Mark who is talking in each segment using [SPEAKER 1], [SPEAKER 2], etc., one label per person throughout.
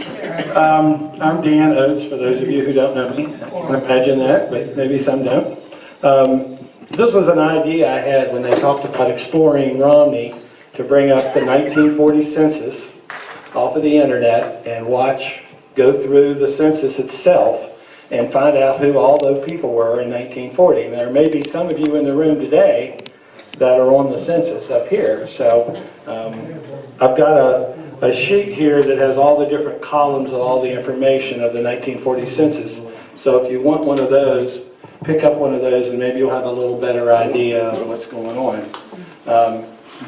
[SPEAKER 1] I'm Dan Oates, for those of you who don't know me. I can imagine that, but maybe some don't. This was an idea I had when they talked about exploring Romney to bring up the 1940 census off of the internet and go through the census itself and find out who all those people were in 1940. And there may be some of you in the room today that are on the census up here. So I've got a sheet here that has all the different columns of all the information of the 1940 census. So if you want one of those, pick up one of those and maybe you'll have a little better idea of what's going on.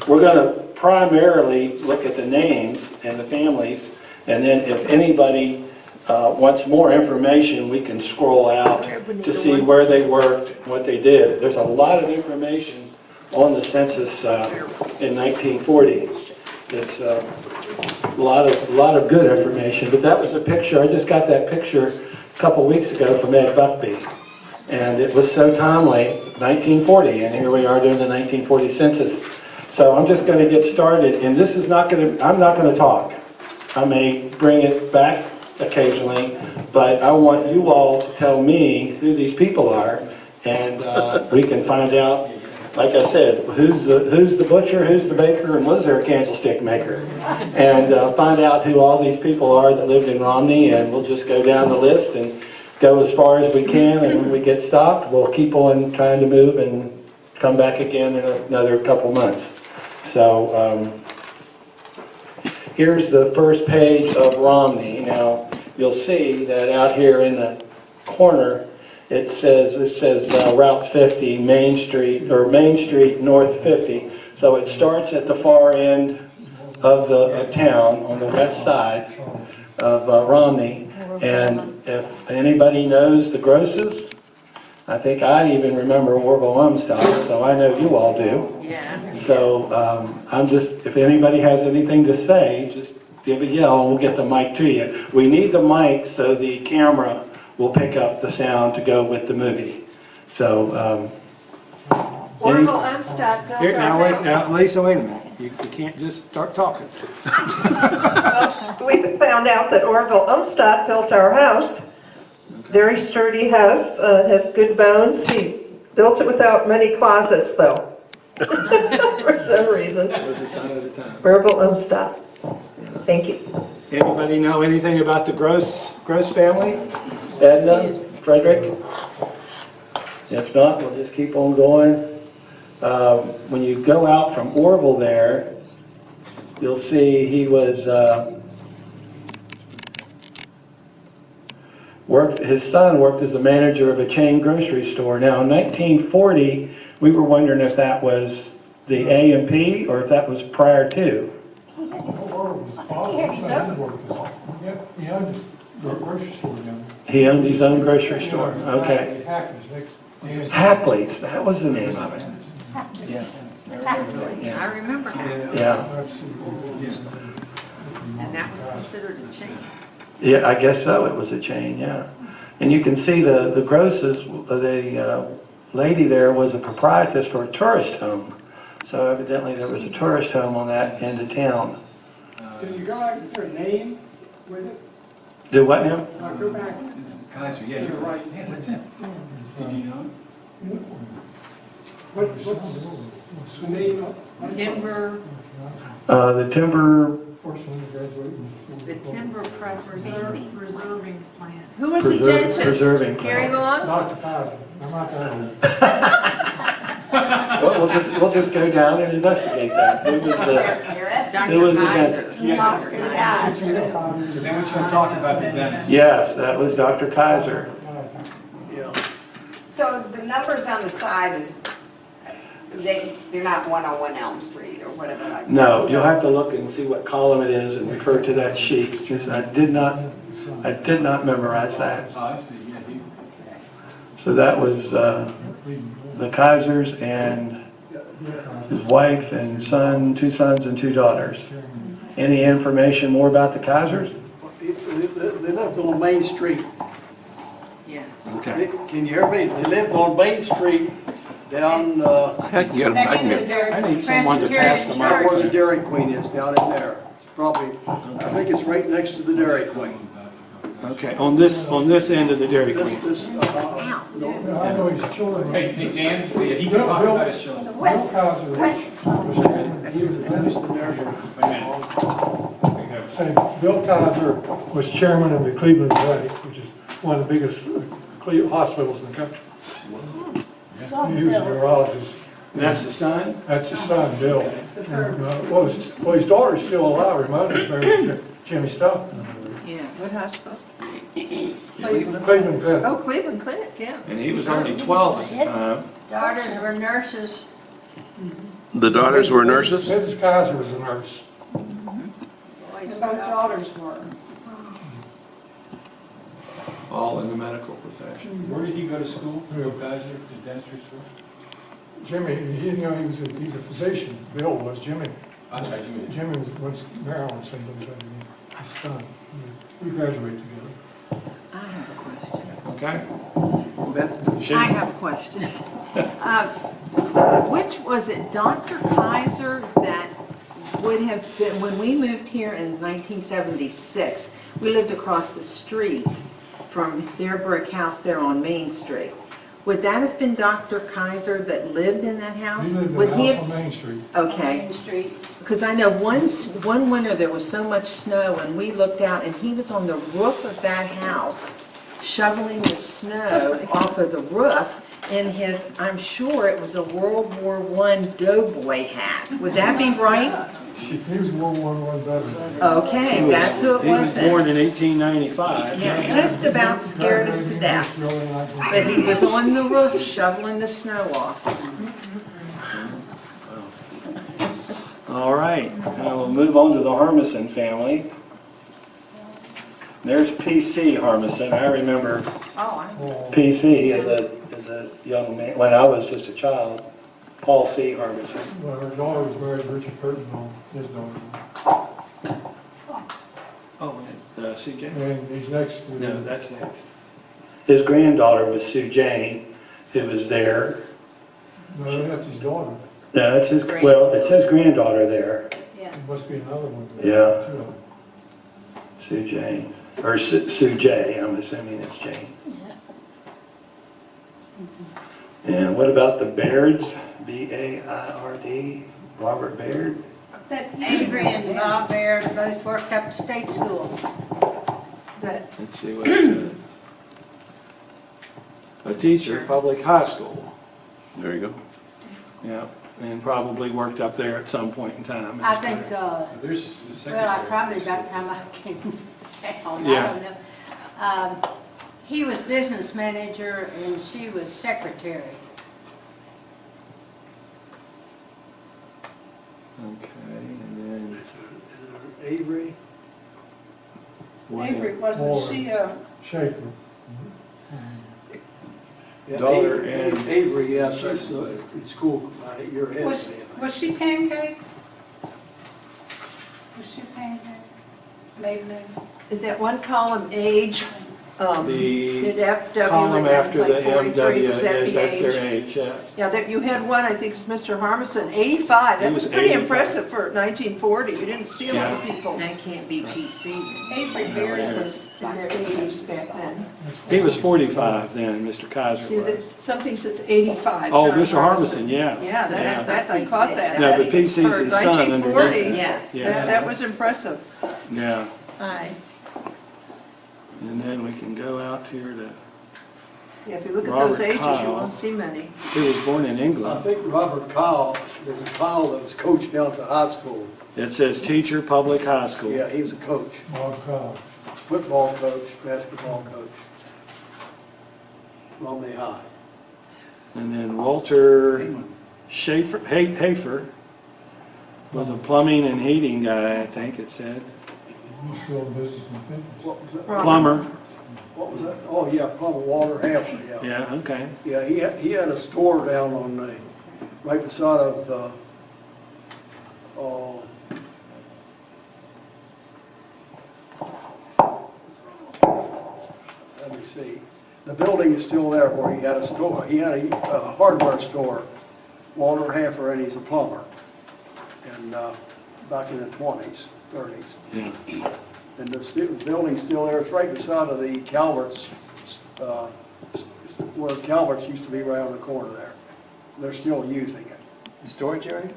[SPEAKER 1] We're going to primarily look at the names and the families, and then if anybody wants more information, we can scroll out to see where they worked, what they did. There's a lot of information on the census in 1940. It's a lot of good information, but that was a picture. I just got that picture a couple weeks ago from Ed Buckby, and it was so timely, 1940, and here we are doing the 1940 census. So I'm just going to get started, and this is I'm not going to talk. I may bring it back occasionally, but I want you all to tell me who these people are, and we can find out, like I said, who's the butcher, who's the baker, and was there a candlestick maker? And find out who all these people are that lived in Romney, and we'll just go down the list and go as far as we can, and when we get stopped, we'll keep on trying to move and come back again in another couple months. So here's the first page of Romney. Now you'll see that out here in the corner it says Route 50, Main Street North 50. So it starts at the far end of the town on the west side of Romney. And if anybody knows the Grosses, I think I even remember Orville Umstattd, so I know you all do.
[SPEAKER 2] Yeah.
[SPEAKER 1] So if anybody has anything to say, just give a yell and we'll get the mic to you. We need the mic so the camera will pick up the sound to go with the movie. So,
[SPEAKER 2] Orville Umstattd built
[SPEAKER 3] Here,
[SPEAKER 2] our house.
[SPEAKER 3] now, Lisa, wait a minute. You can't just start talking.
[SPEAKER 2] We found out that Orville Umstattd built our house. Very sturdy house, has good bones. He built it without many closets, though. For some reason.
[SPEAKER 1] that was the sign of the time.
[SPEAKER 2] Orville Umstattd. Thank you.
[SPEAKER 1] Anybody know anything about the Gross family? Edna, Frederick? If not, we'll just keep on going. When you go out from Orville there, you'll see he was his son worked as a manager of a chain grocery store. Now in 1940, we were wondering if that was the A&P or if that was prior to. He owned his own grocery store. Okay. Hackley's, that was the name of it. Yeah.
[SPEAKER 4] I remember that.
[SPEAKER 1] Yeah.
[SPEAKER 4] And that was considered a chain.
[SPEAKER 1] Yeah, I guess so. It was a chain, yeah. And you can see the Grosses, the lady there was a proprietress for a tourist home. So evidently there was a tourist home on that end of town.
[SPEAKER 5] Did you go back with their name with it?
[SPEAKER 1] Do what now?
[SPEAKER 5] Go back.
[SPEAKER 3] Kaiser, yeah,
[SPEAKER 5] You're right.
[SPEAKER 3] Yeah, that's it. Did you know?
[SPEAKER 5] What's the name of?
[SPEAKER 4] Timber,
[SPEAKER 1] The timber
[SPEAKER 4] the timber press preserving plant.
[SPEAKER 2] Who was the dentist?
[SPEAKER 1] preserving
[SPEAKER 2] Gary
[SPEAKER 1] plant.
[SPEAKER 2] Long?
[SPEAKER 5] Dr. Kaiser. I'm not that old.
[SPEAKER 1] Well, we'll just go down and investigate that. Who was
[SPEAKER 4] Dr.
[SPEAKER 1] was the
[SPEAKER 4] Keiser.
[SPEAKER 1] dentist?
[SPEAKER 4] Dr. Keiser.
[SPEAKER 3] So then we should talk about the dentist.
[SPEAKER 1] Yes, that was Dr. Keiser.
[SPEAKER 6] So the numbers on the side is, they're not 101 Elm Street or whatever like that?
[SPEAKER 1] No,
[SPEAKER 6] So-
[SPEAKER 1] you'll have to look and see what column it is and refer to that sheet. Because I did not memorize that.
[SPEAKER 3] Oh, I see, yeah,
[SPEAKER 1] So that was the Kaisers and his wife and son, 2 sons and 2 daughters. Any information more about the Kaisers?
[SPEAKER 7] They lived on Main Street.
[SPEAKER 4] Yes.
[SPEAKER 1] Okay.
[SPEAKER 7] Can you hear me? They lived on Main Street down
[SPEAKER 3] I need someone to pass them
[SPEAKER 7] where
[SPEAKER 3] out.
[SPEAKER 7] the Dairy Queen is, down in there. probably, I think it's right next to the Dairy Queen.
[SPEAKER 3] Okay, on this end of the Dairy
[SPEAKER 7] This,
[SPEAKER 3] Queen.
[SPEAKER 7] this, no,
[SPEAKER 5] Yeah, I know his children.
[SPEAKER 3] Hey, Dan, he can talk about his children.
[SPEAKER 5] Bill Kaiser was chairman.
[SPEAKER 7] he was a dentist in there.
[SPEAKER 3] Wait a minute.
[SPEAKER 5] Say, Bill Kaiser was chairman of the Cleveland Clinic, which is one of the biggest hospitals in the country. He was a neurologist.
[SPEAKER 3] And that's the son?
[SPEAKER 5] That's his son, Bill. And, well, his daughter's still alive. Her mother's married to Jimmy Stockton.
[SPEAKER 2] What hospital?
[SPEAKER 5] Cleveland Clinic.
[SPEAKER 2] Oh, Cleveland Clinic, yeah.
[SPEAKER 3] And he was only 12 at the time.
[SPEAKER 4] Daughters were nurses.
[SPEAKER 8] The daughters were nurses?
[SPEAKER 5] Mrs. Kaiser was a nurse.
[SPEAKER 4] Both daughters were.
[SPEAKER 3] All in the medical profession. Where did he go to school? Bill Kaiser, the dentistry school?
[SPEAKER 5] Jimmy, he's a physician. Bill was Jimmy.
[SPEAKER 3] I'm sorry, Jimmy.
[SPEAKER 5] Jimmy was Maryland, St. Louis, his son. We graduated together.
[SPEAKER 4] I have a question.
[SPEAKER 3] Okay.
[SPEAKER 4] I have a question. Which, was it Dr. Keiser that would have been, when we moved here in 1976, we lived across the street from their brick house there on Main Street. Would that have been Dr. Keiser that lived in that house?
[SPEAKER 5] He lived in
[SPEAKER 4] Would
[SPEAKER 5] a
[SPEAKER 4] he
[SPEAKER 5] house
[SPEAKER 4] have-
[SPEAKER 5] on Main Street.
[SPEAKER 4] Okay. Because I know one winter there was so much snow and we looked out and he was on the roof of that house shoveling the snow off of the roof in his, I'm sure it was a World War I doughboy hat. Would that be right?
[SPEAKER 5] He was World War I veteran.
[SPEAKER 4] Okay, that's who it
[SPEAKER 3] He was
[SPEAKER 4] was
[SPEAKER 3] born
[SPEAKER 4] then.
[SPEAKER 3] in 1895.
[SPEAKER 4] Yeah, just about scared us to death. But he was on the roof shoveling the snow off.
[SPEAKER 3] All right, now we'll move on to the Harmison family. There's P.C. Harmison. I remember
[SPEAKER 4] Oh,
[SPEAKER 3] P.C. as a young man, when I was just a child. Paul C. Harmison.
[SPEAKER 5] Well, her daughter was married to Richard Curtin, his daughter.
[SPEAKER 3] Oh, C.J.?
[SPEAKER 5] And he's next to.
[SPEAKER 3] No, that's next. His granddaughter was Sue Jane, who was there.
[SPEAKER 5] No, that's his daughter.
[SPEAKER 3] No, it's his, well, it says granddaughter there.
[SPEAKER 5] There must be another one.
[SPEAKER 3] Yeah.
[SPEAKER 5] Too.
[SPEAKER 3] Sue Jane, or Sue J, I'm assuming it's Jane. And what about the Bairds? B-A-I-R-D, Robert Baird?
[SPEAKER 4] That Avery and Bob Baird both worked up to state school. But
[SPEAKER 3] Let's see what it says. A teacher, public high school.
[SPEAKER 8] There you go.
[SPEAKER 3] Yeah, and probably worked up there at some point in time.
[SPEAKER 4] I think,
[SPEAKER 3] There's the
[SPEAKER 4] well, I probably by the time I came down, I
[SPEAKER 3] Yeah.
[SPEAKER 4] don't know. He was business manager and she was secretary.
[SPEAKER 3] Okay, and then.
[SPEAKER 7] Avery,
[SPEAKER 9] Avery, wasn't she,
[SPEAKER 5] Schaefer.
[SPEAKER 7] yeah,
[SPEAKER 3] Daughter
[SPEAKER 7] Avery,
[SPEAKER 3] and-
[SPEAKER 7] Avery, yes, she's in school, your head.
[SPEAKER 9] was she Pancake? Was she Pancake? Maiden name?
[SPEAKER 2] In that one column, age,
[SPEAKER 3] The
[SPEAKER 2] did FW
[SPEAKER 3] column
[SPEAKER 2] live
[SPEAKER 3] after the
[SPEAKER 2] like 43,
[SPEAKER 3] MW
[SPEAKER 2] was that
[SPEAKER 3] is,
[SPEAKER 2] the
[SPEAKER 3] that's their
[SPEAKER 2] age?
[SPEAKER 3] age, yes.
[SPEAKER 2] Yeah, there, you had one, I think it was Mr. Harmison, 85.
[SPEAKER 3] He
[SPEAKER 2] That
[SPEAKER 3] was
[SPEAKER 2] was pretty
[SPEAKER 3] 85.
[SPEAKER 2] impressive for 1940. You didn't see a lot of
[SPEAKER 3] Yeah.
[SPEAKER 2] people
[SPEAKER 4] That can't be PC.
[SPEAKER 9] Avery Baird was
[SPEAKER 2] in their 80s back then.
[SPEAKER 3] He was 45 then, Mr. Kaiser
[SPEAKER 2] See,
[SPEAKER 3] was.
[SPEAKER 2] that something says 85.
[SPEAKER 3] Oh,
[SPEAKER 2] John
[SPEAKER 3] Mr. Harbison, yeah.
[SPEAKER 2] Yeah, that, I caught that.
[SPEAKER 3] No, but PC's
[SPEAKER 2] For
[SPEAKER 3] his son underneath.
[SPEAKER 2] 1940,
[SPEAKER 4] Yes.
[SPEAKER 3] Yeah.
[SPEAKER 2] that was impressive.
[SPEAKER 3] Yeah,
[SPEAKER 2] Aye.
[SPEAKER 3] and then we can go out here to,
[SPEAKER 2] Yeah, if you look at those
[SPEAKER 3] Robert
[SPEAKER 2] ages, you
[SPEAKER 3] Kyle.
[SPEAKER 2] won't see many.
[SPEAKER 3] he was born in
[SPEAKER 7] I
[SPEAKER 3] England.
[SPEAKER 7] think Robert Kyle, there's a Kyle that was coached down at the high school.
[SPEAKER 3] It says teacher, public high school.
[SPEAKER 7] Yeah, he was a coach,
[SPEAKER 5] Bob Cobb.
[SPEAKER 7] football coach, basketball coach. Romney High.
[SPEAKER 3] And then Walter Hafer was a plumbing and heating guy, I think it said.
[SPEAKER 5] He's still in business in fitness.
[SPEAKER 7] What was that?
[SPEAKER 3] Plumber,
[SPEAKER 7] What was that? Oh, yeah, plumber, Walter Hamper, yeah.
[SPEAKER 3] yeah, okay.
[SPEAKER 7] Yeah, he had a store down on the, right beside of, let me see. The building is still there where he had a store. He had a hardware store, Walter Hamper, and he's a plumber. And back in the 20s, 30s.
[SPEAKER 3] Yeah.
[SPEAKER 7] And the building's still there, it's right beside of the Calvert's, where Calvert's used to be right on the corner there. They're still using it.
[SPEAKER 10] The storage area?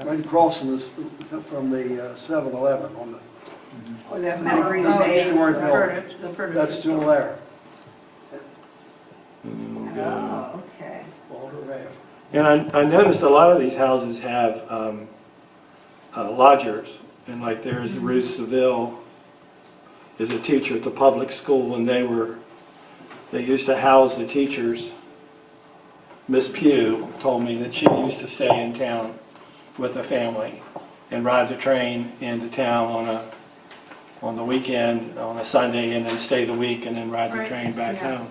[SPEAKER 7] Right across from the 7-Eleven on the,
[SPEAKER 6] Oh, that's Memories
[SPEAKER 7] Oh,
[SPEAKER 6] Made.
[SPEAKER 7] story
[SPEAKER 2] The
[SPEAKER 7] building.
[SPEAKER 2] furniture- the furniture
[SPEAKER 7] That's still there.
[SPEAKER 3] And then we'll go.
[SPEAKER 6] Oh, okay.
[SPEAKER 7] Walter Ave.
[SPEAKER 3] And I noticed a lot of these houses have lodgers, and like there's Ruth Seville is a teacher at the public school, and they used to house the teachers. Miss Pugh told me that she used to stay in town with a family and ride the train into town on the weekend, on a Sunday, and then stay the week and then ride the
[SPEAKER 2] Right,
[SPEAKER 3] train back
[SPEAKER 2] yeah,
[SPEAKER 3] home.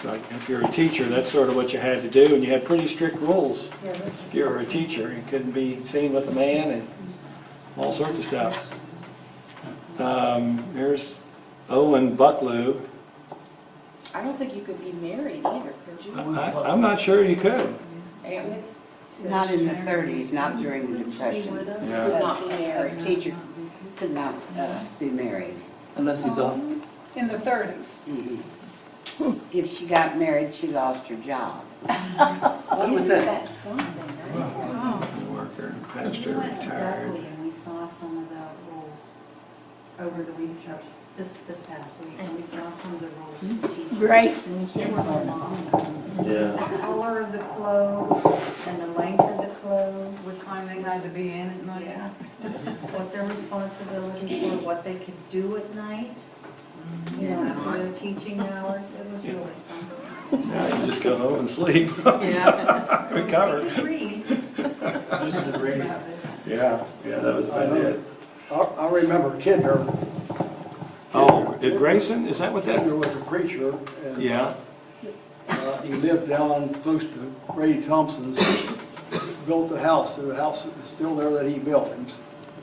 [SPEAKER 3] So if you're a teacher, that's sort of what you had to do, and you had pretty strict rules. If you were a teacher, you couldn't be seen with a man and all sorts of stuff. There's Owen Bucklew.
[SPEAKER 4] I don't think you could be married either, could you?
[SPEAKER 3] I'm not sure you could.
[SPEAKER 4] It's
[SPEAKER 6] Not in the 30s, not during the Depression.
[SPEAKER 4] could
[SPEAKER 3] Yeah.
[SPEAKER 4] not be married.
[SPEAKER 6] Teacher could not be married.
[SPEAKER 10] Unless he's off.
[SPEAKER 9] In the 30s.
[SPEAKER 6] If she got married, she lost her job.
[SPEAKER 4] Isn't that something?
[SPEAKER 3] Worker,
[SPEAKER 11] We
[SPEAKER 3] pastor,
[SPEAKER 11] went to
[SPEAKER 3] retired.
[SPEAKER 11] Beverly and we saw some of the rules over the week, this past week, and we saw some of the rules for teachers.
[SPEAKER 6] Grace.
[SPEAKER 11] They were phenomenal.
[SPEAKER 3] Yeah.
[SPEAKER 11] The color of the clothes and the length of the clothes.
[SPEAKER 9] What time they had to be in at night.
[SPEAKER 11] Yeah. What their responsibilities were, what they could do at night, you know, after their teaching hours. It was really something.
[SPEAKER 3] Now you just go home and sleep.
[SPEAKER 2] Yeah.
[SPEAKER 3] Recover.
[SPEAKER 11] Read.
[SPEAKER 3] Yeah, that was
[SPEAKER 7] I
[SPEAKER 3] about
[SPEAKER 7] know.
[SPEAKER 3] it.
[SPEAKER 7] I remember Kidner.
[SPEAKER 3] Oh, Grayson, is that what that?
[SPEAKER 7] Kidner was a preacher, and
[SPEAKER 3] Yeah.
[SPEAKER 7] he lived down close to Brady Thompson's, built the house. The house is still there that he built, and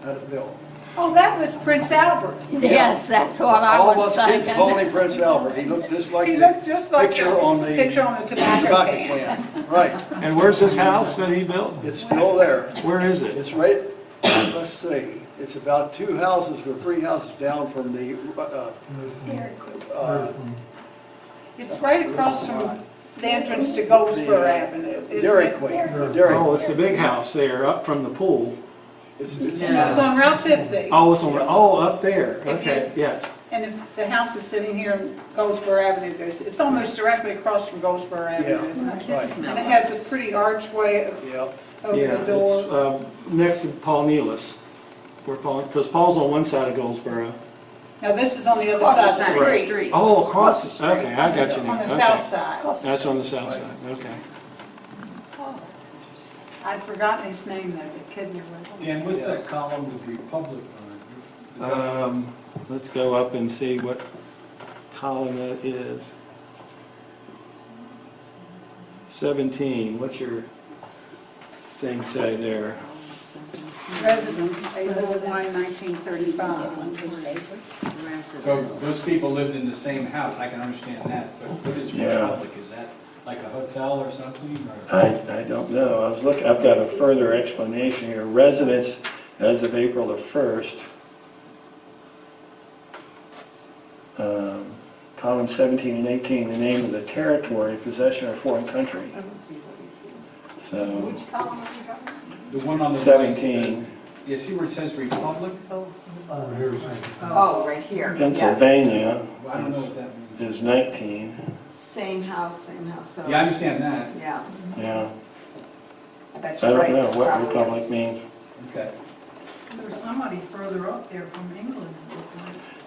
[SPEAKER 7] had it built.
[SPEAKER 9] Oh, that was Prince Albert.
[SPEAKER 6] Yes, that's what I
[SPEAKER 7] All of
[SPEAKER 6] was
[SPEAKER 7] us kids
[SPEAKER 6] thinking.
[SPEAKER 7] called him Prince Albert. He looked just like
[SPEAKER 9] He
[SPEAKER 7] the
[SPEAKER 9] looked just like
[SPEAKER 7] picture on the
[SPEAKER 9] picture on the tobacco
[SPEAKER 7] tobacco
[SPEAKER 9] can.
[SPEAKER 7] can. Right.
[SPEAKER 3] And where's this house that he built?
[SPEAKER 7] It's still there.
[SPEAKER 3] Where is it?
[SPEAKER 7] It's right, let's see, it's about 2 houses or 3 houses down from the,
[SPEAKER 9] It's right across from the entrance to Goldsboro Avenue. isn't
[SPEAKER 7] Dairy
[SPEAKER 9] it?
[SPEAKER 7] Queen. Dairy
[SPEAKER 3] Oh,
[SPEAKER 7] Queen.
[SPEAKER 3] it's the big house there, up from the pool.
[SPEAKER 7] It's,
[SPEAKER 9] No, it's on Route 50.
[SPEAKER 3] Oh, it's on, up there, okay, yes.
[SPEAKER 9] And if the house is sitting here on Goldsboro Avenue, it's almost directly across from Goldsboro Avenue, isn't it?
[SPEAKER 7] right,
[SPEAKER 9] And it has a pretty archway
[SPEAKER 7] yeah.
[SPEAKER 9] over
[SPEAKER 3] Yeah,
[SPEAKER 9] the door.
[SPEAKER 3] it's next to Paul Nealis, because Paul's on one side of Goldsboro.
[SPEAKER 9] Now, this is on the other side of the
[SPEAKER 3] Right.
[SPEAKER 9] street,
[SPEAKER 3] Oh, across, okay, I got you now.
[SPEAKER 9] on the
[SPEAKER 3] Okay.
[SPEAKER 9] south side.
[SPEAKER 3] That's on the south side, okay.
[SPEAKER 9] I'd forgotten his name though, but Kidner was.
[SPEAKER 10] Dan, what's that column with Republic on it?
[SPEAKER 3] Let's go up and see what column that is. 17, what's your thing say there?
[SPEAKER 9] Residence, April 1, 1935.
[SPEAKER 10] So those people lived in the same house, I can understand that, but what is
[SPEAKER 3] Yeah.
[SPEAKER 10] Republic? Is that like a hotel or something? Or?
[SPEAKER 3] I don't know. I've got a further explanation here. Residence as of April the 1st. Column 17 and 18, the name of the territory, possession or foreign country. So,
[SPEAKER 9] Which column are you talking about?
[SPEAKER 10] The one on the right.
[SPEAKER 3] 17,
[SPEAKER 10] You see where it says Republic?
[SPEAKER 5] Over here, saying.
[SPEAKER 6] Oh, right here. Yes.
[SPEAKER 3] Pennsylvania
[SPEAKER 10] Well, I don't know what that means.
[SPEAKER 3] is 19.
[SPEAKER 6] Same house, so.
[SPEAKER 10] Yeah, I understand that.
[SPEAKER 6] Yeah.
[SPEAKER 3] Yeah,
[SPEAKER 6] I bet
[SPEAKER 3] I
[SPEAKER 6] you're right.
[SPEAKER 3] don't know
[SPEAKER 6] It's
[SPEAKER 3] what
[SPEAKER 6] probably-
[SPEAKER 3] republic means.
[SPEAKER 10] Okay.
[SPEAKER 9] There was somebody further up there from England.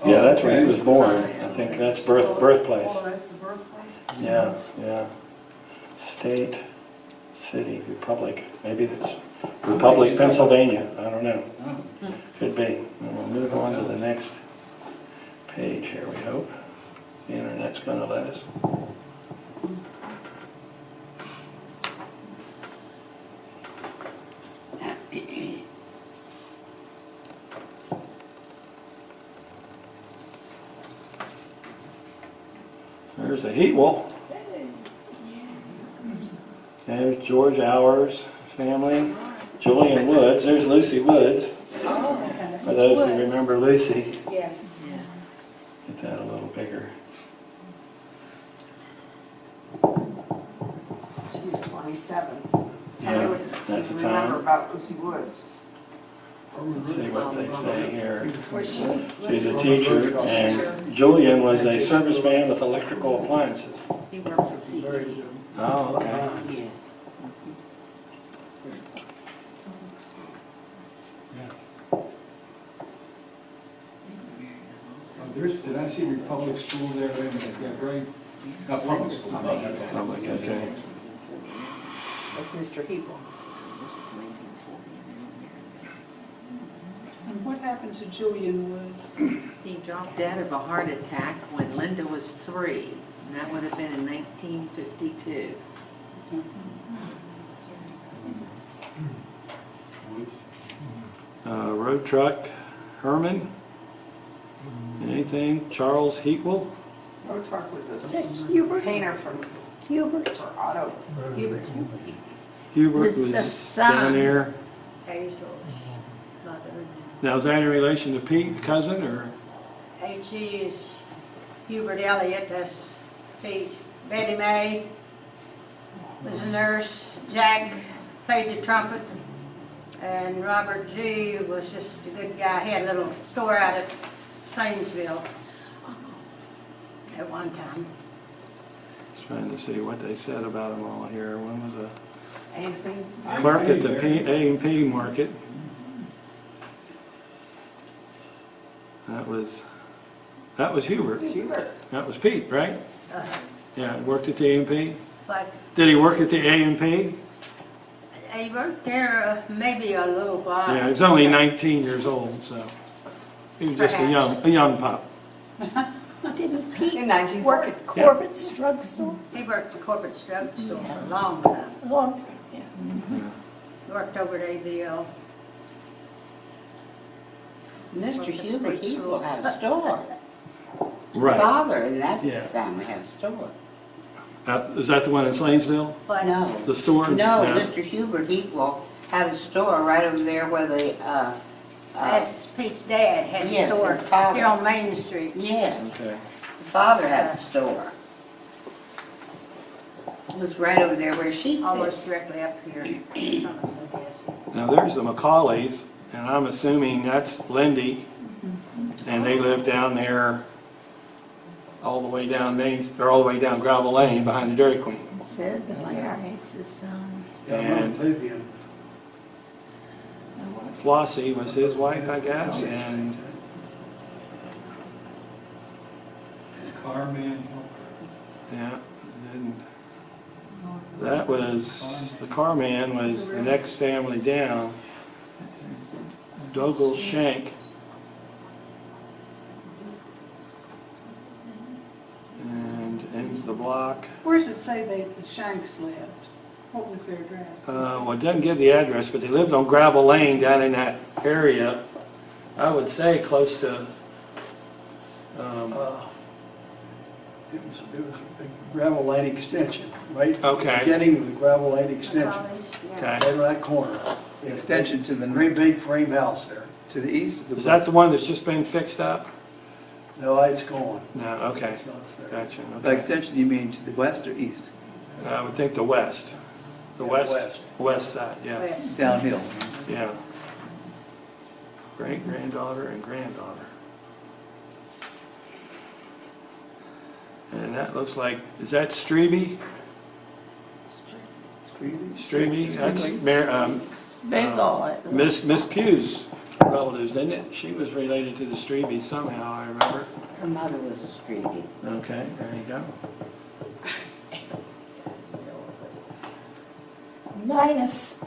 [SPEAKER 3] Yeah, that's where he was born. I think that's birthplace.
[SPEAKER 9] Oh, that's the birthplace?
[SPEAKER 3] Yeah. State, city, republic, maybe that's Republic, Pennsylvania, I don't know.
[SPEAKER 10] Oh.
[SPEAKER 3] Could be. And we'll move on to the next page here, we hope. The internet's gonna let us. There's a heat wall. There's George Hour's family. Julian Woods, there's Lucy Woods,
[SPEAKER 9] Oh, okay.
[SPEAKER 3] for those who remember Lucy.
[SPEAKER 9] Yes.
[SPEAKER 3] Get that a little bigger.
[SPEAKER 6] She was 27. So
[SPEAKER 3] Yeah,
[SPEAKER 6] I would
[SPEAKER 3] at the
[SPEAKER 6] remember
[SPEAKER 3] time.
[SPEAKER 6] about Lucy Woods.
[SPEAKER 3] Let's see what they say here.
[SPEAKER 6] Was she?
[SPEAKER 3] She's a teacher, and Julian was a serviceman with electrical appliances.
[SPEAKER 4] He worked for Pete.
[SPEAKER 7] Very good.
[SPEAKER 3] Oh, okay.
[SPEAKER 4] Yeah.
[SPEAKER 10] Did I see Republic School there? Wait a minute, yeah, great. No, public school.
[SPEAKER 3] Public, okay.
[SPEAKER 6] That's Mr. Hebel.
[SPEAKER 9] And what happened to Julian Woods?
[SPEAKER 4] He dropped dead of a heart attack when Linda was 3, and that would have been in 1952.
[SPEAKER 3] Road truck, Herman. Anything? Charles Heatwell?
[SPEAKER 6] Road truck was a painter from
[SPEAKER 11] Hubert.
[SPEAKER 6] for auto.
[SPEAKER 11] Hubert.
[SPEAKER 3] Hubert
[SPEAKER 11] This is
[SPEAKER 3] was
[SPEAKER 11] son.
[SPEAKER 3] down there.
[SPEAKER 11] Hazel's mother.
[SPEAKER 3] Now, is that in relation to Pete, cousin, or?
[SPEAKER 11] H.E. is Hubert Eliot, that's Pete. Betty Mae was a nurse. Jack played the trumpet. And Robert G. was just a good guy. He had a little store out at Plainsville at one time.
[SPEAKER 3] Trying to see what they said about them all here. One was
[SPEAKER 6] Anything?
[SPEAKER 3] a clerk at the A&P market. That was Hubert.
[SPEAKER 6] Hubert.
[SPEAKER 3] That was Pete, right? Yeah, worked at the A&P.
[SPEAKER 11] But
[SPEAKER 3] Did he work at the A&P?
[SPEAKER 11] he worked there maybe a little while.
[SPEAKER 3] Yeah, he was only 19 years old, so he was just a young pup.
[SPEAKER 11] Didn't Pete
[SPEAKER 6] In 1940.
[SPEAKER 11] work at Corbett's drugstore? He worked at Corbett's drugstore for a long time. Long time, yeah. Worked over at ABL.
[SPEAKER 12] Mr. Hubert Hebel had a store.
[SPEAKER 3] Right.
[SPEAKER 12] Father in that
[SPEAKER 3] Yeah.
[SPEAKER 12] family had a store.
[SPEAKER 3] Is that the one in Slanesville?
[SPEAKER 11] But
[SPEAKER 12] No.
[SPEAKER 3] The store?
[SPEAKER 12] No, Mr. Hubert Hebel had a store right over there where the,
[SPEAKER 11] that's Pete's dad had a
[SPEAKER 12] Yeah,
[SPEAKER 11] store
[SPEAKER 12] his father.
[SPEAKER 11] here on Main Street.
[SPEAKER 12] yes,
[SPEAKER 3] Okay.
[SPEAKER 12] the father had a store. It was right over there where she
[SPEAKER 11] Almost
[SPEAKER 12] is.
[SPEAKER 11] directly up here. Thomas, I guess.
[SPEAKER 3] Now, there's the McCaulays, and I'm assuming that's Lindy, and they live down there all the way down all the way down Gravel Lane behind the Dairy Queen.
[SPEAKER 11] Says it like it's
[SPEAKER 3] And Flossie was his wife, I guess, and
[SPEAKER 10] Carman.
[SPEAKER 3] yeah, and that was, the car man was the next family down, Douglas Shank. And ends the block.
[SPEAKER 9] Where does it say the Shanks lived? What was their address?
[SPEAKER 3] Well, it doesn't give the address, but they lived on Gravel Lane down in that area. I would say close to,
[SPEAKER 7] It was a gravel lane extension, right?
[SPEAKER 3] Okay.
[SPEAKER 7] Beginning of the gravel lane extension,
[SPEAKER 3] okay.
[SPEAKER 7] right on that corner.
[SPEAKER 10] Extension to the
[SPEAKER 7] Great big frame house there.
[SPEAKER 10] to the east of the.
[SPEAKER 3] Is that the one that's just been fixed up?
[SPEAKER 7] No, it's gone.
[SPEAKER 3] No, okay.
[SPEAKER 7] It's not there.
[SPEAKER 3] Gotcha.
[SPEAKER 10] By
[SPEAKER 3] Okay.
[SPEAKER 10] extension, you mean to the west or east?
[SPEAKER 3] I would think the west. The
[SPEAKER 7] Yeah,
[SPEAKER 3] west. West side, yeah.
[SPEAKER 11] West.
[SPEAKER 10] Downhill.
[SPEAKER 3] Yeah. Great-granddaughter and granddaughter. And that looks like, is that Strebe? Strebe, that's Miss Pugh's relatives, isn't it? She was related to the Strebes somehow, I remember.
[SPEAKER 12] Her mother was a Strebe.
[SPEAKER 3] Okay, there you go.
[SPEAKER 13] Nina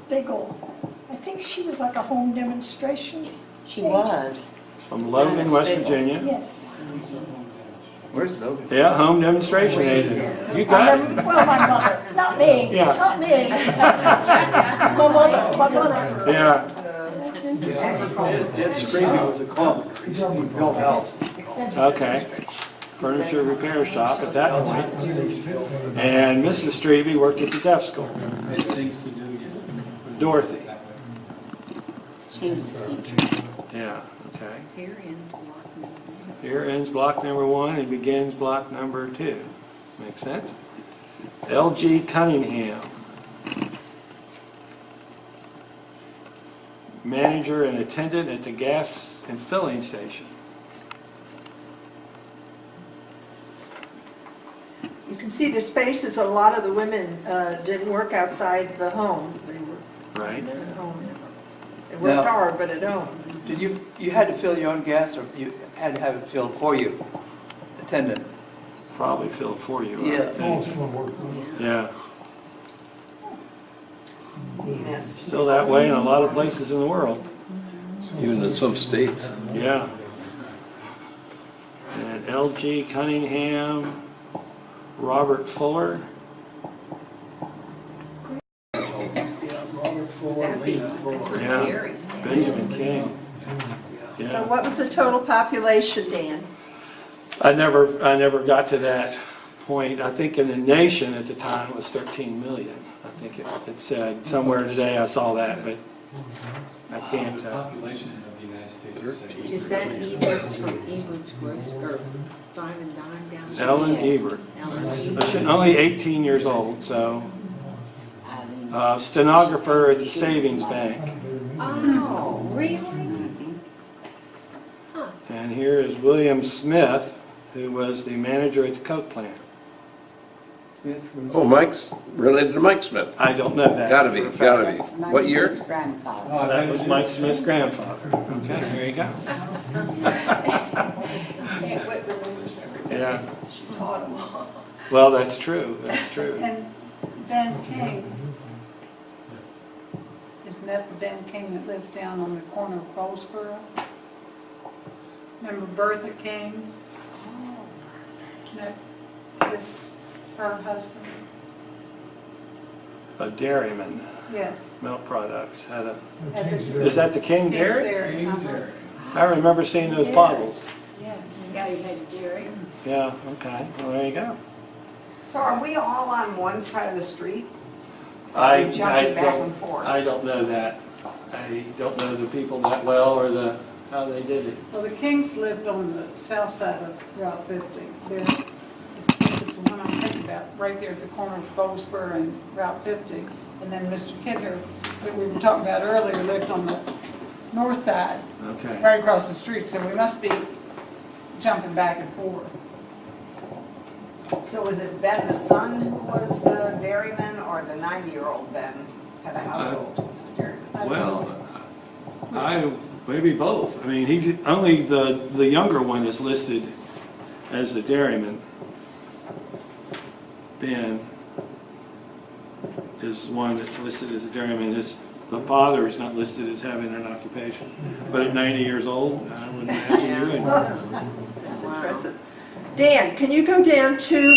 [SPEAKER 13] Biggle. I think she was like a home demonstration.
[SPEAKER 12] She was.
[SPEAKER 3] From Logan, West Virginia.
[SPEAKER 13] Yes.
[SPEAKER 10] Where's Logan?
[SPEAKER 3] Yeah, home demonstration agent. You got it.
[SPEAKER 13] Well, my mother, not me.
[SPEAKER 3] Yeah.
[SPEAKER 13] Not me. My mother.
[SPEAKER 3] Yeah.
[SPEAKER 13] That's interesting.
[SPEAKER 7] That Strebe was a carpenter. He built houses.
[SPEAKER 3] Okay. Furniture repair shop at that point. And Mrs. Strebe worked at the deaf school.
[SPEAKER 10] There's things to do.
[SPEAKER 3] Dorothy.
[SPEAKER 12] She was a teacher.
[SPEAKER 3] Yeah, okay.
[SPEAKER 4] Here ends block number.
[SPEAKER 3] Here ends block number 1 and begins block number 2. Makes sense? L.G. Cunningham. Manager and attendant at the gas and filling station.
[SPEAKER 2] You can see the spaces, a lot of the women didn't work outside the home. They were
[SPEAKER 3] Right.
[SPEAKER 2] at home. They worked hard, but at home.
[SPEAKER 14] Did you had to fill your own gas, or you had to have it filled for you? Attendant?
[SPEAKER 3] Probably filled for you. I
[SPEAKER 14] Yeah.
[SPEAKER 3] would think.
[SPEAKER 5] Most of them work on it.
[SPEAKER 3] Yeah.
[SPEAKER 6] Yes.
[SPEAKER 3] Still that way in a lot of places in the world.
[SPEAKER 8] Even in some states.
[SPEAKER 3] Yeah. And L.G. Cunningham, Robert Fuller.
[SPEAKER 7] Robert Fuller, Lee Fuller.
[SPEAKER 3] Yeah. Benjamin King.
[SPEAKER 2] So
[SPEAKER 3] Yeah.
[SPEAKER 2] what was the total population, Dan?
[SPEAKER 3] I never got to that point. I think in the nation at the time it was 13 million. I think it said somewhere today I saw that, but I can't.
[SPEAKER 10] The population of the United States
[SPEAKER 4] Is that Ebert's from Ebert's Grocery, or Dime and Dime down there?
[SPEAKER 3] Ellen Ebert. She's only 18 years old, so. Stenographer at the savings bank.
[SPEAKER 4] Oh, really?
[SPEAKER 3] And here is William Smith, who was the manager at the Coke plant.
[SPEAKER 8] Oh, Mike's related to Mike Smith.
[SPEAKER 3] I don't know that.
[SPEAKER 8] Gotta be,
[SPEAKER 3] for a fact.
[SPEAKER 8] gotta be. What year?
[SPEAKER 12] His grandfather.
[SPEAKER 3] Oh, that was Mike Smith's grandfather. Okay, there you go. Yeah.
[SPEAKER 9] She taught him.
[SPEAKER 3] Well, that's true, that's true.
[SPEAKER 9] And Ben King, isn't that the Ben King that lived down on the corner of Goldsboro? Remember Bertha King? Isn't that this, her husband?
[SPEAKER 3] A dairyman,
[SPEAKER 9] Yes.
[SPEAKER 3] milk products, had a,
[SPEAKER 9] At his-
[SPEAKER 3] is that the King
[SPEAKER 9] King's
[SPEAKER 3] Dairy?
[SPEAKER 9] Dairy, uh-huh.
[SPEAKER 3] I remember seeing those bottles.
[SPEAKER 9] Yes.
[SPEAKER 11] Yeah, you had dairy.
[SPEAKER 3] Yeah, okay, well, there you go.
[SPEAKER 6] So are we all on one side of the street?
[SPEAKER 3] I
[SPEAKER 6] Jumping back and
[SPEAKER 3] don't,
[SPEAKER 6] forth.
[SPEAKER 3] I don't know that. I don't know the people that well or how they did it.
[SPEAKER 9] Well, the Kings lived on the south side of Route 50. There, it's the one I'm thinking about, right there at the corner of Goldsboro and Route 50. And then Mr. Kidder, that we were talking about earlier, lived on the north side,
[SPEAKER 3] Okay.
[SPEAKER 9] right across the street. So we must be jumping back and forth.
[SPEAKER 6] So was it Ben the son who was the dairyman, or the 90-year-old Ben had a household who was the dairyman?
[SPEAKER 3] Well, maybe both. I mean, only the younger one is listed as the dairyman. Ben is one that's listed as a dairyman. The father is not listed as having an occupation. But at 90 years old, I would imagine you would.
[SPEAKER 2] That's impressive. Dan, can you go down two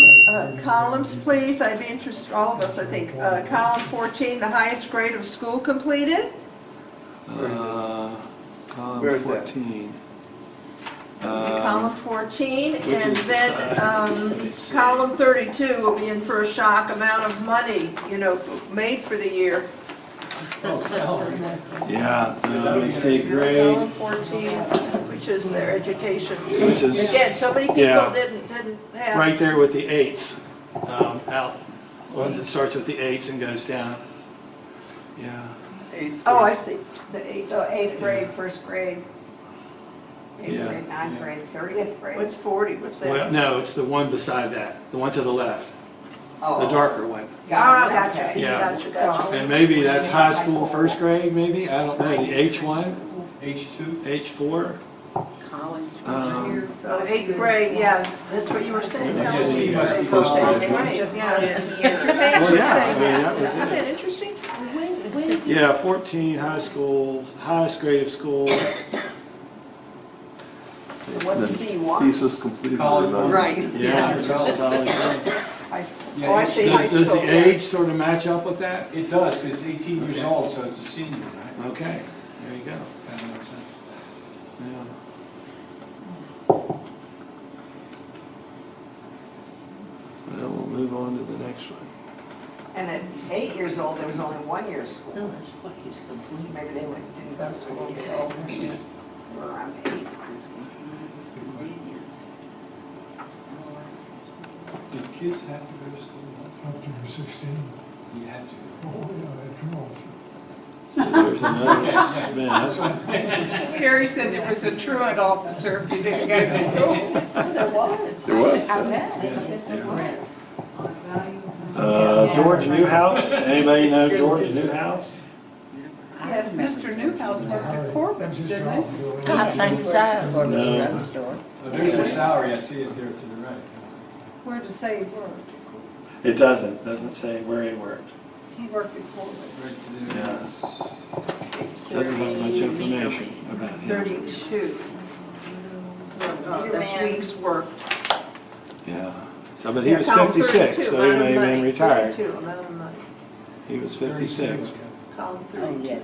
[SPEAKER 2] columns, please? I'd be interested, all of us, I think. Column 14, the highest grade of school completed.
[SPEAKER 3] Column
[SPEAKER 14] Where is that?
[SPEAKER 3] 14.
[SPEAKER 2] Column 14,
[SPEAKER 3] which
[SPEAKER 2] and
[SPEAKER 3] is
[SPEAKER 2] then
[SPEAKER 3] let me see.
[SPEAKER 2] column 32 will be in for a shock amount of money, made for the year.
[SPEAKER 3] Yeah, let me see,
[SPEAKER 2] Column
[SPEAKER 3] grade.
[SPEAKER 2] 14, which is their education.
[SPEAKER 3] Which is-
[SPEAKER 2] Again, so many people
[SPEAKER 3] yeah.
[SPEAKER 2] didn't have.
[SPEAKER 3] Right there with the eights, out, one that starts with the eights and goes down. Yeah,
[SPEAKER 2] Oh, I see. The eight.
[SPEAKER 6] So 8th grade, 1st grade, 8th
[SPEAKER 3] Yeah.
[SPEAKER 6] grade, 9th grade, 30th grade?
[SPEAKER 2] What's 40? What's that?
[SPEAKER 3] well, no, it's the one beside that, the one to the left, the
[SPEAKER 6] Oh,
[SPEAKER 3] darker one.
[SPEAKER 2] Gotcha.
[SPEAKER 3] Yeah.
[SPEAKER 2] Gotcha.
[SPEAKER 3] And maybe that's high school, first grade, maybe, I don't know, the H1,
[SPEAKER 10] H2?
[SPEAKER 3] H4.
[SPEAKER 4] College.
[SPEAKER 2] So 8th grade, yeah, that's what you were saying.
[SPEAKER 3] Yeah,
[SPEAKER 2] Helen.
[SPEAKER 3] C must be
[SPEAKER 2] First
[SPEAKER 3] first
[SPEAKER 2] grade,
[SPEAKER 3] grade.
[SPEAKER 2] right,
[SPEAKER 6] Just
[SPEAKER 2] yeah.
[SPEAKER 6] one
[SPEAKER 2] Your
[SPEAKER 6] year.
[SPEAKER 2] parents
[SPEAKER 3] Well,
[SPEAKER 2] were
[SPEAKER 3] yeah,
[SPEAKER 2] saying
[SPEAKER 3] I mean,
[SPEAKER 2] that.
[SPEAKER 3] that was
[SPEAKER 2] Isn't
[SPEAKER 3] it.
[SPEAKER 2] that interesting?
[SPEAKER 4] When
[SPEAKER 3] Yeah, 14, high school, highest grade of school.
[SPEAKER 6] So what's C1?
[SPEAKER 8] Thesis completed.
[SPEAKER 10] College.
[SPEAKER 2] Right.
[SPEAKER 3] Yeah.
[SPEAKER 6] High school.
[SPEAKER 10] Yeah,
[SPEAKER 2] Oh, I see, high
[SPEAKER 3] Does
[SPEAKER 2] school.
[SPEAKER 3] the
[SPEAKER 2] yeah.
[SPEAKER 3] age sort of match up with that?
[SPEAKER 10] It does, because it's 18 years old, so it's a senior, right?
[SPEAKER 3] Okay, there you go.
[SPEAKER 10] That makes sense.
[SPEAKER 3] Yeah. Well, we'll move on to the next one.
[SPEAKER 6] And at 8 years old, there was only 1 year of school. So maybe they didn't go to school until they were around 8.
[SPEAKER 10] Did kids have to go to school?
[SPEAKER 5] Up to 16.
[SPEAKER 10] You had to.
[SPEAKER 5] Oh, yeah, after all.
[SPEAKER 3] There's another Smith.
[SPEAKER 9] Harry said there was a truant officer if you didn't go to school.
[SPEAKER 6] There was.
[SPEAKER 8] There was?
[SPEAKER 6] I bet.
[SPEAKER 3] George Newhouse, anybody know George Newhouse?
[SPEAKER 9] Yes, Mr. Newhouse worked at Corbin's, didn't he?
[SPEAKER 12] I think so.
[SPEAKER 3] No.
[SPEAKER 10] Oh, there's her salary, I see it there to the right.
[SPEAKER 9] Where did it say he worked?
[SPEAKER 3] It doesn't say where he worked.
[SPEAKER 9] He worked at Corbin's.
[SPEAKER 10] Right to the
[SPEAKER 3] Yeah. Doesn't have much information about him.
[SPEAKER 2] 32. That's weeks worked.
[SPEAKER 3] Yeah. So, but he was 56, so he may have been retired.
[SPEAKER 2] 32, amount of money.
[SPEAKER 3] He was 56.
[SPEAKER 2] Column
[SPEAKER 12] Oh,
[SPEAKER 2] 32.
[SPEAKER 12] yes.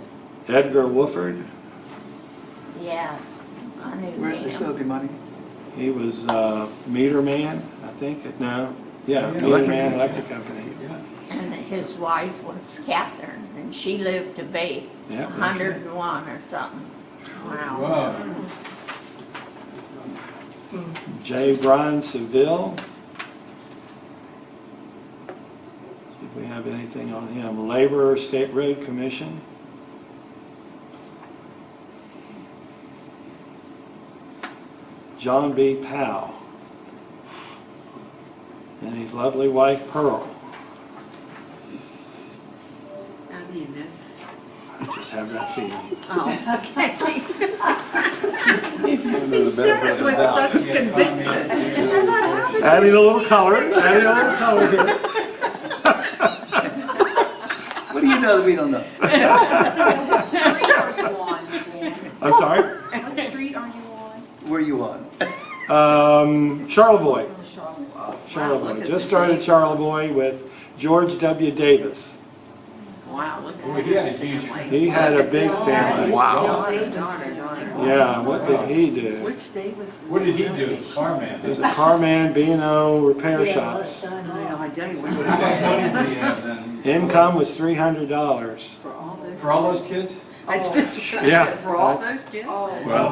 [SPEAKER 3] Edgar Wooford,
[SPEAKER 12] Yes, I knew
[SPEAKER 14] Where's the
[SPEAKER 12] him.
[SPEAKER 14] facility money?
[SPEAKER 3] he was meter man, I think. No, yeah, meter
[SPEAKER 14] Electric
[SPEAKER 3] man,
[SPEAKER 14] company.
[SPEAKER 3] electric company.
[SPEAKER 12] And his wife was Catherine, and she lived to be
[SPEAKER 3] Yeah.
[SPEAKER 12] 101 or something.
[SPEAKER 10] Wow.
[SPEAKER 3] J. Brian Seville. See if we have anything on him. Laborer State Road Commission. John B. Powell. And his lovely wife Pearl.
[SPEAKER 4] How do you know?
[SPEAKER 3] I just have that feeling.
[SPEAKER 4] Oh, okay.
[SPEAKER 8] He
[SPEAKER 4] He said it with such conviction.
[SPEAKER 3] Adding a little color, adding a little color here.
[SPEAKER 14] What do you know that we don't know?
[SPEAKER 11] What street are you on, Dan?
[SPEAKER 3] I'm sorry?
[SPEAKER 11] What street are you on?
[SPEAKER 14] Where are you on?
[SPEAKER 3] Charlevoix.
[SPEAKER 4] Wow,
[SPEAKER 3] Charlevoix.
[SPEAKER 4] look at
[SPEAKER 3] Just
[SPEAKER 4] the
[SPEAKER 3] started
[SPEAKER 4] dates.
[SPEAKER 3] Charlevoix with George W. Davis.
[SPEAKER 4] Wow, look at
[SPEAKER 10] Well,
[SPEAKER 4] that.
[SPEAKER 10] he had a huge
[SPEAKER 3] He had a big family.
[SPEAKER 4] Darn, darn.
[SPEAKER 3] Yeah, what did he do?
[SPEAKER 4] Which Davis?
[SPEAKER 10] What did he do? Carman.
[SPEAKER 3] He was a carman, B&O repair shops.
[SPEAKER 4] I tell you
[SPEAKER 10] How
[SPEAKER 4] what.
[SPEAKER 10] much money did he have then?
[SPEAKER 3] Income was $300.
[SPEAKER 4] For all those.
[SPEAKER 10] For all those kids?
[SPEAKER 4] It's just,
[SPEAKER 3] Yeah.
[SPEAKER 4] for all those kids?
[SPEAKER 3] Well,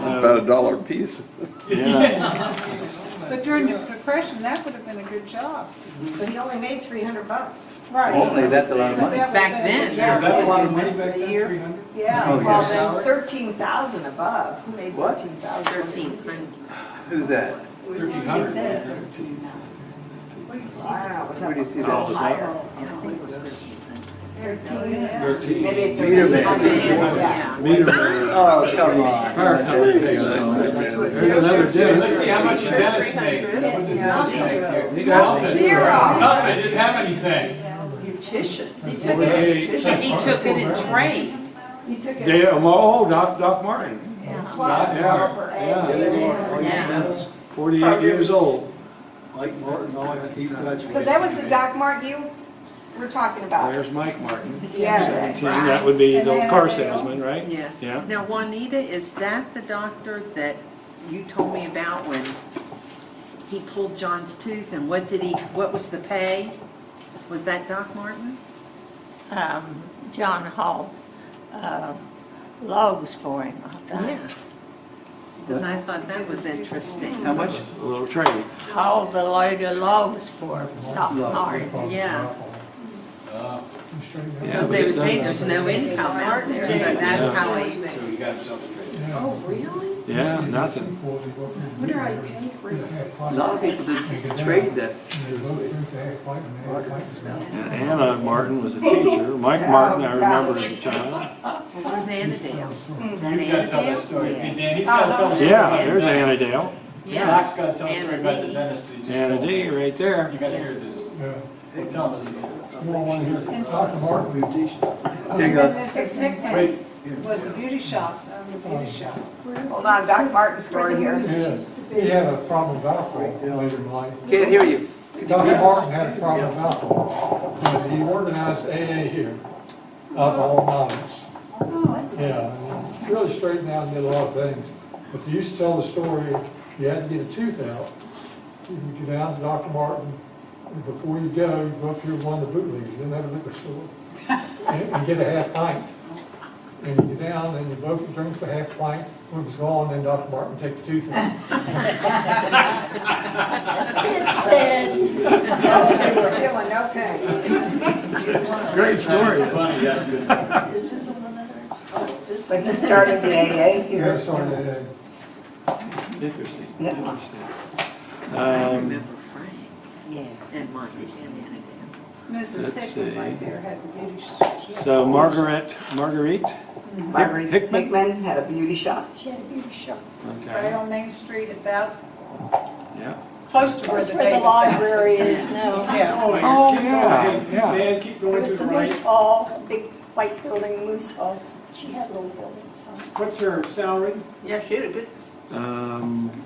[SPEAKER 8] About $1 a piece.
[SPEAKER 3] yeah.
[SPEAKER 9] But during the Depression, that would have been a good job.
[SPEAKER 6] But he only made $300.
[SPEAKER 9] Right.
[SPEAKER 14] Only, that's a lot of
[SPEAKER 9] But
[SPEAKER 14] money.
[SPEAKER 9] that would
[SPEAKER 4] Back
[SPEAKER 9] have been a
[SPEAKER 4] then,
[SPEAKER 9] good
[SPEAKER 10] Was
[SPEAKER 9] job.
[SPEAKER 10] that a lot of money back
[SPEAKER 6] The
[SPEAKER 10] then,
[SPEAKER 6] year?
[SPEAKER 10] 300?
[SPEAKER 9] Yeah.
[SPEAKER 14] Oh,
[SPEAKER 6] Well,
[SPEAKER 14] yeah.
[SPEAKER 6] then 13,000 above. Who made
[SPEAKER 14] What?
[SPEAKER 6] 13,000?
[SPEAKER 4] 1,300.
[SPEAKER 14] Who's that?
[SPEAKER 10] 1,300.
[SPEAKER 6] I don't know, was that?
[SPEAKER 14] Where do you see that?
[SPEAKER 6] higher?
[SPEAKER 4] I think it was 1,300.
[SPEAKER 10] 13.
[SPEAKER 6] Maybe
[SPEAKER 14] Meter man.
[SPEAKER 6] 13,000, yeah.
[SPEAKER 3] Meter man.
[SPEAKER 14] Oh, come on.
[SPEAKER 3] There's another
[SPEAKER 10] Let's
[SPEAKER 3] Dennis.
[SPEAKER 10] see how much Dennis made. What did Dennis make here? He got nothing.
[SPEAKER 6] Zero.
[SPEAKER 10] Nothing, didn't have anything.
[SPEAKER 2] Beautician.
[SPEAKER 6] He took it.
[SPEAKER 4] He took it in trade.
[SPEAKER 6] He took it.
[SPEAKER 3] Yeah, Doc Martin.
[SPEAKER 6] Swap
[SPEAKER 3] Yeah.
[SPEAKER 6] for
[SPEAKER 3] Yeah.
[SPEAKER 6] eggs.
[SPEAKER 3] 48 years old.
[SPEAKER 7] Mike Martin, all that, he graduated.
[SPEAKER 6] So that was the Doc Martin you were talking about?
[SPEAKER 3] There's Mike Martin.
[SPEAKER 6] Yes.
[SPEAKER 3] 17, that would be the car salesman, right?
[SPEAKER 4] Yes.
[SPEAKER 3] Yeah.
[SPEAKER 4] Now, Juanita, is that the doctor that you told me about when he pulled John's tooth and what was the pay? Was that Doc Martin?
[SPEAKER 12] John hauled logs for him, I
[SPEAKER 4] Yeah.
[SPEAKER 12] think.
[SPEAKER 4] Because I thought that was interesting.
[SPEAKER 14] How much?
[SPEAKER 3] A little trade.
[SPEAKER 12] Hauled a load of logs for him, Doc Martin.
[SPEAKER 4] Yeah.
[SPEAKER 10] Uh,
[SPEAKER 4] Because they were saying there's no income out there, so that's how he.
[SPEAKER 10] So he got himself straight.
[SPEAKER 6] Oh, really?
[SPEAKER 3] Yeah, nothing.
[SPEAKER 6] Wonder how he paid for his.
[SPEAKER 14] A lot of people did trade that.
[SPEAKER 3] And Anna Martin was a teacher. Mike Martin, I remember as a child.
[SPEAKER 4] Where's Annandale? Is that
[SPEAKER 10] You've got to tell that
[SPEAKER 4] Annandale?
[SPEAKER 10] story. Hey, Dan, he's got to tell the story.
[SPEAKER 3] Yeah, there's Annadale.
[SPEAKER 4] Yeah.
[SPEAKER 10] Doc's got to tell the story about the
[SPEAKER 4] Annandale.
[SPEAKER 10] dentist. He just
[SPEAKER 3] Anna
[SPEAKER 10] told me.
[SPEAKER 3] D, right there.
[SPEAKER 10] You got to hear this.
[SPEAKER 5] Yeah.
[SPEAKER 10] Tell us.
[SPEAKER 5] More one here. Dr. Martin.
[SPEAKER 14] There you
[SPEAKER 9] And then
[SPEAKER 14] go.
[SPEAKER 9] Mrs. Hickman was the beauty shop, the beauty shop.
[SPEAKER 6] Hold on, Doc Martin's story here.
[SPEAKER 5] Yes, he had a problem with alcohol later in life.
[SPEAKER 14] Can't hear you.
[SPEAKER 5] Dr. Martin had a problem with alcohol. And he organized AA here, Alcohol Anonymous. Yeah, and really straightened out and did a lot of things. But they used to tell the story, you had to get a tooth out. You would go down to Dr. Martin, And before you go up here to one of the bootleggers, you didn't have a liquor store, and get a half pint. And you get down, and you both drink the half pint, when it's gone, then Dr. Martin take the tooth out.
[SPEAKER 13] Tis said.
[SPEAKER 6] We're feeling okay.
[SPEAKER 3] Great story.
[SPEAKER 10] Funny, yes, because
[SPEAKER 2] But he started the AA
[SPEAKER 5] Yeah,
[SPEAKER 2] here.
[SPEAKER 5] sorry, that,
[SPEAKER 3] Interesting,
[SPEAKER 2] Yeah.
[SPEAKER 3] interesting.
[SPEAKER 4] Remember Frank? Yeah. And Martin and
[SPEAKER 9] Mrs.
[SPEAKER 3] Let's
[SPEAKER 9] Hickman
[SPEAKER 3] see.
[SPEAKER 9] right there had the beauty shop.
[SPEAKER 3] So Marguerite
[SPEAKER 2] Marguerite
[SPEAKER 3] Hickman?
[SPEAKER 2] Hickman had a beauty shop.
[SPEAKER 13] She had a beauty shop.
[SPEAKER 9] Right
[SPEAKER 3] Okay,
[SPEAKER 9] on Main Street about,
[SPEAKER 3] yeah.
[SPEAKER 9] close to where
[SPEAKER 13] That's
[SPEAKER 9] the
[SPEAKER 13] where the
[SPEAKER 9] Davis house
[SPEAKER 13] library is now.
[SPEAKER 9] Yeah.
[SPEAKER 3] Oh, yeah, yeah.
[SPEAKER 5] Dan, keep
[SPEAKER 13] It
[SPEAKER 5] going
[SPEAKER 13] was
[SPEAKER 5] to
[SPEAKER 13] the
[SPEAKER 5] the
[SPEAKER 13] Moose
[SPEAKER 5] right.
[SPEAKER 13] Hall, big white building, Moose Hall. She had little buildings.
[SPEAKER 5] What's her salary?
[SPEAKER 14] Yeah, she had a good,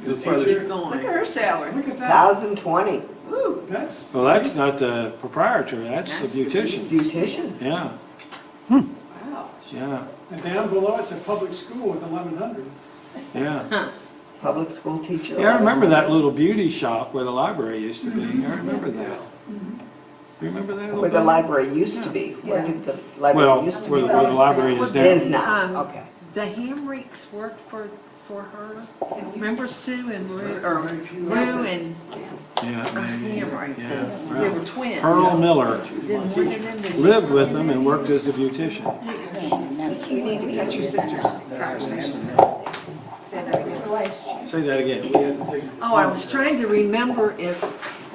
[SPEAKER 3] Good
[SPEAKER 14] further.
[SPEAKER 3] teacher.
[SPEAKER 14] Look at her salary.
[SPEAKER 5] Look at that.
[SPEAKER 2] 1,020.
[SPEAKER 14] Woo.
[SPEAKER 5] That's,
[SPEAKER 3] Well, that's not the proprietor, that's the beautician.
[SPEAKER 2] Beautician.
[SPEAKER 3] Yeah,
[SPEAKER 14] Wow.
[SPEAKER 3] yeah,
[SPEAKER 5] and down below, it's a public school with 1,100.
[SPEAKER 3] yeah.
[SPEAKER 2] Public school teacher.
[SPEAKER 3] Yeah, I remember that little beauty shop where the library used to be. I remember that. You remember that? a little
[SPEAKER 2] Where the
[SPEAKER 3] bit?
[SPEAKER 2] library used to be. Where
[SPEAKER 9] Yeah.
[SPEAKER 2] did the
[SPEAKER 3] Well,
[SPEAKER 2] library used to
[SPEAKER 3] where
[SPEAKER 2] be?
[SPEAKER 3] the library is
[SPEAKER 2] Is
[SPEAKER 3] now.
[SPEAKER 2] now, okay.
[SPEAKER 4] The Hamricks worked for her. Remember Sue and Rue, or Rue and
[SPEAKER 3] Yeah, maybe.
[SPEAKER 4] Hamrick?
[SPEAKER 3] Yeah,
[SPEAKER 4] They were
[SPEAKER 3] right.
[SPEAKER 4] twins.
[SPEAKER 3] Pearl Miller
[SPEAKER 4] Then one of them did-
[SPEAKER 3] lived with them and worked as a beautician.
[SPEAKER 6] You need to cut your sister's conversation. Say that again.
[SPEAKER 3] Say that again. We had to take-
[SPEAKER 4] Oh, I was trying to remember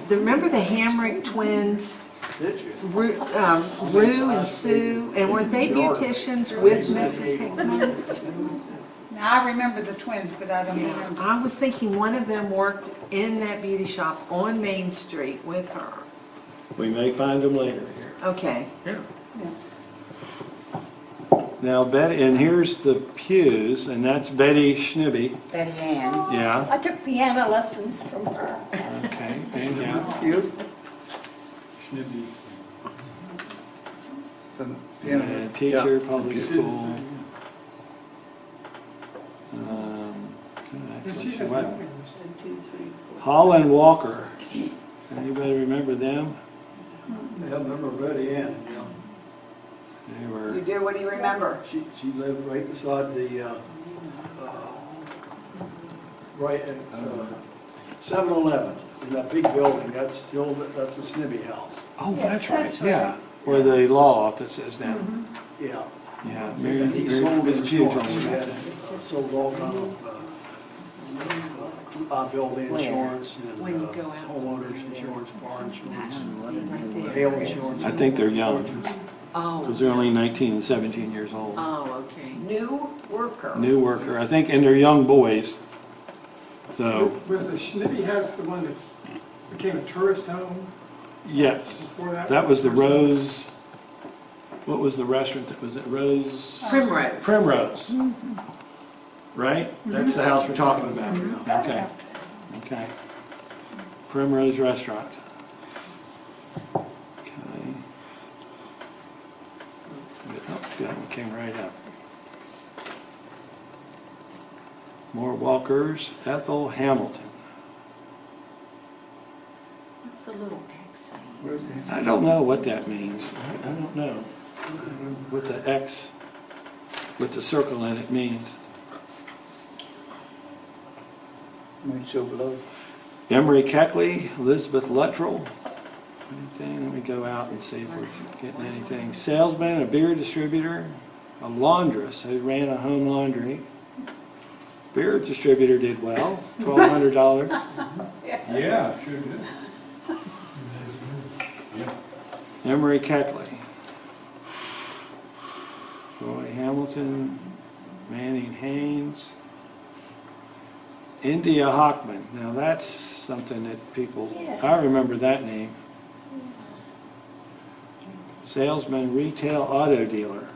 [SPEAKER 4] remember the Hamrick twins?
[SPEAKER 14] Did you?
[SPEAKER 4] Rue and Sue, and were they beauticians with Mrs. Hickman?
[SPEAKER 9] Now, I remember the twins, but I don't remember.
[SPEAKER 4] I was thinking one of them worked in that beauty shop on Main Street with her.
[SPEAKER 3] We may find them later here.
[SPEAKER 4] Okay.
[SPEAKER 3] Yeah. Now, Betty, and here's the pews, and that's Betty Schnibby.
[SPEAKER 6] Betty Ann.
[SPEAKER 3] Yeah,
[SPEAKER 13] I took piano lessons from her.
[SPEAKER 3] okay, and yeah.
[SPEAKER 14] You?
[SPEAKER 3] And teacher, public school. What? Holland Walker. Anybody remember them?
[SPEAKER 7] Yeah, I remember Betty Ann, yeah.
[SPEAKER 3] They
[SPEAKER 6] You
[SPEAKER 3] were,
[SPEAKER 6] do, what do you remember?
[SPEAKER 7] She lived right beside the, right at 7-Eleven, in that big building, that's a Snibby house.
[SPEAKER 3] oh,
[SPEAKER 6] Yes,
[SPEAKER 3] that's right,
[SPEAKER 6] that's
[SPEAKER 3] yeah.
[SPEAKER 6] right.
[SPEAKER 3] Where the law office is now.
[SPEAKER 7] Yeah.
[SPEAKER 3] Yeah,
[SPEAKER 7] And he sold
[SPEAKER 3] Miss Pugh told
[SPEAKER 7] insurance,
[SPEAKER 3] me
[SPEAKER 7] he
[SPEAKER 3] about
[SPEAKER 7] had
[SPEAKER 3] that.
[SPEAKER 7] sold all kind of liability insurance and
[SPEAKER 4] When you go out.
[SPEAKER 7] homeowners insurance, car insurance, hail insurance.
[SPEAKER 3] I think they're young, because
[SPEAKER 4] Oh,
[SPEAKER 3] they're only 19 and 17 years old.
[SPEAKER 4] oh, okay.
[SPEAKER 6] New worker.
[SPEAKER 3] New worker, I think, and they're young boys. So,
[SPEAKER 5] Was the Schnibby house the one that became a tourist home
[SPEAKER 3] yes,
[SPEAKER 5] before that?
[SPEAKER 3] that was the Rose, what was the restaurant, was it Rose?
[SPEAKER 4] Primrose.
[SPEAKER 3] Primrose. Right? That's the house we're talking about. Okay, okay. Primrose Restaurant. Okay. Oh, that one came right up. More Walkers, Ethel Hamilton.
[SPEAKER 4] What's the little X sign?
[SPEAKER 14] Where's this?
[SPEAKER 3] I don't know what that means. I don't know what the X with the circle in it means.
[SPEAKER 14] Might show below.
[SPEAKER 3] Emery Keckley, Elizabeth Luttrell. Anything? Let me go out and see if we're getting anything. Salesman, a beer distributor, a laundress who ran a home laundry. Beer distributor did well, $1,200.
[SPEAKER 10] yeah, sure did.
[SPEAKER 3] Emery Keckley. Roy Hamilton, Manning Haynes. India Hockman. Now that's something that people, I remember that name. Salesman, retail auto dealer.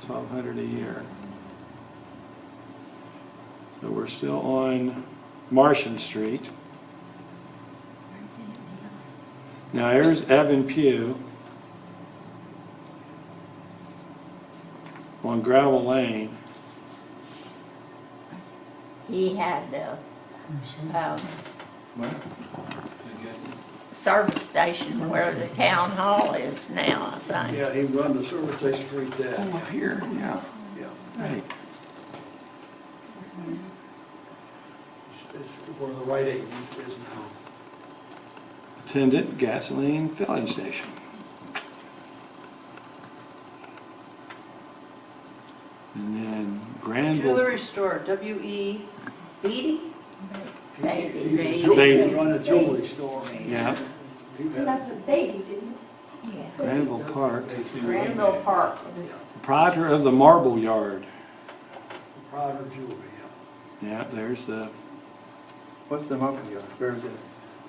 [SPEAKER 3] $1,200 a year. So we're still on Martian Street. Now here's Evan Pugh on Gravel Lane.
[SPEAKER 12] He had
[SPEAKER 10] What?
[SPEAKER 12] Service station where the town hall is now, I think.
[SPEAKER 7] Yeah, he run the service station for his dad.
[SPEAKER 8] Oh, here, yeah.
[SPEAKER 7] Yeah.
[SPEAKER 8] Right.
[SPEAKER 7] It's where the Rite Aid is now.
[SPEAKER 3] Attendant gasoline filling station. And then Granville.
[SPEAKER 6] Jewelry store, W.E. Beatty?
[SPEAKER 7] He's
[SPEAKER 12] Beatty.
[SPEAKER 7] a
[SPEAKER 3] Beatty.
[SPEAKER 7] run a jewelry store.
[SPEAKER 3] Yeah,
[SPEAKER 7] He
[SPEAKER 13] And
[SPEAKER 7] had-
[SPEAKER 13] that's a baby, didn't
[SPEAKER 3] Granville Park.
[SPEAKER 6] Granville Park.
[SPEAKER 3] Proprietor of the Marble Yard.
[SPEAKER 7] Pride of jewelry, yeah.
[SPEAKER 3] Yeah, there's the,
[SPEAKER 14] What's the market yard? Where is it?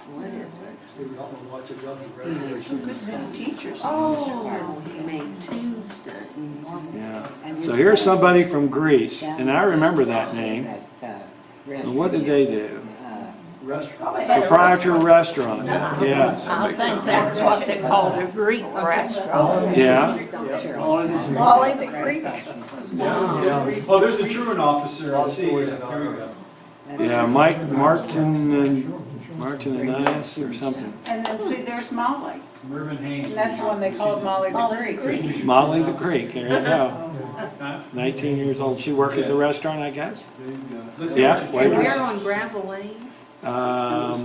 [SPEAKER 6] What is it?
[SPEAKER 7] Steve, I don't know what you done to graduation.
[SPEAKER 6] Good teachers.
[SPEAKER 11] Oh.
[SPEAKER 6] He made tombstones.
[SPEAKER 3] yeah. So here's somebody from Greece, and I remember that name. And what did they do?
[SPEAKER 7] Restaurant.
[SPEAKER 3] Proprietor restaurant, yes.
[SPEAKER 12] I think that's what they call the Greek restaurant.
[SPEAKER 3] Yeah,
[SPEAKER 7] Yeah, all in his-
[SPEAKER 13] Molly the Greek?
[SPEAKER 10] Oh, there's a truant officer, I see. Here we go.
[SPEAKER 3] yeah, Martin Ananias or something.
[SPEAKER 9] And then see, there's Molly,
[SPEAKER 10] Mervyn Haynes.
[SPEAKER 9] and that's the one they called Molly the Greek.
[SPEAKER 3] Molly the Creek, there you go. 19 years old. She worked at the restaurant, I guess?
[SPEAKER 10] There you go. Let's see
[SPEAKER 3] Yeah,
[SPEAKER 10] what you-
[SPEAKER 3] wait.
[SPEAKER 6] We're on Granville Lane.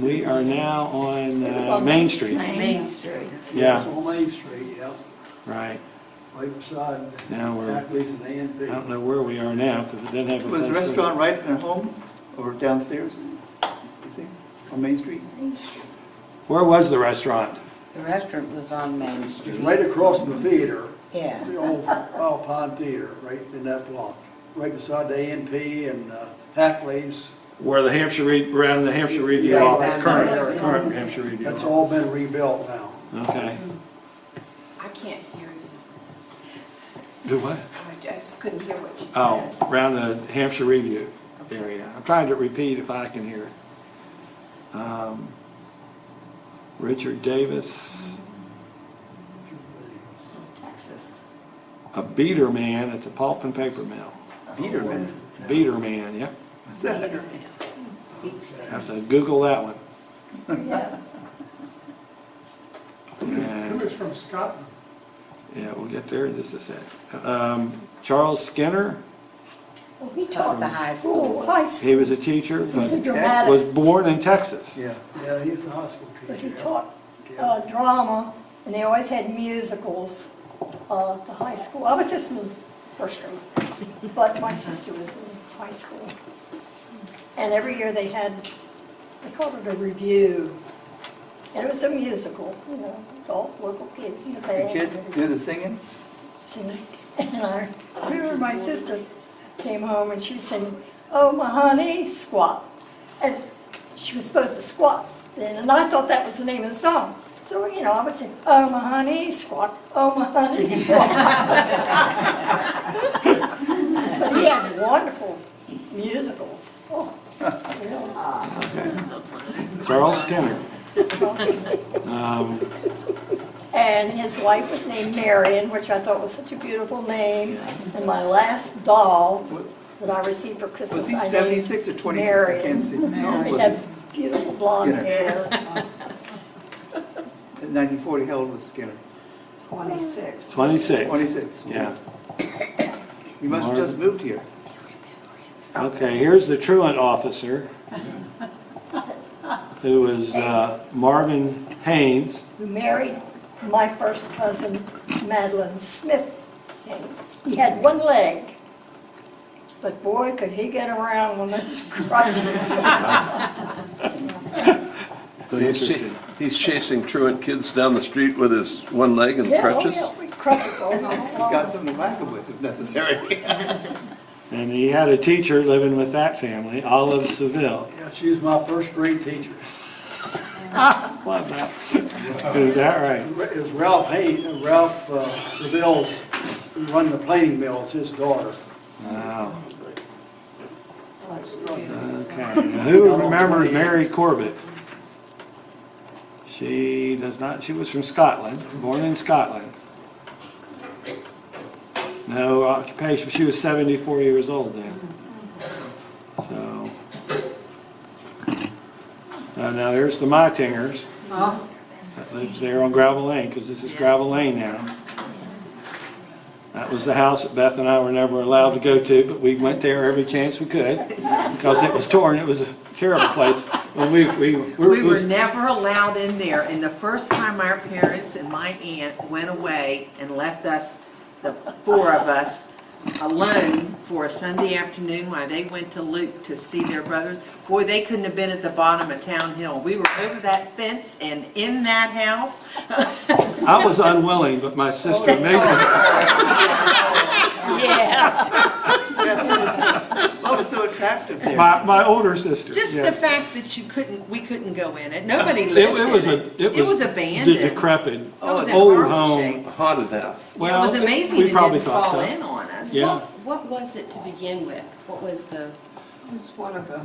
[SPEAKER 3] We are now on Main Street.
[SPEAKER 12] Main Street.
[SPEAKER 3] Yeah,
[SPEAKER 7] It's on Main Street, yeah,
[SPEAKER 3] right.
[SPEAKER 7] right beside
[SPEAKER 3] Now we're,
[SPEAKER 7] Ackley's and A and B.
[SPEAKER 3] I don't know where we are now because it doesn't have a
[SPEAKER 14] Was the
[SPEAKER 3] place.
[SPEAKER 14] restaurant right in their home or downstairs? You think? On Main Street?
[SPEAKER 3] Where was the restaurant?
[SPEAKER 6] The restaurant was on Main
[SPEAKER 7] It's
[SPEAKER 6] Street.
[SPEAKER 7] right across from the theater,
[SPEAKER 6] Yeah.
[SPEAKER 7] the old Alpine Theater, right in that block, right beside the A&P and Ackley's.
[SPEAKER 3] Where the Hampshire, around the Hampshire Review
[SPEAKER 7] Yeah,
[SPEAKER 3] office, current
[SPEAKER 7] that's-
[SPEAKER 3] current Hampshire Review.
[SPEAKER 7] That's all been rebuilt now.
[SPEAKER 3] Okay.
[SPEAKER 6] I can't hear you.
[SPEAKER 3] Do what?
[SPEAKER 6] I just couldn't hear what you said.
[SPEAKER 3] Oh, around the Hampshire Review area. I'm trying to repeat if I can hear it. Richard Davis,
[SPEAKER 6] Texas.
[SPEAKER 3] a beater man at the pulp and paper mill.
[SPEAKER 14] Peterman.
[SPEAKER 3] Beater man, yep.
[SPEAKER 14] What's that?
[SPEAKER 3] Have to Google that one.
[SPEAKER 13] Yeah.
[SPEAKER 5] Who
[SPEAKER 3] And,
[SPEAKER 5] is from Scotland?
[SPEAKER 3] yeah, we'll get there in just a sec. Charles Skinner,
[SPEAKER 13] Well, he
[SPEAKER 6] Taught
[SPEAKER 13] taught
[SPEAKER 6] the high school.
[SPEAKER 13] high school.
[SPEAKER 3] he was a teacher,
[SPEAKER 13] He was a
[SPEAKER 3] but
[SPEAKER 13] dramatic,
[SPEAKER 3] was born in Texas.
[SPEAKER 14] Yeah.
[SPEAKER 7] Yeah, he's a high school
[SPEAKER 13] but
[SPEAKER 7] teacher.
[SPEAKER 13] he taught
[SPEAKER 7] Yeah.
[SPEAKER 13] drama, and they always had musicals at the high school. I was just in first grade, but my sister was in high school. And every year they called it a review. And it was a musical, you know, it was all local kids in the
[SPEAKER 14] The
[SPEAKER 13] band.
[SPEAKER 14] kids do the singing?
[SPEAKER 13] Singing. And I remember my sister came home and she was singing, "Oh, my honey, squat." And she was supposed to squat then, and I thought that was the name of the song. So, you know, I would sing, "Oh, my honey, squat, oh, my honey, squat." But he had wonderful musicals. Oh, really.
[SPEAKER 3] Charles Skinner.
[SPEAKER 13] And his wife was named Marion, which I thought was such a beautiful name. And my last doll that I received for Christmas,
[SPEAKER 14] Was he
[SPEAKER 13] I named
[SPEAKER 14] 76 or 26? I
[SPEAKER 13] Marion.
[SPEAKER 14] can't see. No,
[SPEAKER 13] It
[SPEAKER 14] was
[SPEAKER 13] had
[SPEAKER 14] it?
[SPEAKER 13] beautiful blonde
[SPEAKER 14] Skinner.
[SPEAKER 13] hair.
[SPEAKER 14] In 1940, how old was Skinner?
[SPEAKER 6] 26.
[SPEAKER 3] 26.
[SPEAKER 14] 26.
[SPEAKER 3] Yeah.
[SPEAKER 14] You must have just moved here.
[SPEAKER 3] Okay, here's the truant officer, who was Marvin Haynes.
[SPEAKER 13] Who married my first cousin, Madeline Smith Haynes. He had one leg, but boy, could he get around on those crutches.
[SPEAKER 8] So he's chasing truant kids down the street with his one leg and
[SPEAKER 13] Yeah,
[SPEAKER 8] crutches?
[SPEAKER 13] oh, yeah, with crutches all night
[SPEAKER 14] He's
[SPEAKER 13] long.
[SPEAKER 14] got something to whack him with if necessary.
[SPEAKER 3] And he had a teacher living with that family, Olive Seville.
[SPEAKER 7] Yeah, she was my first grade teacher.
[SPEAKER 3] What about? Is that right?
[SPEAKER 7] It was Ralph Seville's, who run the planing mill, it's his daughter.
[SPEAKER 3] Wow. Okay, now who remembers Mary Corbett? She does not, she was from Scotland, born in Scotland. No occupation, she was 74 years old then. So, Now there's the Mytingers.
[SPEAKER 4] Oh,
[SPEAKER 3] That lives there on Gravel Lane, because this is Gravel Lane now. That was the house that Beth and I were never allowed to go to, but we went there every chance we could, because it was torn. It was a terrible place. When
[SPEAKER 4] we were never allowed in there, and the first time our parents and my aunt went away and left us, the four of us, alone for a Sunday afternoon while they went to Luke to see their brothers, boy, they couldn't have been at the bottom of Town Hill. We were over that fence and in that house.
[SPEAKER 3] I was unwilling, but my sister made me.
[SPEAKER 12] Yeah.
[SPEAKER 14] What was so attractive there?
[SPEAKER 3] My older sister.
[SPEAKER 4] Just
[SPEAKER 3] yeah.
[SPEAKER 4] the fact that we couldn't go in it. Nobody
[SPEAKER 3] It
[SPEAKER 4] lived
[SPEAKER 3] was
[SPEAKER 4] in it.
[SPEAKER 3] it was
[SPEAKER 4] abandoned.
[SPEAKER 3] decrepit,
[SPEAKER 4] It was in
[SPEAKER 3] old
[SPEAKER 4] horrible
[SPEAKER 3] home.
[SPEAKER 4] shape.
[SPEAKER 8] A haunted house.
[SPEAKER 3] Well,
[SPEAKER 4] It was amazing
[SPEAKER 3] we
[SPEAKER 4] it
[SPEAKER 3] probably
[SPEAKER 4] didn't
[SPEAKER 3] thought
[SPEAKER 4] fall
[SPEAKER 3] so.
[SPEAKER 4] in on us.
[SPEAKER 3] Yeah.
[SPEAKER 15] What was it to begin with? What was the,
[SPEAKER 6] It was one of the,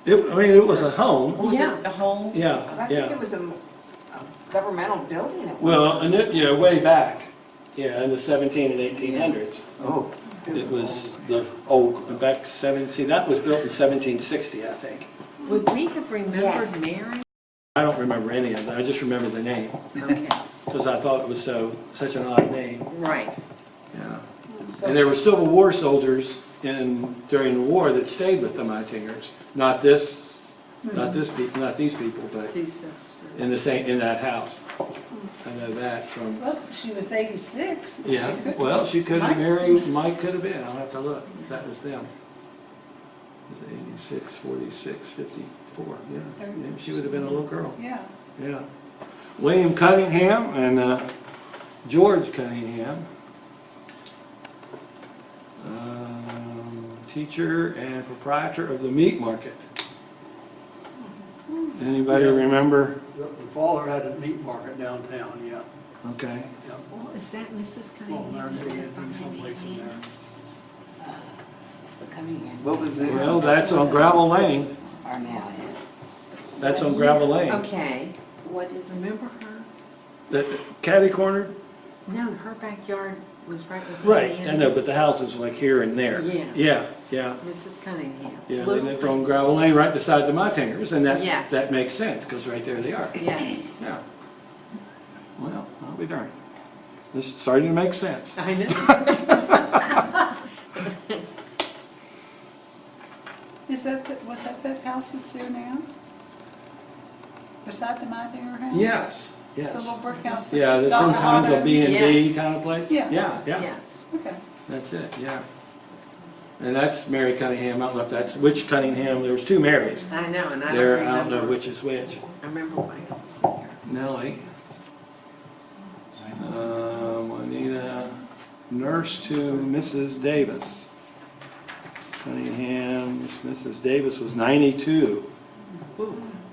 [SPEAKER 3] I mean, it was a home.
[SPEAKER 15] was
[SPEAKER 6] Yeah.
[SPEAKER 15] it a home?
[SPEAKER 3] Yeah,
[SPEAKER 6] I think
[SPEAKER 3] yeah.
[SPEAKER 6] it was a governmental building at one
[SPEAKER 3] Well,
[SPEAKER 6] time.
[SPEAKER 3] and yeah, way back, yeah, in the 17 and 1800s.
[SPEAKER 14] Oh,
[SPEAKER 3] It was the old, back 17, that was built in 1760, I think.
[SPEAKER 4] Would we have remembered
[SPEAKER 15] Yes.
[SPEAKER 4] Mary?
[SPEAKER 3] I don't remember any of that, I just remember the name,
[SPEAKER 4] Okay,
[SPEAKER 3] because I thought it was such an odd name.
[SPEAKER 4] right.
[SPEAKER 3] Yeah. And there were Civil War soldiers during the war that stayed with the Mytingers. Not these people, but
[SPEAKER 4] Two sisters.
[SPEAKER 3] in that house. I know that from,
[SPEAKER 9] Well, she was 86.
[SPEAKER 3] yeah,
[SPEAKER 9] She could-
[SPEAKER 3] well, she could have
[SPEAKER 9] Mike-
[SPEAKER 3] married, Mike could have been, I'll have to look. That was them. It was 86, 46, 54, yeah. Maybe she would have been a little girl,
[SPEAKER 9] Yeah.
[SPEAKER 3] yeah. William Cunningham and George Cunningham. Teacher and proprietor of the meat market. Anybody remember?
[SPEAKER 7] The father had a meat market downtown, yeah.
[SPEAKER 3] Okay.
[SPEAKER 7] Yeah.
[SPEAKER 4] Well, is that Mrs.
[SPEAKER 7] Well, there
[SPEAKER 4] Cunningham?
[SPEAKER 7] may be someplace in there.
[SPEAKER 6] The Cunningham.
[SPEAKER 14] what was it?
[SPEAKER 3] Well, that's on Gravel Lane.
[SPEAKER 6] Are now,
[SPEAKER 3] That's on Gravel Lane.
[SPEAKER 4] Okay,
[SPEAKER 15] What is it?
[SPEAKER 4] remember her?
[SPEAKER 3] The catty corner?
[SPEAKER 4] No, her backyard was right with
[SPEAKER 3] Right,
[SPEAKER 4] Annie
[SPEAKER 3] I know, but the houses like here and there.
[SPEAKER 4] Yeah.
[SPEAKER 3] Yeah, yeah.
[SPEAKER 4] Mrs. Cunningham.
[SPEAKER 3] Yeah, they lived on Gravel Lane right beside the Mytingers, and
[SPEAKER 4] Yes.
[SPEAKER 3] that makes sense, because right there they are.
[SPEAKER 4] Yes,
[SPEAKER 3] Yeah. Well, I'll be darned. This is starting to make sense.
[SPEAKER 4] I know.
[SPEAKER 9] Was that house that's there now? Beside the Mytinger house?
[SPEAKER 3] Yes,
[SPEAKER 9] The
[SPEAKER 3] yes.
[SPEAKER 9] little brick house? that
[SPEAKER 3] Yeah, there's
[SPEAKER 9] Donna
[SPEAKER 3] sometimes a
[SPEAKER 9] Otto-
[SPEAKER 3] B&B
[SPEAKER 4] Yes.
[SPEAKER 3] kind of place.
[SPEAKER 9] Yeah.
[SPEAKER 3] Yeah, yeah.
[SPEAKER 4] Yes.
[SPEAKER 9] Okay.
[SPEAKER 3] That's it, yeah. And that's Mary Cunningham, I don't know if that's, which Cunningham, there was two Marys.
[SPEAKER 4] I know, and I
[SPEAKER 3] There,
[SPEAKER 4] don't
[SPEAKER 3] I don't know
[SPEAKER 4] remember.
[SPEAKER 3] which is which.
[SPEAKER 4] I remember when I got to see her.
[SPEAKER 3] Nellie. Juanita, nurse to Mrs. Davis. Cunningham, Mrs. Davis was 92.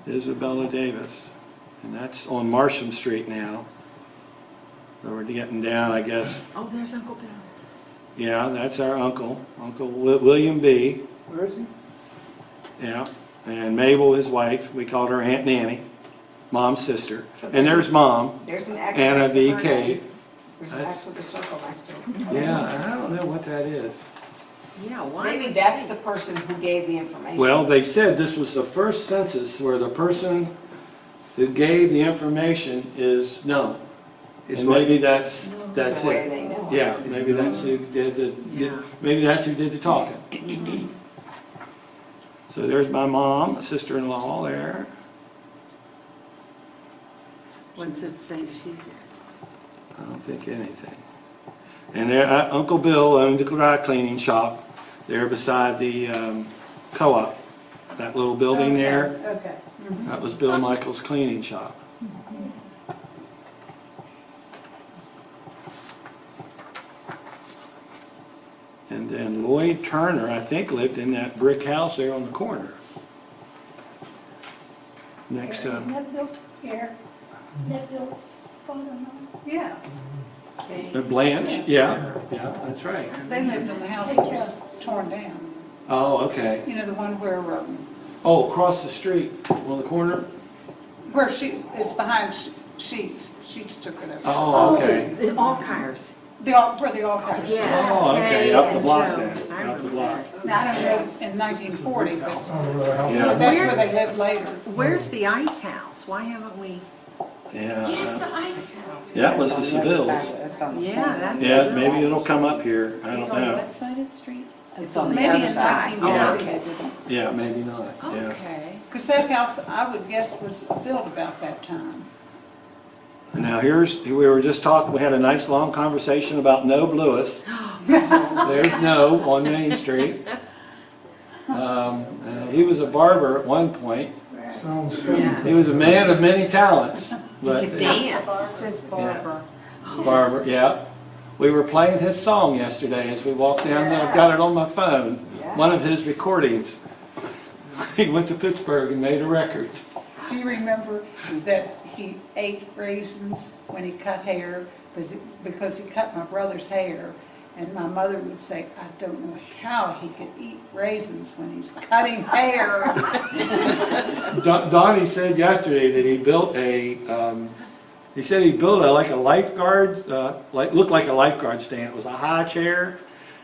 [SPEAKER 3] Isabella Davis. And that's on Marsham Street now. So we're getting down, I guess.
[SPEAKER 4] Oh, there's Uncle Bill.
[SPEAKER 3] Yeah, that's our uncle, Uncle William B.
[SPEAKER 14] Where is he?
[SPEAKER 3] Yeah, and Mabel, his wife, we called her Aunt Nanny, Mom's sister.
[SPEAKER 6] So
[SPEAKER 3] And there's Mom,
[SPEAKER 6] There's an X
[SPEAKER 3] Anna
[SPEAKER 6] next to
[SPEAKER 3] B.
[SPEAKER 6] her name.
[SPEAKER 3] Cave.
[SPEAKER 6] There's an X with a circle next to it.
[SPEAKER 3] Yeah, I don't know what that is.
[SPEAKER 4] Yeah, why?
[SPEAKER 6] Maybe
[SPEAKER 4] would
[SPEAKER 6] that's
[SPEAKER 4] she?
[SPEAKER 6] the person who gave the information.
[SPEAKER 3] Well, they said this was the first census where the person who gave the information is known. And maybe that's
[SPEAKER 6] The way
[SPEAKER 3] it.
[SPEAKER 6] they know.
[SPEAKER 3] Yeah, maybe that's who did
[SPEAKER 4] Yeah.
[SPEAKER 3] maybe that's who did the talking. So there's my mom, my sister-in-law there.
[SPEAKER 4] What's it say she did?
[SPEAKER 3] I don't think anything. And there, Uncle Bill owned the dry cleaning shop there beside the co-op. That little building
[SPEAKER 9] Okay,
[SPEAKER 3] there,
[SPEAKER 9] Okay.
[SPEAKER 3] that was Bill Michael's cleaning shop. And then Lloyd Turner, I think, lived in that brick house there on the corner. Next to
[SPEAKER 13] Isn't that built here? That Bill's father-in-law?
[SPEAKER 9] Yes.
[SPEAKER 3] Blanche, yeah, that's right.
[SPEAKER 9] They lived in the house that was torn down.
[SPEAKER 3] Oh, okay.
[SPEAKER 9] You know, the one where,
[SPEAKER 3] Oh, across the street on the corner?
[SPEAKER 9] it's behind Sheets. Sheets took it over.
[SPEAKER 3] Oh, okay.
[SPEAKER 4] All Keiers.
[SPEAKER 9] Where the archives.
[SPEAKER 4] Yeah.
[SPEAKER 3] Oh, okay, up the
[SPEAKER 4] And
[SPEAKER 3] block
[SPEAKER 4] Joe.
[SPEAKER 3] then,
[SPEAKER 4] I
[SPEAKER 3] up the
[SPEAKER 4] remember
[SPEAKER 3] block.
[SPEAKER 9] Now, I don't know in 1940, but
[SPEAKER 3] Yeah.
[SPEAKER 9] that's where they lived later.
[SPEAKER 4] Where's the ice house? Why haven't we?
[SPEAKER 3] Yeah.
[SPEAKER 4] Yes, the ice house.
[SPEAKER 3] That was the Sevilles.
[SPEAKER 4] Yeah, that's.
[SPEAKER 3] Yeah, maybe it'll come up here, I
[SPEAKER 15] It's
[SPEAKER 3] don't
[SPEAKER 15] on
[SPEAKER 3] know.
[SPEAKER 15] what side of the street?
[SPEAKER 14] It's on the
[SPEAKER 9] Maybe
[SPEAKER 14] other
[SPEAKER 9] in
[SPEAKER 14] side.
[SPEAKER 9] 1940
[SPEAKER 4] Yeah.
[SPEAKER 9] they didn't.
[SPEAKER 3] Yeah, maybe not, yeah.
[SPEAKER 4] Okay.
[SPEAKER 9] Because that house, I would guess, was built about that time.
[SPEAKER 3] Now we were just talking, we had a nice long conversation about Nob Lewis. There's Nob on Main Street. He was a barber at one point.
[SPEAKER 5] Sounds good.
[SPEAKER 4] Yeah.
[SPEAKER 3] He was a man of many talents,
[SPEAKER 4] He
[SPEAKER 3] but
[SPEAKER 4] could dance. It says Barbara.
[SPEAKER 3] barber, yeah. We were playing his song yesterday as we walked down there. I've got it on my phone, one of his recordings. He went to Pittsburgh and made a record.
[SPEAKER 9] Do you remember that he ate raisins when he cut hair? Because he cut my brother's hair. And my mother would say, I don't know how he could eat raisins when he's cutting hair.
[SPEAKER 3] Donnie said yesterday that he built like a lifeguard, looked like a lifeguard stand. It was a high chair,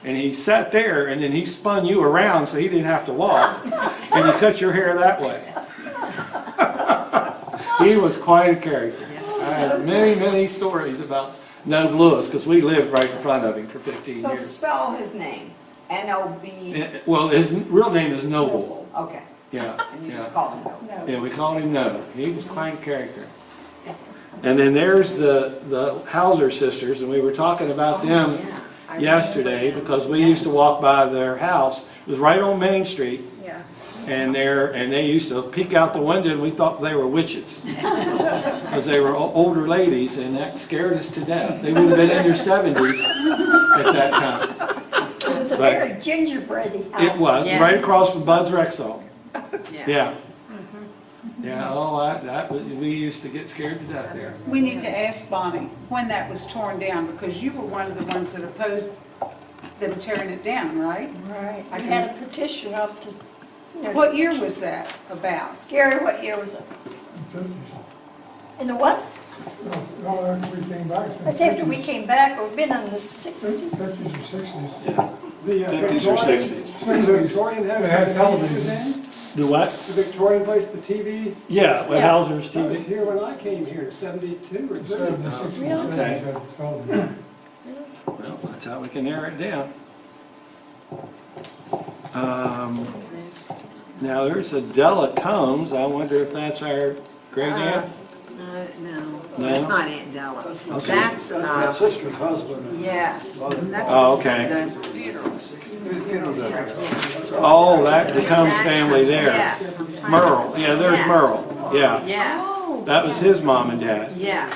[SPEAKER 3] and he sat there, and then he spun you around so he didn't have to walk, and he cut your hair that way. He was quite a character. I have many, many stories about Nob Lewis, because we lived right in front of him for 15
[SPEAKER 6] So
[SPEAKER 3] years.
[SPEAKER 6] spell his name, N-O-B,
[SPEAKER 3] Well, his real name is Noble.
[SPEAKER 6] okay,
[SPEAKER 3] Yeah,
[SPEAKER 6] and you
[SPEAKER 3] yeah.
[SPEAKER 6] just call him Noble.
[SPEAKER 9] No.
[SPEAKER 3] Yeah, we called him Noble. He was quite a character. And then there's the Hauser sisters, and we were talking about them yesterday because we used to walk by their house. It was right on Main Street,
[SPEAKER 9] Yeah.
[SPEAKER 3] and they used to peek out the window, and we thought they were witches because they were older ladies, and that scared us to death. They would have been in their 70s at that time.
[SPEAKER 13] It was a
[SPEAKER 3] But
[SPEAKER 13] very gingerbready house.
[SPEAKER 3] It was
[SPEAKER 4] Yeah.
[SPEAKER 3] right across from Bud's Rexall.
[SPEAKER 4] Yes.
[SPEAKER 3] Yeah. Yeah, we used to get scared to death there.
[SPEAKER 9] We need to ask Bonnie when that was torn down, because you were one of the ones that opposed them tearing it down, right?
[SPEAKER 13] Right.
[SPEAKER 9] I
[SPEAKER 13] We
[SPEAKER 9] can-
[SPEAKER 13] had a petition up to,
[SPEAKER 9] What year was that about?
[SPEAKER 13] Gary, what year was it?
[SPEAKER 5] 50s.
[SPEAKER 13] In the what?
[SPEAKER 5] Well, after we came back.
[SPEAKER 13] That's after we came back, or been in the 60s.
[SPEAKER 5] 50s or 60s.
[SPEAKER 7] The
[SPEAKER 3] 50s or 60s.
[SPEAKER 7] Does the Victorian have
[SPEAKER 5] They had
[SPEAKER 7] television?
[SPEAKER 5] television.
[SPEAKER 3] The what?
[SPEAKER 7] The Victorian place, the TV?
[SPEAKER 3] Yeah, with
[SPEAKER 13] Yeah.
[SPEAKER 3] Hauser's
[SPEAKER 7] That was
[SPEAKER 3] TV.
[SPEAKER 7] here when I came here in 72 or 30.
[SPEAKER 5] 60s,
[SPEAKER 13] Really?
[SPEAKER 5] 70s,
[SPEAKER 3] Okay.
[SPEAKER 5] had television.
[SPEAKER 3] Well, that's how we can narrow it down. Now, there's a Della Combs. I wonder if that's our great aunt?
[SPEAKER 4] No,
[SPEAKER 3] No?
[SPEAKER 4] that's not Aunt Della.
[SPEAKER 7] That's
[SPEAKER 4] That's,
[SPEAKER 7] my sister's husband.
[SPEAKER 4] yes. That's
[SPEAKER 3] Oh, okay.
[SPEAKER 4] the funeral.
[SPEAKER 3] Oh, that's the Combs family there.
[SPEAKER 4] Yes.
[SPEAKER 3] Merle, yeah, there's
[SPEAKER 4] Yes.
[SPEAKER 3] Merle, yeah.
[SPEAKER 4] Yes,
[SPEAKER 3] That was his mom and dad.
[SPEAKER 4] yes.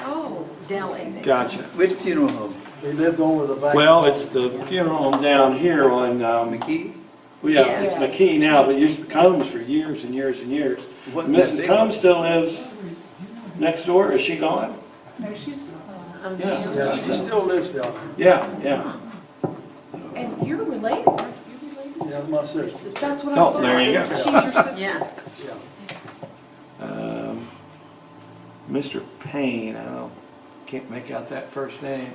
[SPEAKER 4] Della.
[SPEAKER 3] Gotcha.
[SPEAKER 14] Which funeral home?
[SPEAKER 7] They lived over the back.
[SPEAKER 3] Well, it's the funeral home down here on,
[SPEAKER 14] McKee?
[SPEAKER 3] well, yeah, it's McKee now, but it used to be Combs for years and years and years.
[SPEAKER 14] Wasn't that
[SPEAKER 3] Mrs.
[SPEAKER 14] big?
[SPEAKER 3] Combs still lives next door, is she gone?
[SPEAKER 9] No, she's,
[SPEAKER 3] Yeah,
[SPEAKER 7] Yeah, she still lives down
[SPEAKER 3] yeah, yeah.
[SPEAKER 15] And you're related, aren't you related?
[SPEAKER 7] there. Yeah, my sister.
[SPEAKER 15] That's what I
[SPEAKER 3] Oh,
[SPEAKER 15] thought.
[SPEAKER 3] there you go.
[SPEAKER 15] She's your sister.
[SPEAKER 4] Yeah.
[SPEAKER 3] Mr. Payne, can't make out that first name.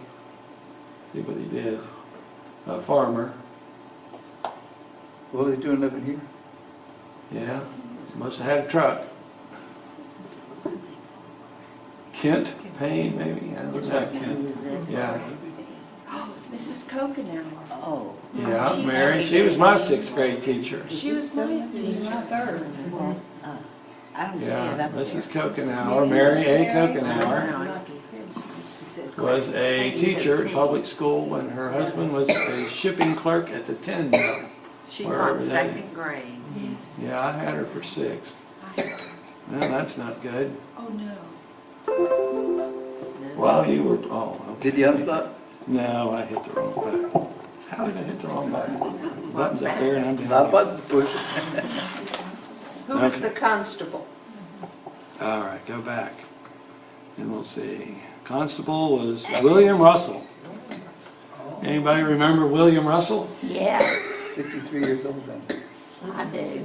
[SPEAKER 3] See what he did. A farmer,
[SPEAKER 14] What were they doing living here?
[SPEAKER 3] yeah, must have had a truck. Kent Payne, maybe, I don't know. Yeah,
[SPEAKER 15] Mrs. Coconut. Oh.
[SPEAKER 3] yeah, Mary, she was my 6th grade teacher.
[SPEAKER 15] She was my teacher.
[SPEAKER 9] my third.
[SPEAKER 15] I don't
[SPEAKER 3] Yeah, Mrs. Kokenauer, Mary A. Kokenauer, was a teacher at public school when her husband was a shipping clerk at the tin mill.
[SPEAKER 4] She
[SPEAKER 3] Wherever
[SPEAKER 4] taught
[SPEAKER 3] that-
[SPEAKER 4] 2nd grade.
[SPEAKER 15] Yes.
[SPEAKER 3] Yeah, I had her for 6th. No, that's not good.
[SPEAKER 15] Oh, no.
[SPEAKER 3] Well, you were, oh, okay.
[SPEAKER 14] Did you unplug?
[SPEAKER 3] No, I hit the wrong button. How did I hit the wrong button? Button's up there and I'm down
[SPEAKER 14] Not
[SPEAKER 3] here.
[SPEAKER 14] buttons to push.
[SPEAKER 2] Who was the constable?
[SPEAKER 3] All right, go back. And we'll see. Constable was William Russell. Anybody remember William Russell?
[SPEAKER 12] Yeah,
[SPEAKER 14] 63 years old then.
[SPEAKER 12] I do.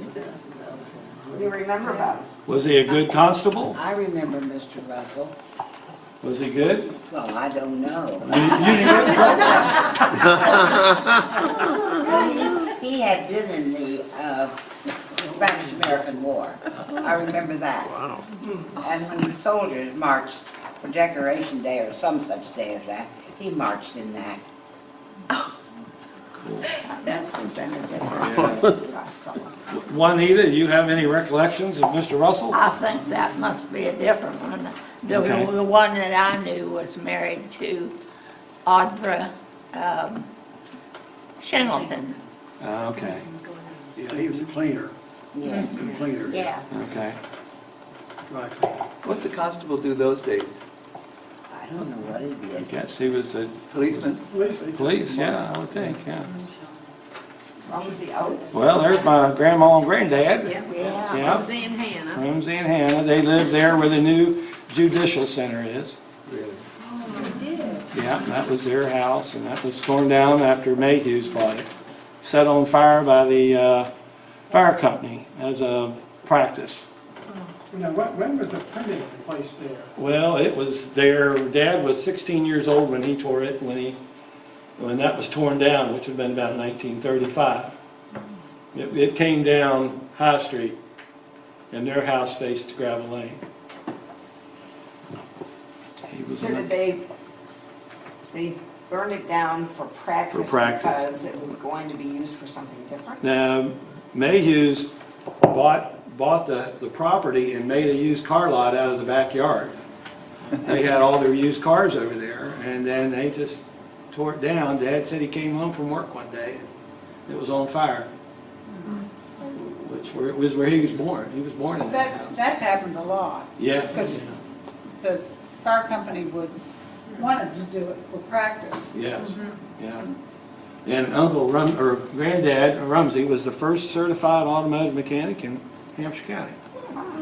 [SPEAKER 6] You remember about him?
[SPEAKER 3] Was he a good constable?
[SPEAKER 16] I remember Mr. Russell.
[SPEAKER 3] Was he good?
[SPEAKER 6] Well, I don't know.
[SPEAKER 3] You didn't get in trouble?
[SPEAKER 6] Well, he had been in the Spanish-American War. I remember that.
[SPEAKER 8] Wow.
[SPEAKER 6] And when the soldiers marched for Decoration Day or some such day as that, he marched in that. That's the
[SPEAKER 3] Juanita, do you have any recollections of Mr. Russell?
[SPEAKER 12] I think that must be a different one.
[SPEAKER 3] Okay.
[SPEAKER 12] The one that I knew was married to Audra Shingleton.
[SPEAKER 3] Okay,
[SPEAKER 7] Yeah, he was a cleaner,
[SPEAKER 6] Yeah.
[SPEAKER 7] a cleaner.
[SPEAKER 12] Yeah.
[SPEAKER 3] okay.
[SPEAKER 7] Dry cleaner.
[SPEAKER 14] What's a constable do those days?
[SPEAKER 6] I don't know what he
[SPEAKER 3] I
[SPEAKER 6] did.
[SPEAKER 3] guess he was a
[SPEAKER 14] Policeman?
[SPEAKER 3] police, yeah, I would think, yeah.
[SPEAKER 6] Rumsey Oates.
[SPEAKER 3] Well, there's my grandma and granddad.
[SPEAKER 12] Yeah.
[SPEAKER 3] Yeah.
[SPEAKER 4] Rumsey and Hannah.
[SPEAKER 3] Rumsey and Hannah, they live there where the new judicial center is.
[SPEAKER 14] Really?
[SPEAKER 3] Yeah, that was their house, and that was torn down after Mayhew's bought it. Set on fire by the fire company as a practice.
[SPEAKER 5] Now, when was the printing place there?
[SPEAKER 3] Well, it was their dad was 16 years old when he tore it, when that was torn down, which would have been about 1935. It came down High Street, and their house faced Gravel Lane. He was
[SPEAKER 6] So
[SPEAKER 3] in
[SPEAKER 6] did
[SPEAKER 3] a-
[SPEAKER 6] they burned it down for practice
[SPEAKER 3] For practice.
[SPEAKER 6] because it was going to be used for something different?
[SPEAKER 3] Now, Mayhew's bought the property and made a used car lot out of the backyard. They had all their used cars over there, and then they just tore it down. Dad said he came home from work one day, and it was on fire, which was where he was born. He was born in that house.
[SPEAKER 9] That happened a lot,
[SPEAKER 3] Yeah.
[SPEAKER 9] because the fire company wanted to do it for practice.
[SPEAKER 3] Yes, yeah. And Granddad Rumsey was the first certified automotive mechanic in Hampshire County.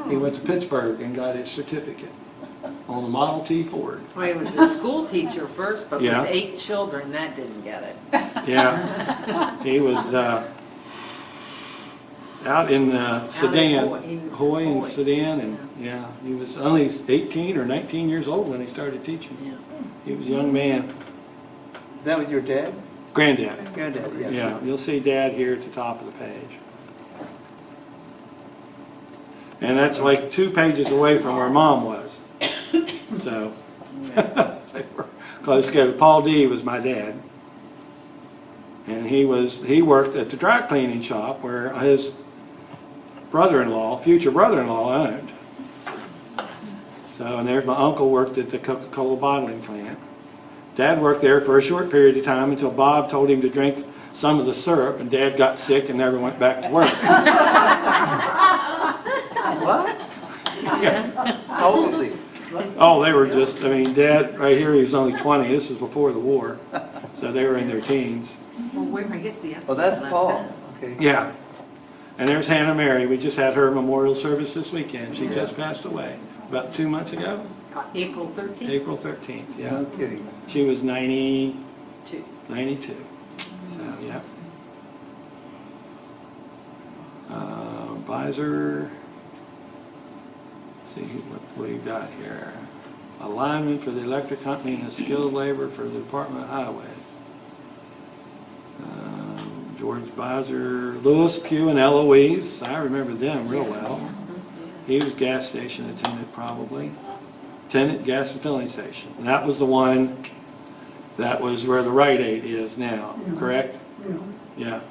[SPEAKER 3] He went to Pittsburgh and got his certificate on the Model T Ford.
[SPEAKER 4] Well, he was a school teacher first, but with
[SPEAKER 3] Yeah.
[SPEAKER 4] 8 children, that didn't get it.
[SPEAKER 3] Yeah, he was out in Sedan, Hoy and Sedan, and yeah, he was only 18 or 19 years old when he started teaching. He was a young man.
[SPEAKER 14] Is that with your dad?
[SPEAKER 3] Granddad.
[SPEAKER 14] Granddad, yeah.
[SPEAKER 3] Yeah, you'll see Dad here at the top of the page. And that's like 2 pages away from where Mom was. So, they were close together. Paul D. was my dad. And he worked at the dry cleaning shop where his future brother-in-law owned. So, and there's my uncle worked at the Coca-Cola bottling plant. Dad worked there for a short period of time until Bob told him to drink some of the syrup, and Dad got sick and never went back to work.
[SPEAKER 4] What?
[SPEAKER 14] How old was he?
[SPEAKER 3] Oh, they were just, Dad, right here, he was only 20. This was before the war. So they were in their teens.
[SPEAKER 4] Well, where, I guess the
[SPEAKER 14] Oh, that's Paul. Okay.
[SPEAKER 3] Yeah. And there's Hannah Mary. We just had her memorial service this weekend. She just passed away about 2 months ago.
[SPEAKER 4] April 13th?
[SPEAKER 3] April 13th, yeah.
[SPEAKER 14] No kidding.
[SPEAKER 3] She was 92.
[SPEAKER 4] 92.
[SPEAKER 3] So, yeah. Visor. See what we got here. A lineman for the electric company and a skilled labor for the Department of Highways. George Visor, Lewis Pugh and Eloise. I remember them real well. He was gas station attendant probably. Tenant gas and filling station. And that was the one that was where the Rite Aid is now, correct? Yeah.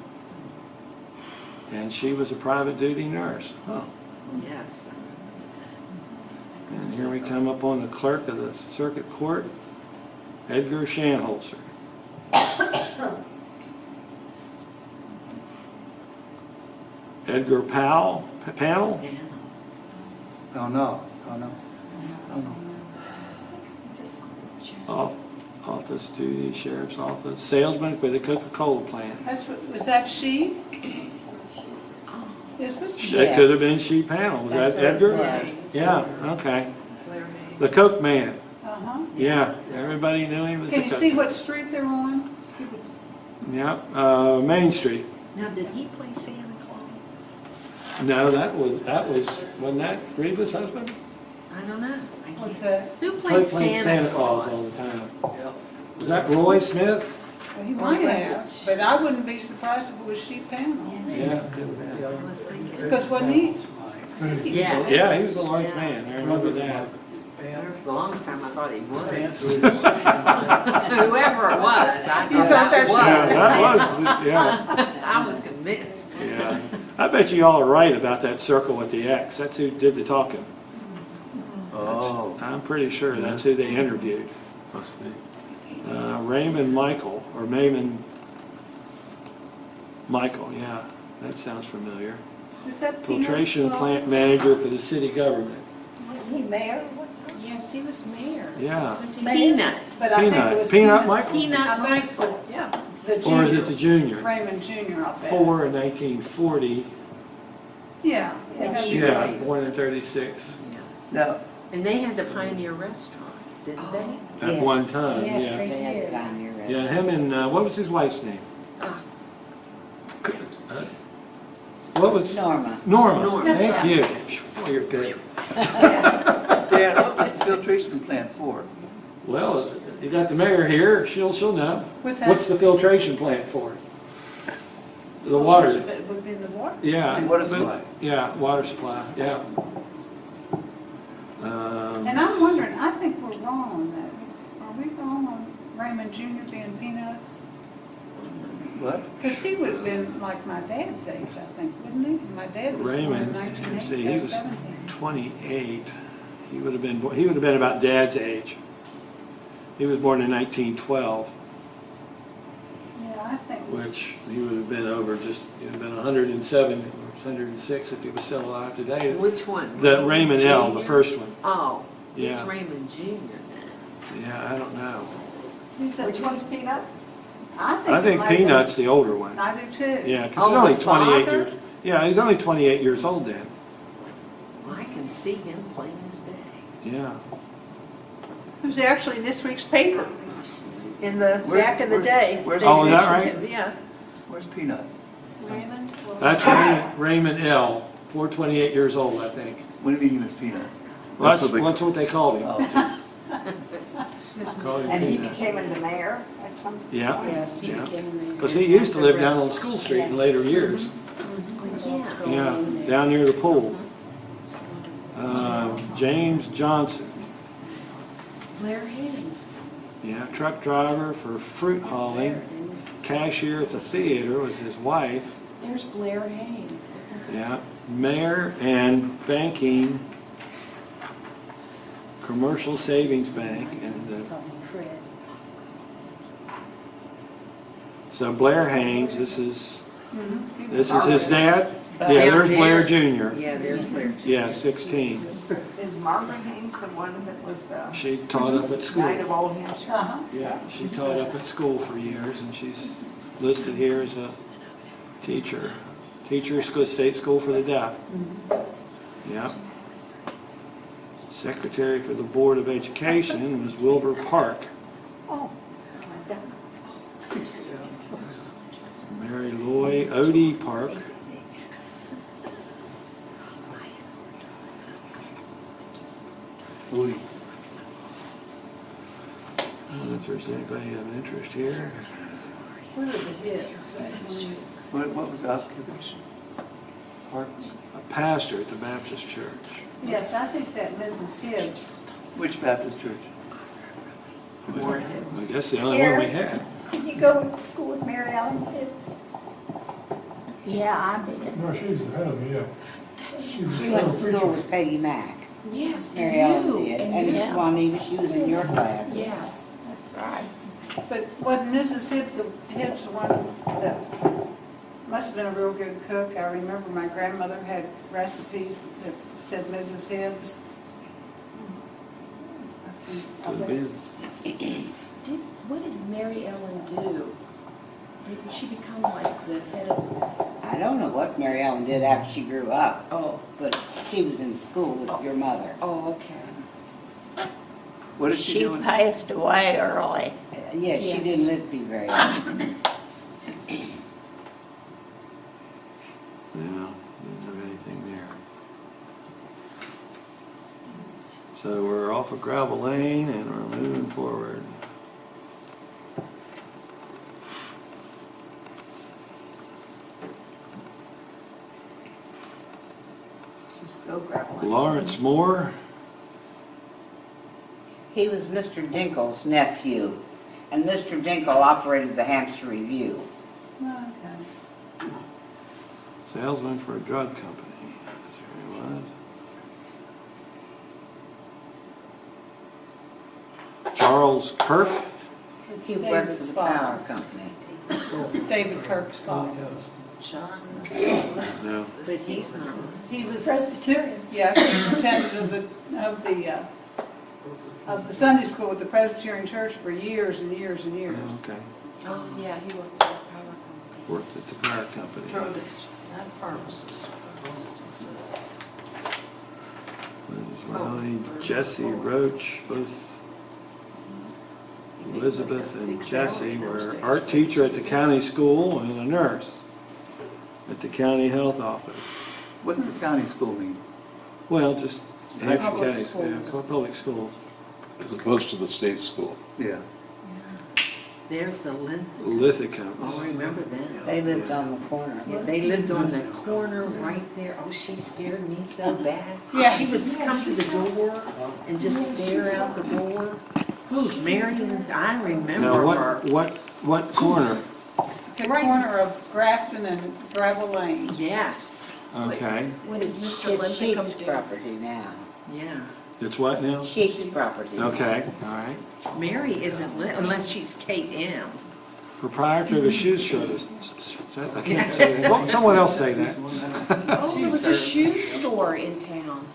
[SPEAKER 3] And she was a private duty nurse. Huh.
[SPEAKER 4] Yes.
[SPEAKER 3] And here we come up on the clerk of the circuit court, Edgar Shanholzer. Edgar Panel?
[SPEAKER 14] Oh, no. Oh, no. Oh, no.
[SPEAKER 3] Office duty, sheriff's office, salesman for the Coca-Cola plant.
[SPEAKER 9] Was that she? Is it?
[SPEAKER 3] It could have been she Panel. Was that Edgar?
[SPEAKER 6] Yes.
[SPEAKER 3] Yeah, okay. The Coke man.
[SPEAKER 9] Uh-huh.
[SPEAKER 3] Yeah, everybody knew he was the
[SPEAKER 9] Can you
[SPEAKER 3] Coke.
[SPEAKER 9] see what street they're on? See what-
[SPEAKER 3] Yeah, Main Street.
[SPEAKER 4] Now, did he play Santa Claus?
[SPEAKER 3] No, wasn't that Reba's husband?
[SPEAKER 4] I don't know.
[SPEAKER 9] What's that?
[SPEAKER 4] Who
[SPEAKER 3] They
[SPEAKER 4] played
[SPEAKER 3] played
[SPEAKER 4] Santa
[SPEAKER 3] Claus
[SPEAKER 4] Claus?
[SPEAKER 3] all the time. Was that Roy Smith?
[SPEAKER 9] Well, he might have, but I wouldn't be surprised if it was sheet panel.
[SPEAKER 3] Yeah, could have been.
[SPEAKER 4] I was thinking.
[SPEAKER 9] Because wasn't he?
[SPEAKER 4] Yeah.
[SPEAKER 3] Yeah, he was a large man, I remember that.
[SPEAKER 4] For the longest time, I thought he was. Whoever it was, I
[SPEAKER 9] You
[SPEAKER 4] thought
[SPEAKER 9] thought
[SPEAKER 4] that
[SPEAKER 3] Yeah,
[SPEAKER 4] was.
[SPEAKER 3] that was, yeah,
[SPEAKER 4] I was convinced.
[SPEAKER 3] yeah. I bet you all are right about that circle with the X. That's who did the talking.
[SPEAKER 8] Oh,
[SPEAKER 3] I'm pretty sure that's who they interviewed.
[SPEAKER 8] must be.
[SPEAKER 3] Raymond Michael, or Mayman Michael, yeah, that sounds familiar.
[SPEAKER 9] Is that Peanuts
[SPEAKER 3] Filtration
[SPEAKER 9] Club?
[SPEAKER 3] plant manager for the city government.
[SPEAKER 13] Wasn't he mayor?
[SPEAKER 15] Yes, he was mayor.
[SPEAKER 3] Yeah.
[SPEAKER 15] Wasn't he?
[SPEAKER 4] Peanut.
[SPEAKER 9] But I think it
[SPEAKER 3] Peanut,
[SPEAKER 9] was
[SPEAKER 3] Peanut Michael?
[SPEAKER 4] Peanut
[SPEAKER 9] I think so,
[SPEAKER 15] Yeah.
[SPEAKER 9] the
[SPEAKER 3] Or is it
[SPEAKER 9] junior,
[SPEAKER 3] the junior?
[SPEAKER 9] Raymond Junior, I bet.
[SPEAKER 3] 4 in 1940,
[SPEAKER 9] Yeah.
[SPEAKER 4] Yeah.
[SPEAKER 3] yeah,
[SPEAKER 4] Right.
[SPEAKER 3] born in 36,
[SPEAKER 14] Now,
[SPEAKER 4] And they had the Pioneer Restaurant, didn't they?
[SPEAKER 3] at one time,
[SPEAKER 15] Yes,
[SPEAKER 3] yeah.
[SPEAKER 15] they did.
[SPEAKER 3] Yeah, him and, what was his wife's name?
[SPEAKER 4] Ah.
[SPEAKER 3] What was?
[SPEAKER 11] Norma.
[SPEAKER 3] Norma,
[SPEAKER 4] Norma.
[SPEAKER 9] That's
[SPEAKER 3] thank
[SPEAKER 9] right.
[SPEAKER 3] you. Oh, you're good.
[SPEAKER 14] Dan, what was the filtration plant for?
[SPEAKER 3] Well, you got the mayor here, she'll know.
[SPEAKER 9] What's that?
[SPEAKER 3] What's the filtration plant for? The water,
[SPEAKER 9] It would be in the water.
[SPEAKER 3] yeah.
[SPEAKER 14] Water
[SPEAKER 3] but-
[SPEAKER 14] supply.
[SPEAKER 3] Yeah, water supply, yeah.
[SPEAKER 9] And I'm wondering, I think we're wrong on that. Are we wrong on Raymond Junior being Peanut?
[SPEAKER 14] What?
[SPEAKER 9] Because he would have been like my dad's age, I think, wouldn't he? My dad was born in
[SPEAKER 3] Raymond,
[SPEAKER 9] 1980,
[SPEAKER 3] see, he was
[SPEAKER 9] 17.
[SPEAKER 3] 28. He would have been about Dad's age. He was born in 1912,
[SPEAKER 9] Yeah, I think,
[SPEAKER 3] which he would have been over just, he would have been 107 or 106 if he was still alive today.
[SPEAKER 4] Which one?
[SPEAKER 3] The Raymond L., the
[SPEAKER 4] Jr.?
[SPEAKER 3] first one.
[SPEAKER 4] Oh,
[SPEAKER 3] Yeah.
[SPEAKER 4] it's Raymond Jr. then.
[SPEAKER 3] Yeah, I don't know.
[SPEAKER 9] who's that?
[SPEAKER 6] Which one's Peanut?
[SPEAKER 3] I
[SPEAKER 9] it
[SPEAKER 3] think
[SPEAKER 9] might be-
[SPEAKER 3] Peanut's the older one.
[SPEAKER 9] I do too.
[SPEAKER 3] Yeah, because
[SPEAKER 4] Oh,
[SPEAKER 3] he's only
[SPEAKER 4] the
[SPEAKER 3] 28
[SPEAKER 4] father?
[SPEAKER 3] years. Yeah, he's only 28 years old then.
[SPEAKER 4] I can see him plain as day.
[SPEAKER 3] Yeah.
[SPEAKER 2] It was actually in this week's paper, in the,
[SPEAKER 14] Where-
[SPEAKER 2] back in the
[SPEAKER 14] where's-
[SPEAKER 2] day.
[SPEAKER 14] where's-
[SPEAKER 2] They
[SPEAKER 3] Oh, is that
[SPEAKER 2] mentioned
[SPEAKER 3] right?
[SPEAKER 2] him, Yeah.
[SPEAKER 14] Where's Peanut?
[SPEAKER 11] Raymond?
[SPEAKER 3] That's Raymond L., 428 years old, I think.
[SPEAKER 14] What do you mean he was Peanut?
[SPEAKER 3] Well,
[SPEAKER 8] That's what they-
[SPEAKER 3] that's what they called him.
[SPEAKER 14] Oh,
[SPEAKER 3] Called him
[SPEAKER 6] And he
[SPEAKER 3] Peanut.
[SPEAKER 6] became the mayor at some point?
[SPEAKER 3] Yeah.
[SPEAKER 15] Yes, he
[SPEAKER 3] Yeah.
[SPEAKER 15] became mayor.
[SPEAKER 3] Because he used to live down on School Street in later years.
[SPEAKER 4] Yeah.
[SPEAKER 3] Yeah, down near the pool. James Johnson,
[SPEAKER 15] Blair Haynes.
[SPEAKER 3] yeah, truck driver for fruit hauling. Cashier at the theater was his wife.
[SPEAKER 15] There's Blair Haynes, isn't there?
[SPEAKER 3] Yeah, mayor and banking, commercial savings bank, and so Blair Haynes. This is his dad. Yeah, there's Blair Jr.
[SPEAKER 4] Yeah, there's Blair.
[SPEAKER 3] Yeah, 16.
[SPEAKER 6] Is Margaret Haynes the one that was the
[SPEAKER 3] She taught up at school.
[SPEAKER 6] Knight of Old Hampshire?
[SPEAKER 9] Uh-huh.
[SPEAKER 3] Yeah, she taught up at school for years, and she's listed here as a teacher. Teacher, state school for the deaf. Yeah. Secretary for the Board of Education was Wilbur Park.
[SPEAKER 6] Oh.
[SPEAKER 3] Mary Loy Odie Park.
[SPEAKER 14] Louis.
[SPEAKER 3] I don't know if there's anybody of interest here.
[SPEAKER 9] What are the hits?
[SPEAKER 14] What was the occupation? Pardon?
[SPEAKER 3] A pastor at the Baptist Church.
[SPEAKER 9] Yes, I think that Mrs. Gibbs.
[SPEAKER 14] Which Baptist church?
[SPEAKER 3] I guess the only one we had.
[SPEAKER 13] Did you go to school with Mary Ellen Gibbs?
[SPEAKER 12] Yeah, I did.
[SPEAKER 5] No, she was ahead of me, yeah. She was
[SPEAKER 11] She went to
[SPEAKER 5] a
[SPEAKER 11] school
[SPEAKER 5] preacher.
[SPEAKER 11] with Peggy Mack.
[SPEAKER 15] Yes,
[SPEAKER 11] Mary Ellen
[SPEAKER 15] and you,
[SPEAKER 11] did.
[SPEAKER 15] and you.
[SPEAKER 11] And Juanita, she was in your class.
[SPEAKER 15] Yes.
[SPEAKER 12] That's right.
[SPEAKER 9] But wasn't Mrs. Hibbs the one that must have been a real good cook? I remember my grandmother had recipes that said Mrs. Hibbs.
[SPEAKER 3] Could have been.
[SPEAKER 15] What did Mary Ellen do? Didn't she become like the head of,
[SPEAKER 11] I don't know what Mary Ellen did after she grew up,
[SPEAKER 15] oh,
[SPEAKER 11] but she was in school with your mother.
[SPEAKER 15] oh, okay.
[SPEAKER 14] What did she
[SPEAKER 12] She
[SPEAKER 14] do?
[SPEAKER 12] passed away early.
[SPEAKER 11] Yes, she
[SPEAKER 15] Yes.
[SPEAKER 11] didn't live to be very long.
[SPEAKER 3] No, didn't have anything there. So we're off of gravel lane and we're moving forward.
[SPEAKER 6] This is still gravel.
[SPEAKER 3] Lawrence Moore,
[SPEAKER 16] He was Mr. Dinkle's nephew, and Mr. Dinkle operated the Hampshire Review.
[SPEAKER 9] Okay.
[SPEAKER 3] salesman for a drug company. There he was. Charles Kirk,
[SPEAKER 16] He worked for the power company.
[SPEAKER 9] David Kirk's father.
[SPEAKER 4] John,
[SPEAKER 3] no,
[SPEAKER 4] but he's not.
[SPEAKER 9] He was.
[SPEAKER 13] Presbyterians.
[SPEAKER 9] Yes, superintendent of the Sunday school at the Presbyterian Church for years and years and years.
[SPEAKER 3] okay,
[SPEAKER 15] Oh, yeah, he worked for a power company.
[SPEAKER 3] worked at the power company.
[SPEAKER 4] Druggist, not pharmacist.
[SPEAKER 3] Riley, Jesse Roach, both Elizabeth and Jesse were art teacher at the county school and a nurse at the county health office.
[SPEAKER 14] What's the county school mean?
[SPEAKER 3] Well, just Hampshire
[SPEAKER 9] Public
[SPEAKER 3] County, yeah,
[SPEAKER 9] schools.
[SPEAKER 3] public schools.
[SPEAKER 8] As opposed to the state school.
[SPEAKER 14] Yeah.
[SPEAKER 4] There's the
[SPEAKER 3] Lithicum.
[SPEAKER 4] Oh, I remember them.
[SPEAKER 16] They lived on the corner.
[SPEAKER 4] Yeah, they lived on the corner right there. Oh, she scared me so bad.
[SPEAKER 9] Yeah.
[SPEAKER 4] She would come to the door and just stare out the door. Who's Mary? I remember
[SPEAKER 3] Now,
[SPEAKER 4] her.
[SPEAKER 3] what corner?
[SPEAKER 9] The corner of Grafton and Gravel Lane.
[SPEAKER 4] Yes,
[SPEAKER 3] Okay,
[SPEAKER 15] What did Mr.
[SPEAKER 16] It's
[SPEAKER 15] Linthicum
[SPEAKER 16] Sheets
[SPEAKER 15] do?
[SPEAKER 16] property now.
[SPEAKER 4] yeah.
[SPEAKER 3] it's what now?
[SPEAKER 16] Sheets property.
[SPEAKER 3] Okay, all right.
[SPEAKER 4] Mary isn't unless she's Kate M.
[SPEAKER 3] Proprietor of a shoe service. I can't say that. Well, someone else say that.
[SPEAKER 15] Oh, there was a shoe store in town.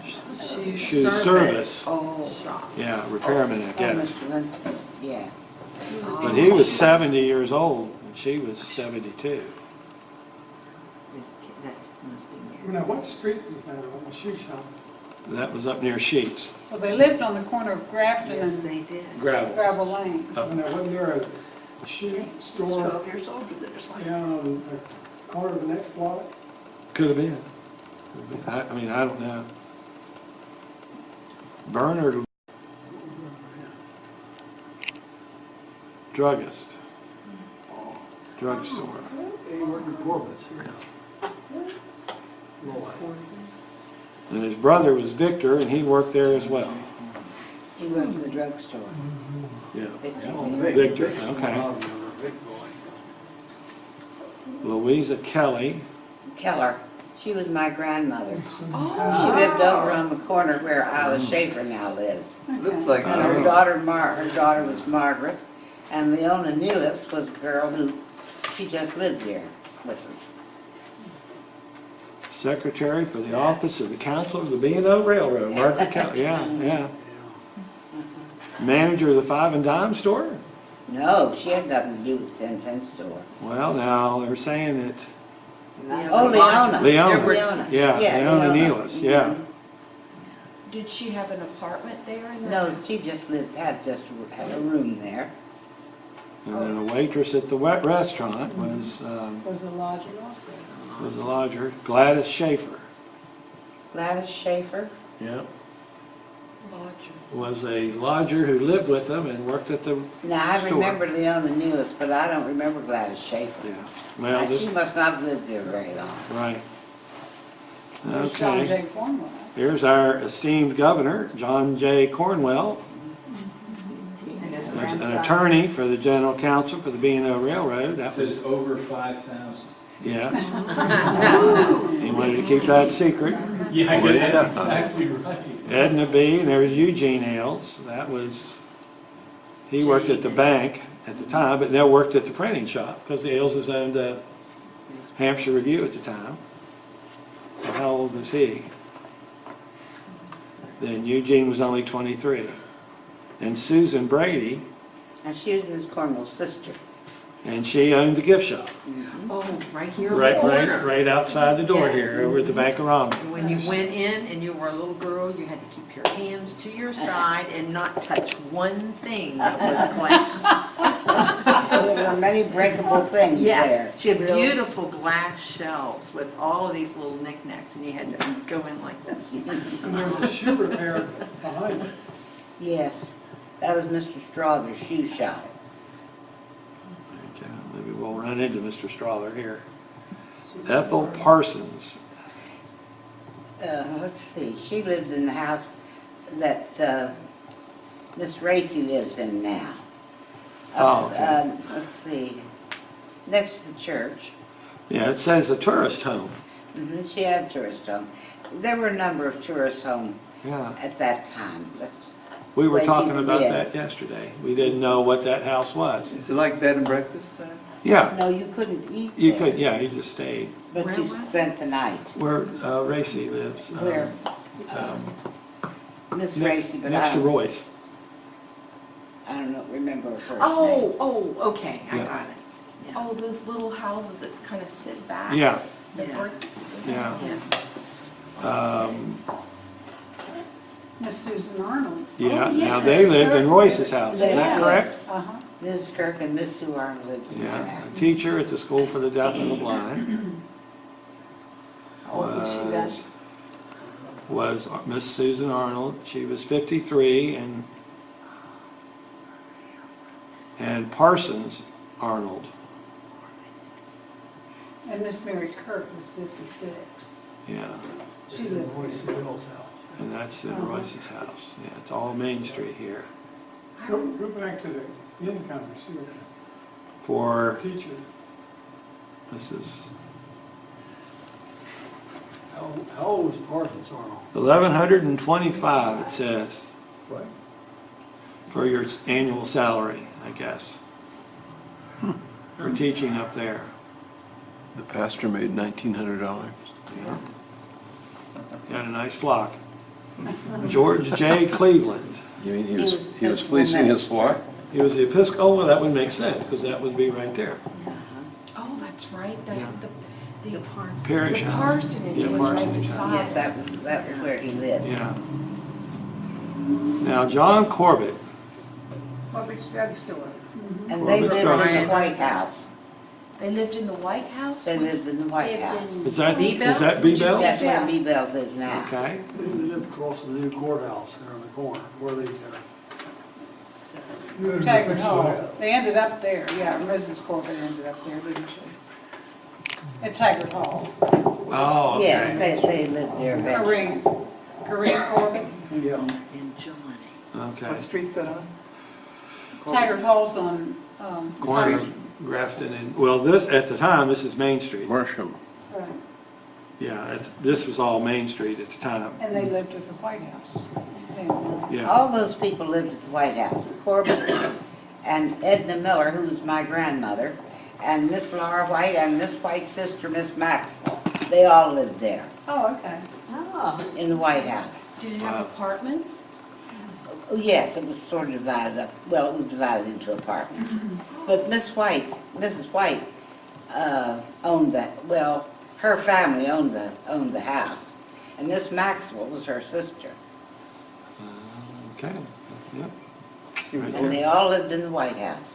[SPEAKER 3] Shoe service.
[SPEAKER 16] Oh,
[SPEAKER 3] Yeah, repairman, I
[SPEAKER 16] oh,
[SPEAKER 3] guess.
[SPEAKER 16] Mr. Lindsay, yes.
[SPEAKER 3] But he was 70 years old and she was 72.
[SPEAKER 4] That must be Mary.
[SPEAKER 5] Now, what street was that on the shoe shop?
[SPEAKER 3] That was up near Sheets.
[SPEAKER 9] Well, they lived on the corner of Grafton
[SPEAKER 4] Yes,
[SPEAKER 9] and
[SPEAKER 4] they did.
[SPEAKER 3] Gravel.
[SPEAKER 9] Gravel Lane.
[SPEAKER 5] And there wasn't there a shoe store
[SPEAKER 13] 12 years older than his wife.
[SPEAKER 5] down on the corner of the next block?
[SPEAKER 3] Could have been. I mean, I don't know. Bernard, druggist, drugstore.
[SPEAKER 7] He worked in Corbett's.
[SPEAKER 3] And his brother was Victor, and he worked there as well.
[SPEAKER 16] He worked in the drugstore.
[SPEAKER 3] Yeah.
[SPEAKER 16] Victor.
[SPEAKER 3] Victor, okay. Louisa Kelly,
[SPEAKER 16] Keller. She was my grandmother. She lived over on the corner where Isla Schaefer now lives.
[SPEAKER 14] Looks like,
[SPEAKER 16] And her daughter was Margaret, and Leona Nealis was a girl who, she just lived here with them.
[SPEAKER 3] secretary for the office of the council of the B&O Railroad, Margaret Kelly, yeah. Manager of the Five and Dime store?
[SPEAKER 16] No, she had nothing to do with the 10-cent store.
[SPEAKER 3] Well, now, they're saying that
[SPEAKER 16] Oh, Leona.
[SPEAKER 3] Leona, yeah, Leona
[SPEAKER 16] Leona.
[SPEAKER 3] Nealis, yeah.
[SPEAKER 15] Did she have an apartment there in
[SPEAKER 16] No,
[SPEAKER 15] that?
[SPEAKER 16] she just had a room there.
[SPEAKER 3] And then a waitress at the restaurant was
[SPEAKER 9] Was a lodger also.
[SPEAKER 3] a lodger, Gladys Schaefer.
[SPEAKER 16] Gladys Schaefer.
[SPEAKER 3] Yeah.
[SPEAKER 15] Lodger.
[SPEAKER 3] Was a lodger who lived with them and worked at the
[SPEAKER 16] Now, I
[SPEAKER 3] store.
[SPEAKER 16] remember Leona Nealis, but I don't remember Gladys Schaefer.
[SPEAKER 3] Yeah. Well,
[SPEAKER 16] She
[SPEAKER 3] this,
[SPEAKER 16] must not have lived there very long.
[SPEAKER 3] right.
[SPEAKER 9] There's John
[SPEAKER 3] Okay.
[SPEAKER 9] J. Cornwell.
[SPEAKER 3] Here's our esteemed governor, John J. Cornwell,
[SPEAKER 6] And his
[SPEAKER 3] an
[SPEAKER 6] grandson.
[SPEAKER 3] attorney for the general counsel for the B&O Railroad.
[SPEAKER 10] It
[SPEAKER 3] That was,
[SPEAKER 10] says over 5,000.
[SPEAKER 3] yes. He wanted to keep that secret.
[SPEAKER 10] Yeah, I guess that's exactly right.
[SPEAKER 3] Edna B., and there's Eugene Ailes. That was, he worked at the bank at the time, but now worked at the printing shop because the Aileses owned the Hampshire Review at the time. So how old was he? Then Eugene was only 23. And Susan Brady,
[SPEAKER 16] And she was Miss Cornwell's sister.
[SPEAKER 3] and she owned the gift shop.
[SPEAKER 4] Oh, right here on the corner.
[SPEAKER 3] Right outside the door
[SPEAKER 4] Yes.
[SPEAKER 3] here, over at the Bank of Romney.
[SPEAKER 4] When you went in and you were a little girl, you had to keep your hands to your side and not touch one thing that was glass.
[SPEAKER 16] There were many breakable things there.
[SPEAKER 4] Yes, she had beautiful glass shelves with all of these little knickknacks, and you had to go in like this.
[SPEAKER 5] And there was a shoe repair behind it.
[SPEAKER 16] Yes, that was Mr. Strother's shoe shop.
[SPEAKER 3] Okay, maybe we'll run into Mr. Strother here. Ethel Parsons.
[SPEAKER 16] Let's see, she lived in the house that Miss Racy lives in now.
[SPEAKER 3] Oh, okay.
[SPEAKER 16] Let's see, next to the church.
[SPEAKER 3] Yeah, it says a tourist home.
[SPEAKER 16] She had a tourist home. There were a number of tourist homes
[SPEAKER 3] Yeah.
[SPEAKER 16] at that time.
[SPEAKER 3] We were
[SPEAKER 16] Way
[SPEAKER 3] talking
[SPEAKER 16] people
[SPEAKER 3] about
[SPEAKER 16] did.
[SPEAKER 3] that yesterday. We didn't know what that house was.
[SPEAKER 14] Is it like bed and breakfast then?
[SPEAKER 3] Yeah,
[SPEAKER 16] No, you couldn't eat
[SPEAKER 3] you
[SPEAKER 16] there,
[SPEAKER 3] could, yeah, you just stayed.
[SPEAKER 16] but
[SPEAKER 4] Where
[SPEAKER 16] you
[SPEAKER 4] was it?
[SPEAKER 16] spent the night.
[SPEAKER 3] Where Racy lives.
[SPEAKER 16] Where? Miss Racy, but
[SPEAKER 3] Next
[SPEAKER 16] I
[SPEAKER 3] to
[SPEAKER 16] don't,
[SPEAKER 3] Royce.
[SPEAKER 16] I don't remember her first name.
[SPEAKER 15] Oh, okay, I
[SPEAKER 3] Yeah.
[SPEAKER 15] got it. Oh, those little houses that kind of sit back.
[SPEAKER 3] Yeah,
[SPEAKER 15] The
[SPEAKER 4] Yeah.
[SPEAKER 15] brick.
[SPEAKER 3] yeah.
[SPEAKER 9] Miss Susan Arnold.
[SPEAKER 3] Yeah,
[SPEAKER 15] Oh,
[SPEAKER 3] now
[SPEAKER 15] yes.
[SPEAKER 3] they lived in Royce's house, is that
[SPEAKER 16] Yes.
[SPEAKER 3] correct?
[SPEAKER 9] Uh-huh.
[SPEAKER 16] Ms. Kirk and Miss Sue Arnold lived in that
[SPEAKER 3] Yeah,
[SPEAKER 16] house.
[SPEAKER 3] a teacher at the School for the Deaf and the Blind
[SPEAKER 6] How old was she then?
[SPEAKER 3] was Miss Susan Arnold. She was 53, and Parsons Arnold.
[SPEAKER 9] And Miss Mary Kirk was 56.
[SPEAKER 3] Yeah,
[SPEAKER 9] She lived
[SPEAKER 7] Royce
[SPEAKER 9] there.
[SPEAKER 7] Bill's house.
[SPEAKER 3] and that's in Royce's house. Yeah, it's all Main Street here.
[SPEAKER 5] Go back to the income receiver,
[SPEAKER 3] For,
[SPEAKER 5] teacher.
[SPEAKER 3] this is
[SPEAKER 7] How old was Parsons, Arnold?
[SPEAKER 3] 1,125, it says,
[SPEAKER 7] What?
[SPEAKER 3] for your annual salary, I guess. For teaching up there.
[SPEAKER 8] The pastor made $1,900.
[SPEAKER 3] Yeah. Got a nice flock. George J. Cleveland.
[SPEAKER 8] You mean
[SPEAKER 16] He was
[SPEAKER 8] he was
[SPEAKER 16] Episcopal
[SPEAKER 8] fleecing his
[SPEAKER 16] minister.
[SPEAKER 8] flock?
[SPEAKER 3] He was the Episcopal, well, that would make sense, because that would be right there.
[SPEAKER 15] Oh, that's right,
[SPEAKER 3] Yeah.
[SPEAKER 15] the
[SPEAKER 3] Parish
[SPEAKER 15] the
[SPEAKER 3] house.
[SPEAKER 15] parsonage
[SPEAKER 3] Yeah,
[SPEAKER 15] was right
[SPEAKER 3] parsonage house.
[SPEAKER 15] beside.
[SPEAKER 16] Yes, that was where he lived.
[SPEAKER 3] Yeah. Now, John Corbett,
[SPEAKER 6] Corbett's drugstore.
[SPEAKER 16] And they
[SPEAKER 3] Corbett's
[SPEAKER 16] lived in
[SPEAKER 3] drugstore.
[SPEAKER 16] the White House.
[SPEAKER 15] They lived in the White House?
[SPEAKER 16] They lived in the White
[SPEAKER 11] Lived
[SPEAKER 16] House.
[SPEAKER 11] in-
[SPEAKER 3] is that
[SPEAKER 4] Bell's?
[SPEAKER 3] B-Bell?
[SPEAKER 16] That's where B-Bell's is now.
[SPEAKER 3] Okay.
[SPEAKER 7] They lived across from the new courthouse there in the corner, where they,
[SPEAKER 5] You had to
[SPEAKER 9] Taggart
[SPEAKER 5] fix
[SPEAKER 9] Hall.
[SPEAKER 5] that.
[SPEAKER 9] They ended up there, yeah, Mrs. Corbett ended up there, didn't she? At Taggart Hall.
[SPEAKER 3] Oh,
[SPEAKER 16] Yes,
[SPEAKER 3] okay.
[SPEAKER 16] they lived there eventually.
[SPEAKER 9] Corinne Corbett.
[SPEAKER 7] yeah.
[SPEAKER 4] And Johnny.
[SPEAKER 3] Okay.
[SPEAKER 14] What street's that on?
[SPEAKER 9] Taggart Hall's on,
[SPEAKER 3] Corner of Grafton and, well, this, at the time, this is Main Street.
[SPEAKER 8] Marsham.
[SPEAKER 9] Right.
[SPEAKER 3] Yeah, this was all Main Street at the time.
[SPEAKER 9] And they lived at the White House.
[SPEAKER 3] Yeah.
[SPEAKER 16] All those people lived at the White House. Corbett and Edna Miller, who was my grandmother, and Miss Laura White and Miss White's sister, Miss Maxwell. They all lived there
[SPEAKER 9] Oh, okay.
[SPEAKER 6] Oh,
[SPEAKER 16] in the White House.
[SPEAKER 15] Did it have apartments?
[SPEAKER 16] Oh, yes, it was sort of divided up, well, it was divided into apartments. But Mrs. White owned that, well, her family owned the house. And Miss Maxwell was her sister.
[SPEAKER 3] Okay, yep. Right
[SPEAKER 16] And they
[SPEAKER 3] there.
[SPEAKER 16] all lived in the White House,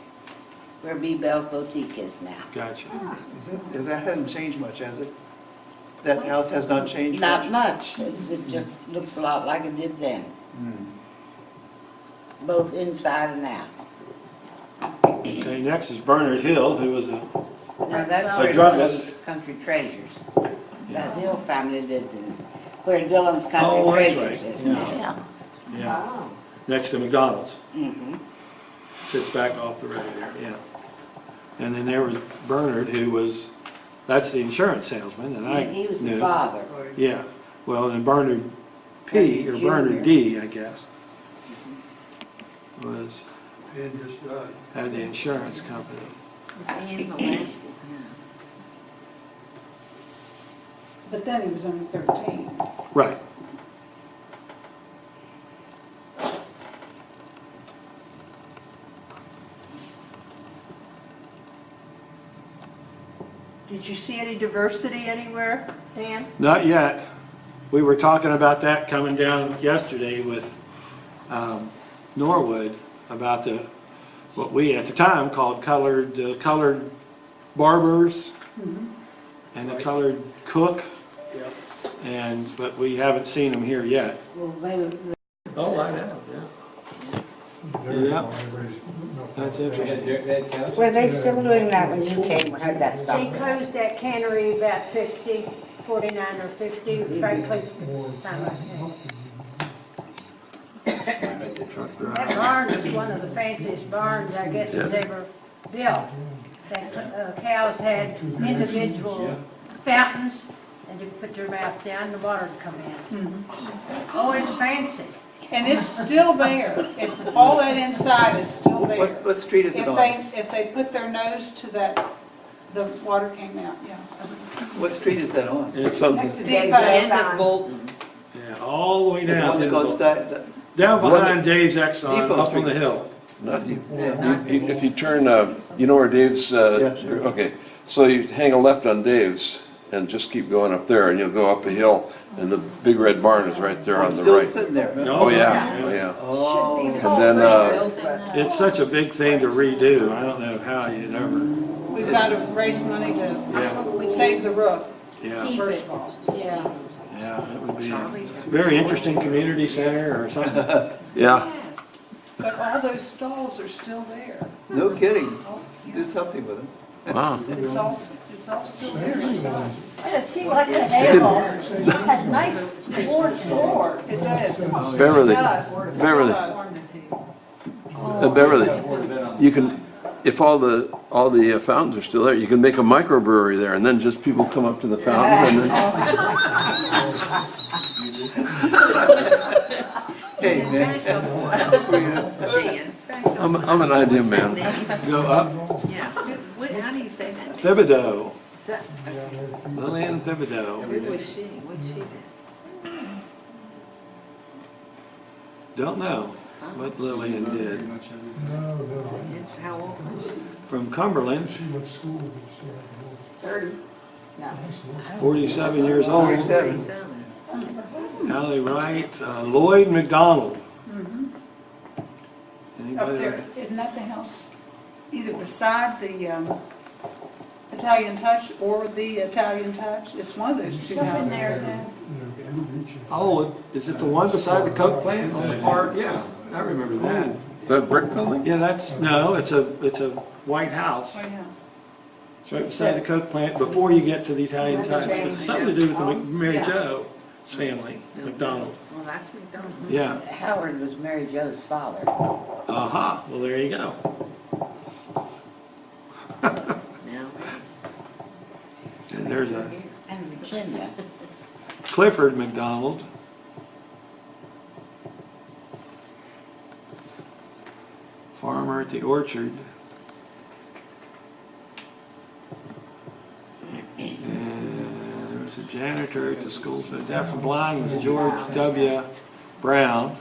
[SPEAKER 16] where B. Bell's Boutique is now.
[SPEAKER 3] Gotcha.
[SPEAKER 14] That hasn't changed much, has it? That house has not changed
[SPEAKER 16] Not
[SPEAKER 14] much?
[SPEAKER 16] much, it just looks a lot like it did then, both inside and out.
[SPEAKER 3] Okay, next is Bernard Hill, who was a,
[SPEAKER 16] Now, that's
[SPEAKER 3] A
[SPEAKER 16] where
[SPEAKER 3] druggist.
[SPEAKER 16] Dillon's Country Treasures.
[SPEAKER 3] Yeah.
[SPEAKER 16] That Hill family lived in, where Dillon's
[SPEAKER 3] Oh,
[SPEAKER 16] Country
[SPEAKER 3] that's
[SPEAKER 16] Treasures
[SPEAKER 3] right.
[SPEAKER 16] is
[SPEAKER 3] Yeah.
[SPEAKER 16] now.
[SPEAKER 3] yeah,
[SPEAKER 6] wow.
[SPEAKER 3] next to McDonald's.
[SPEAKER 16] Mhm.
[SPEAKER 3] Sits back off the road there, yeah. And then there was Bernard, who was, that's the insurance salesman that I
[SPEAKER 16] He was the
[SPEAKER 3] knew.
[SPEAKER 16] father.
[SPEAKER 3] Yeah, well, and Bernard P, or
[SPEAKER 16] Junior.
[SPEAKER 3] Bernard D, I guess, was,
[SPEAKER 7] And just,
[SPEAKER 3] had the insurance company.
[SPEAKER 4] Was Ann Velasquez?
[SPEAKER 9] But then he was only 13.
[SPEAKER 3] Right.
[SPEAKER 6] Did you see any diversity anywhere, Dan?
[SPEAKER 3] Not yet. We were talking about that coming down yesterday with Norwood about the what we at the time called colored barbers and a colored cook. But we haven't seen them here yet. Oh, I know, yeah. That's interesting.
[SPEAKER 16] Were they still doing that when you came, or had that
[SPEAKER 11] They
[SPEAKER 16] stopped?
[SPEAKER 11] closed that cannery about 49 or 50, it was right close to the time I came. That barn was one of the fanciest barns, I guess, was ever built. That cows had individual fountains, and you put your mouth down, the water would come in. Oh, it's fancy.
[SPEAKER 9] And it's still there. All that inside is still there.
[SPEAKER 14] What street is it on?
[SPEAKER 9] If they put their nose to that, the water came out, yeah.
[SPEAKER 14] What street is that on?
[SPEAKER 3] It's on
[SPEAKER 9] Next to
[SPEAKER 3] the,
[SPEAKER 9] Dave's
[SPEAKER 4] End of
[SPEAKER 9] sign.
[SPEAKER 4] Bolton.
[SPEAKER 3] yeah, all the way
[SPEAKER 14] The
[SPEAKER 3] down.
[SPEAKER 14] one that goes
[SPEAKER 3] Down behind Dave's Exxon,
[SPEAKER 14] Depot
[SPEAKER 3] up on
[SPEAKER 14] Street.
[SPEAKER 3] the hill.
[SPEAKER 8] Not you. If you turn, you know where Dave's, okay, so you hang a left on Dave's and just keep going up there and you'll go up a hill and the big red barn is right there on the
[SPEAKER 14] Still
[SPEAKER 8] right.
[SPEAKER 14] sitting there.
[SPEAKER 8] Oh, yeah, oh, yeah.
[SPEAKER 14] Oh.
[SPEAKER 8] And then,
[SPEAKER 3] It's such a big thing to redo. I don't know how you'd ever,
[SPEAKER 9] We've got to raise money to save the roof,
[SPEAKER 3] yeah,
[SPEAKER 9] first of all.
[SPEAKER 11] Yeah.
[SPEAKER 3] yeah, it would be a very interesting community center or something.
[SPEAKER 8] yeah,
[SPEAKER 9] But all those stalls are still there.
[SPEAKER 14] No kidding. Do something with them.
[SPEAKER 8] wow.
[SPEAKER 9] It's all still there.
[SPEAKER 13] And it seemed like the Avon had nice floored floors.
[SPEAKER 9] It does.
[SPEAKER 8] Beverly,
[SPEAKER 9] It does. It still
[SPEAKER 8] Beverly.
[SPEAKER 9] does.
[SPEAKER 8] Beverly, you can, if all the fountains are still there, you can make a microbrewery there and then just people come up to the fountain and then.
[SPEAKER 14] Hey, man.
[SPEAKER 8] I'm an idea man.
[SPEAKER 3] Go up,
[SPEAKER 4] Yeah. How do you say that?
[SPEAKER 3] Thibodeau, Lillian Thibodeau.
[SPEAKER 4] Who was she? What'd she do?
[SPEAKER 3] Don't know what Lillian did.
[SPEAKER 4] How old was she?
[SPEAKER 3] From Cumberland,
[SPEAKER 5] She went to school with
[SPEAKER 9] 30.
[SPEAKER 3] 47 years old.
[SPEAKER 14] 47.
[SPEAKER 4] 37.
[SPEAKER 3] Allie Wright, Lloyd McDonald.
[SPEAKER 9] Up there, isn't that the house either beside the Italian Touch or the Italian Touch? It's one of those two houses.
[SPEAKER 3] Oh, is it the one beside the Coke plant on the far? Yeah, I remember that.
[SPEAKER 8] The brick building?
[SPEAKER 3] Yeah, no, it's a white house.
[SPEAKER 9] Oh, yeah.
[SPEAKER 3] It's right beside the Coke plant before you get to the Italian Touch. It's something to do with the Mary Jo's family, McDonald.
[SPEAKER 4] Well, that's McDonald.
[SPEAKER 3] Yeah.
[SPEAKER 16] Howard was Mary Jo's father.
[SPEAKER 3] Aha, well, there you go.
[SPEAKER 4] Now.
[SPEAKER 3] And there's a
[SPEAKER 16] And Virginia.
[SPEAKER 3] Clifford McDonald. Farmer at the orchard. And there was a janitor at the school for the deaf and blind was George W. Brown.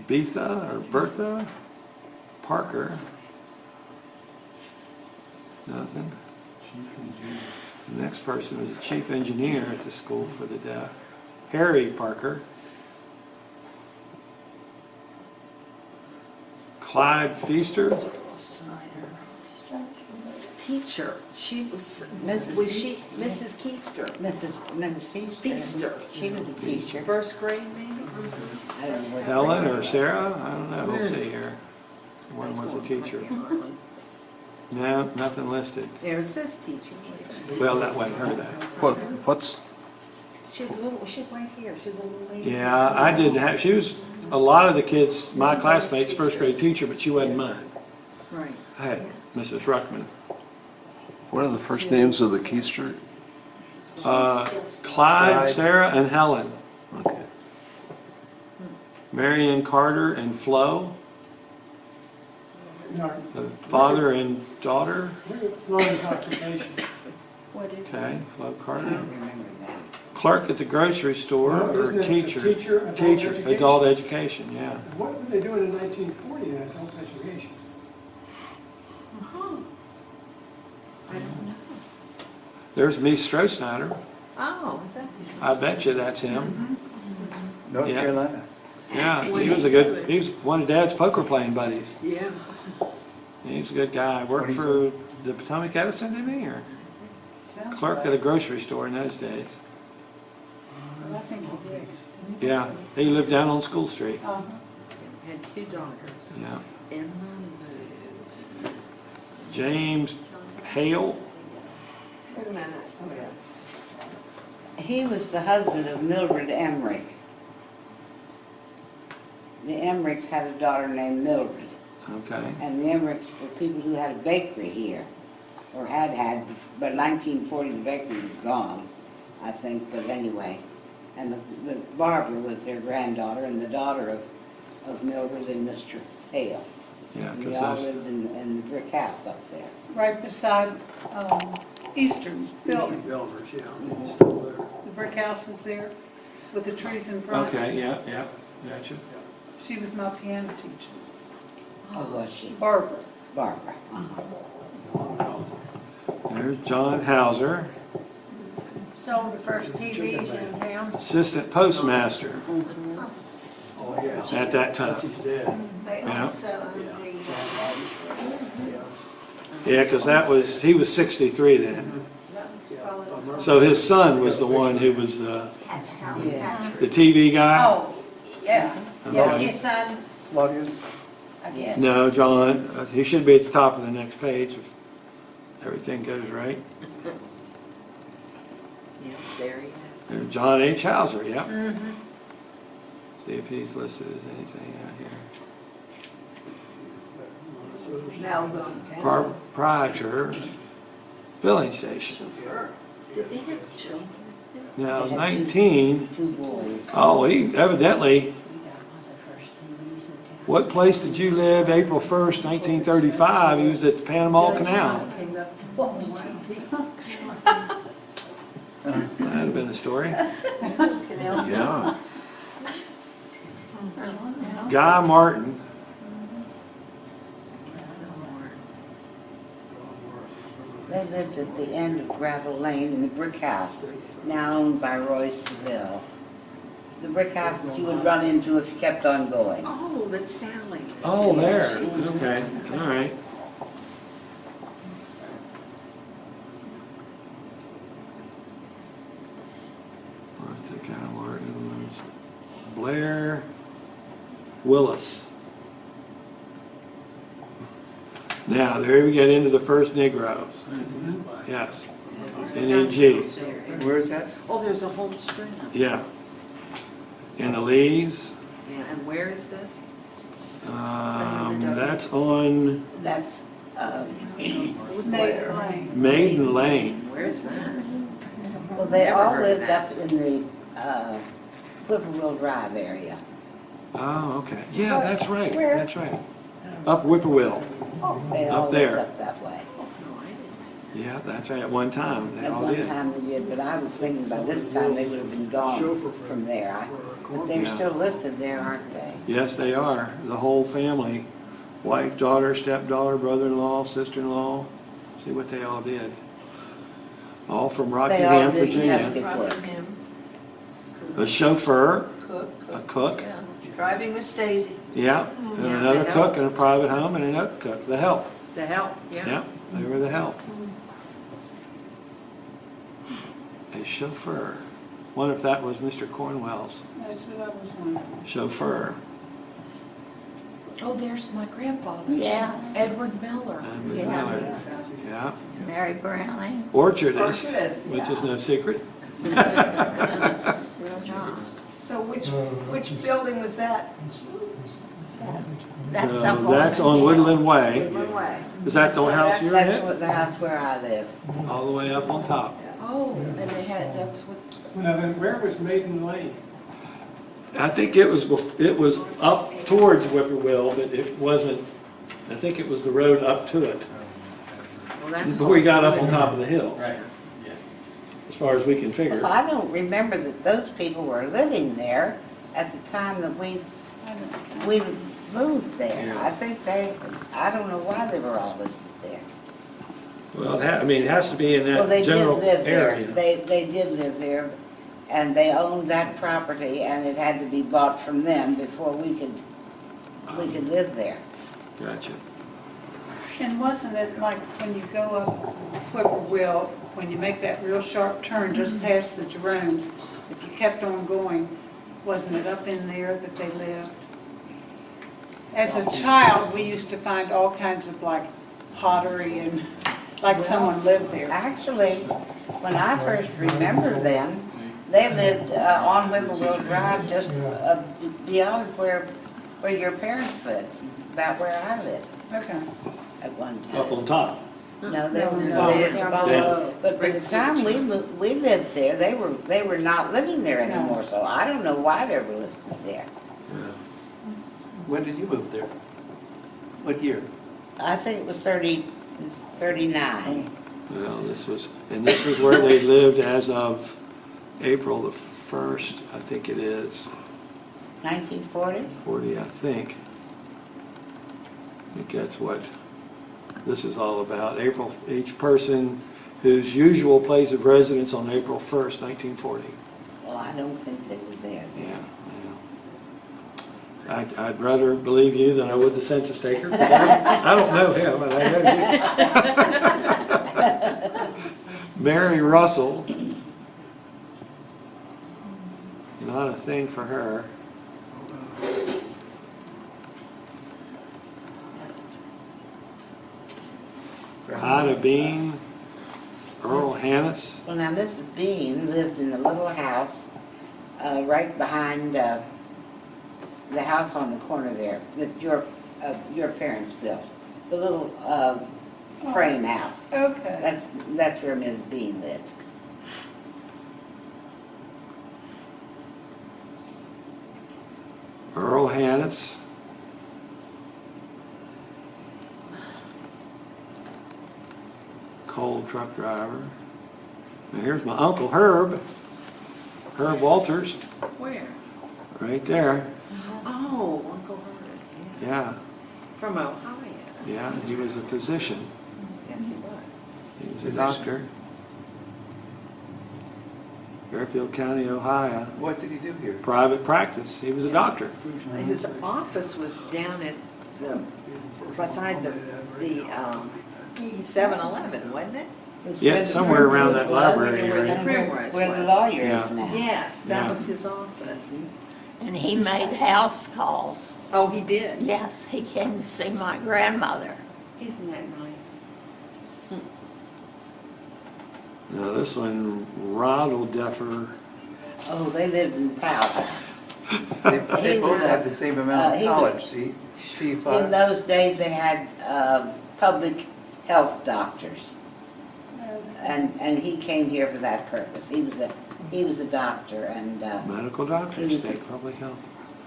[SPEAKER 3] Betha or Bertha Parker. Nothing. The next person was a chief engineer at the school for the deaf. Harry Parker. Clyde Feaster.
[SPEAKER 4] Teacher. She was she Mrs. Keister?
[SPEAKER 16] Mrs. Feaster.
[SPEAKER 4] Feaster.
[SPEAKER 16] She was a teacher.
[SPEAKER 4] First grade, maybe?
[SPEAKER 16] I don't know what-
[SPEAKER 3] Helen or Sarah? I don't know. We'll see here. One was a teacher. No, nothing listed.
[SPEAKER 4] There's this teacher.
[SPEAKER 3] Well, that wasn't her though.
[SPEAKER 8] What's,
[SPEAKER 4] She was a little, she was right here. She was a little lady.
[SPEAKER 3] Yeah, I didn't have, she was a lot of the kids, my classmates' first grade teacher, but she wasn't mine.
[SPEAKER 4] Right.
[SPEAKER 3] I had Mrs. Ruckman.
[SPEAKER 8] what are the first names of the Keister?
[SPEAKER 3] Clyde, Sarah, and Helen.
[SPEAKER 8] Okay.
[SPEAKER 3] Marion Carter and Flo. The father and daughter.
[SPEAKER 7] Flo's occupation.
[SPEAKER 4] What is
[SPEAKER 3] Okay, Flo Carter. Clerk at the grocery store
[SPEAKER 7] Well,
[SPEAKER 3] or
[SPEAKER 7] isn't it
[SPEAKER 3] teacher?
[SPEAKER 7] teacher, adult education?
[SPEAKER 3] Yeah.
[SPEAKER 7] What were they doing in 1940 in adult education?
[SPEAKER 4] I don't know.
[SPEAKER 3] There's Mies Strohsnyder.
[SPEAKER 4] Oh, is that?
[SPEAKER 3] I bet you that's him.
[SPEAKER 14] North
[SPEAKER 3] Yeah.
[SPEAKER 14] Carolina.
[SPEAKER 3] Yeah, he was one of Dad's poker playing buddies.
[SPEAKER 6] Yeah.
[SPEAKER 3] He was a good guy. Worked for the Potomac Edison, didn't he, or clerk at a grocery store in those days?
[SPEAKER 9] I think he did.
[SPEAKER 3] Yeah, he lived down on School Street.
[SPEAKER 6] Had 2 daughters.
[SPEAKER 3] Yeah.
[SPEAKER 6] Emma and
[SPEAKER 3] James Hale.
[SPEAKER 6] Wait a minute. Oh, yeah.
[SPEAKER 16] He was the husband of Mildred Emmerich. The Emmerichs had a daughter named Mildred.
[SPEAKER 3] Okay.
[SPEAKER 16] And the Emmerichs were people who had a bakery here, or had, but 1940 the bakery was gone, I think, but anyway. And the Barbara was their granddaughter and the daughter of Mildred and Mr. Hale.
[SPEAKER 3] Yeah,
[SPEAKER 16] And they all lived in the brick house up there.
[SPEAKER 9] Right beside Eastern Building.
[SPEAKER 7] Builders, yeah, it's still there.
[SPEAKER 9] The brick house is there with the trees in front.
[SPEAKER 3] Okay, yeah, gotcha.
[SPEAKER 9] She was my piano teacher.
[SPEAKER 16] Oh, was she?
[SPEAKER 9] Barbara.
[SPEAKER 16] Barbara.
[SPEAKER 3] There's John Hauser,
[SPEAKER 11] Sold the first TVs in town.
[SPEAKER 3] assistant postmaster
[SPEAKER 7] Oh, yeah.
[SPEAKER 3] at that
[SPEAKER 7] That's
[SPEAKER 3] time.
[SPEAKER 7] his dad.
[SPEAKER 11] They
[SPEAKER 3] Yeah.
[SPEAKER 11] also owned
[SPEAKER 3] Yeah, because he was 63 then. So his son was the one who was the TV guy?
[SPEAKER 11] Oh, yeah. Yeah,
[SPEAKER 3] Okay.
[SPEAKER 11] his son,
[SPEAKER 14] Claudius?
[SPEAKER 11] I guess.
[SPEAKER 3] No, John, he should be at the top of the next page if everything goes right.
[SPEAKER 6] Yeah, there he is.
[SPEAKER 3] There's John H. Hauser, yeah.
[SPEAKER 11] Mm-hmm.
[SPEAKER 3] See if he's listed as anything out here.
[SPEAKER 6] Now's on.
[SPEAKER 3] Proprietor, filling station.
[SPEAKER 6] Did they have children?
[SPEAKER 3] Now,
[SPEAKER 16] They had
[SPEAKER 3] 19,
[SPEAKER 16] Two boys.
[SPEAKER 3] oh, he evidently, what place did you live April 1st, 1935? He was at the Panama Canal. That'd have been the story. Yeah. Guy Martin.
[SPEAKER 16] They lived at the end of Gravel Lane in the brick house, now owned by Roy Seville. The brick house that you would run into if you kept on going.
[SPEAKER 6] Oh, that's Sally.
[SPEAKER 3] Oh, there, okay, all right. Martha Guy Martin, Blair Willis. Now, there we get into the first Negroes. Yes, N-E-G,
[SPEAKER 14] Where is that?
[SPEAKER 6] Oh, there's a whole string of them.
[SPEAKER 3] yeah. And the Lees,
[SPEAKER 6] Yeah, and where is this?
[SPEAKER 3] that's on
[SPEAKER 16] That's,
[SPEAKER 9] Maiden Lane.
[SPEAKER 3] Maiden Lane.
[SPEAKER 6] Where's that?
[SPEAKER 16] well, they
[SPEAKER 6] Never
[SPEAKER 16] all
[SPEAKER 6] heard of
[SPEAKER 16] lived
[SPEAKER 6] that.
[SPEAKER 16] up in the Whippoorwill Drive area.
[SPEAKER 3] Oh, okay. Yeah, that's right,
[SPEAKER 13] Where?
[SPEAKER 3] that's right. Up Whippoorwill.
[SPEAKER 16] They all
[SPEAKER 3] Up
[SPEAKER 16] lived
[SPEAKER 3] there.
[SPEAKER 16] up that way.
[SPEAKER 3] Yeah, that's right, at one time, they
[SPEAKER 16] At
[SPEAKER 3] all
[SPEAKER 16] one
[SPEAKER 3] did.
[SPEAKER 16] time they did, but I was thinking by this time they would have been gone from there. But they're
[SPEAKER 3] Yeah.
[SPEAKER 16] still listed there, aren't they?
[SPEAKER 3] Yes, they are, the whole family. Wife, daughter, stepdaughter, brother-in-law, sister-in-law. See what they all did. All from
[SPEAKER 16] They all
[SPEAKER 3] Rockingham,
[SPEAKER 16] did
[SPEAKER 3] Virginia.
[SPEAKER 16] domestic work.
[SPEAKER 3] A chauffeur,
[SPEAKER 6] Cook.
[SPEAKER 3] a cook,
[SPEAKER 6] Yeah. Driving with Stacy.
[SPEAKER 3] yeah, and
[SPEAKER 6] Yeah,
[SPEAKER 3] another
[SPEAKER 6] the
[SPEAKER 3] cook
[SPEAKER 6] help.
[SPEAKER 3] in a private home, and another cook, the help.
[SPEAKER 6] The help, yeah.
[SPEAKER 3] Yeah, they were the help. A chauffeur. Wonder if that was Mr. Cornwell's
[SPEAKER 9] That's who I was wondering.
[SPEAKER 3] chauffeur.
[SPEAKER 15] Oh, there's my grandfather.
[SPEAKER 12] Yeah.
[SPEAKER 15] Edward Miller.
[SPEAKER 3] And Miss
[SPEAKER 12] Yeah.
[SPEAKER 3] Miller. Yeah.
[SPEAKER 12] Mary Browning.
[SPEAKER 3] Orchardist,
[SPEAKER 6] Orchardist,
[SPEAKER 3] which is
[SPEAKER 6] yeah.
[SPEAKER 3] no secret.
[SPEAKER 6] So which building was that?
[SPEAKER 12] That's
[SPEAKER 3] So
[SPEAKER 12] up on
[SPEAKER 3] that's
[SPEAKER 12] the
[SPEAKER 3] on
[SPEAKER 12] hill.
[SPEAKER 3] Woodland Way.
[SPEAKER 6] One way.
[SPEAKER 3] Is that the
[SPEAKER 16] So
[SPEAKER 3] house you're
[SPEAKER 16] That's
[SPEAKER 3] in?
[SPEAKER 16] what the house where I live.
[SPEAKER 3] All the way up on top.
[SPEAKER 15] Oh, and they had, that's what,
[SPEAKER 5] Now then, where was Maiden Lane?
[SPEAKER 3] I think it was up towards Whippoorwill, but it wasn't, I think it was the road up to it.
[SPEAKER 6] Well, that's.
[SPEAKER 3] Before we got up on top of the hill,
[SPEAKER 10] Right, yeah.
[SPEAKER 3] as far as we can figure.
[SPEAKER 16] Well, I don't remember that those people were living there at the time that we moved there.
[SPEAKER 3] Yeah.
[SPEAKER 16] I think I don't know why they were all listed there.
[SPEAKER 3] Well, it has to be in
[SPEAKER 16] Well,
[SPEAKER 3] that
[SPEAKER 16] they did
[SPEAKER 3] general
[SPEAKER 16] live there.
[SPEAKER 3] area.
[SPEAKER 16] They did live there, and they owned that property, and it had to be bought from them before we could live there.
[SPEAKER 3] Gotcha.
[SPEAKER 9] And wasn't it like when you go up Whippoorwill, when you make that real sharp turn just past the Jeromes, if you kept on going, wasn't it up in there that they lived? As a child, we used to find all kinds of like pottery and like someone lived there.
[SPEAKER 16] Actually, when I first remember them, they lived on Whippoorwill Drive, just beyond where your parents lived, about where I lived
[SPEAKER 9] Okay.
[SPEAKER 16] at one time.
[SPEAKER 3] Up on top.
[SPEAKER 16] No, they were
[SPEAKER 3] Oh,
[SPEAKER 16] down
[SPEAKER 3] down.
[SPEAKER 16] below. But by the time we lived there, they were not living there anymore, so I don't know why they were living there.
[SPEAKER 14] When did you move there? What year?
[SPEAKER 16] I think it was 39.
[SPEAKER 3] Well, this was where they lived as of April the 1st, I think it is,
[SPEAKER 16] 1940?
[SPEAKER 3] 40, I think. I think that's what this is all about. Each person whose usual place of residence on April 1st, 1940.
[SPEAKER 16] Well, I don't think they were there.
[SPEAKER 3] Yeah. I'd rather believe you than I would the census taker, because I don't know him, and I know you. Mary Russell, not a thing for her. Ida Bean, Earl Hannes.
[SPEAKER 16] Well, now, Mrs. Bean lived in the little house right behind the house on the corner there that your parents built. The little frame house.
[SPEAKER 9] Okay.
[SPEAKER 16] That's where Ms. Bean lived.
[SPEAKER 3] Earl Hannes. Coal truck driver. Now here's my uncle Herb Walters,
[SPEAKER 4] Where?
[SPEAKER 3] right there.
[SPEAKER 4] Oh, Uncle Hubert.
[SPEAKER 3] Yeah,
[SPEAKER 4] From Ohio.
[SPEAKER 3] yeah, he was a physician.
[SPEAKER 4] Yes, he was.
[SPEAKER 3] He was a doctor. Fairfield County, Ohio.
[SPEAKER 14] What did he do here?
[SPEAKER 3] Private practice. He was a doctor.
[SPEAKER 4] His office was down at beside the 7-Eleven, wasn't it?
[SPEAKER 3] Yeah, somewhere around that library
[SPEAKER 4] Where the
[SPEAKER 3] area.
[SPEAKER 4] Primrose
[SPEAKER 16] Where the
[SPEAKER 4] was.
[SPEAKER 16] lawyer
[SPEAKER 3] Yeah.
[SPEAKER 16] is now.
[SPEAKER 4] Yes, that
[SPEAKER 3] Yeah.
[SPEAKER 4] was his office.
[SPEAKER 12] And he made house calls.
[SPEAKER 4] Oh, he did?
[SPEAKER 12] Yes, he came to see my grandmother.
[SPEAKER 15] Isn't that nice?
[SPEAKER 3] Now this one, Rodeldeffer.
[SPEAKER 16] Oh, they lived in the Powell house.
[SPEAKER 14] They
[SPEAKER 16] He
[SPEAKER 14] both
[SPEAKER 16] was a-
[SPEAKER 14] had the same amount
[SPEAKER 16] he
[SPEAKER 14] of
[SPEAKER 16] was-
[SPEAKER 14] college, see?
[SPEAKER 16] In
[SPEAKER 14] C5.
[SPEAKER 16] those days, they had public health doctors. And he came here for that purpose. He was a doctor, and
[SPEAKER 3] Medical doctor,
[SPEAKER 16] He was-
[SPEAKER 3] state public health.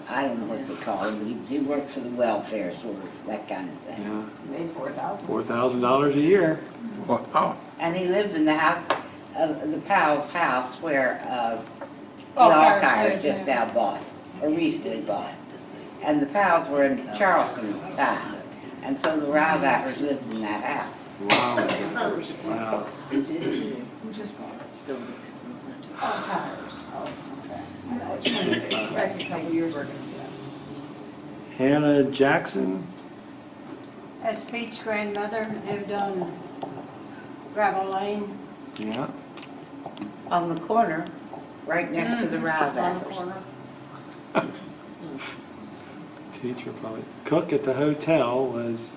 [SPEAKER 16] I don't know what they call him, but he worked for the welfare, sort of, that kind of thing.
[SPEAKER 3] Yeah,
[SPEAKER 6] Made 4,000.
[SPEAKER 3] $4,000 a year.
[SPEAKER 8] Wow.
[SPEAKER 16] And he lived in the house, the Powell's house, where the
[SPEAKER 9] Oh,
[SPEAKER 16] archive
[SPEAKER 9] Paris,
[SPEAKER 16] just
[SPEAKER 9] yeah.
[SPEAKER 16] now bought, or recently bought. And the Powells were in Charleston at the time, and so the Rouseappers lived in that house.
[SPEAKER 3] Wow. Wow.
[SPEAKER 4] They did too.
[SPEAKER 6] Who just bought it?
[SPEAKER 4] Still.
[SPEAKER 6] Oh, Powers. Oh, okay. That's a couple years ago.
[SPEAKER 3] Hannah Jackson.
[SPEAKER 11] As Pete's grandmother lived on Gravel Lane.
[SPEAKER 3] Yeah.
[SPEAKER 16] On the corner, right next to the
[SPEAKER 11] On the
[SPEAKER 16] Rouseappers.
[SPEAKER 11] corner.
[SPEAKER 3] Teacher probably. Cook at the hotel was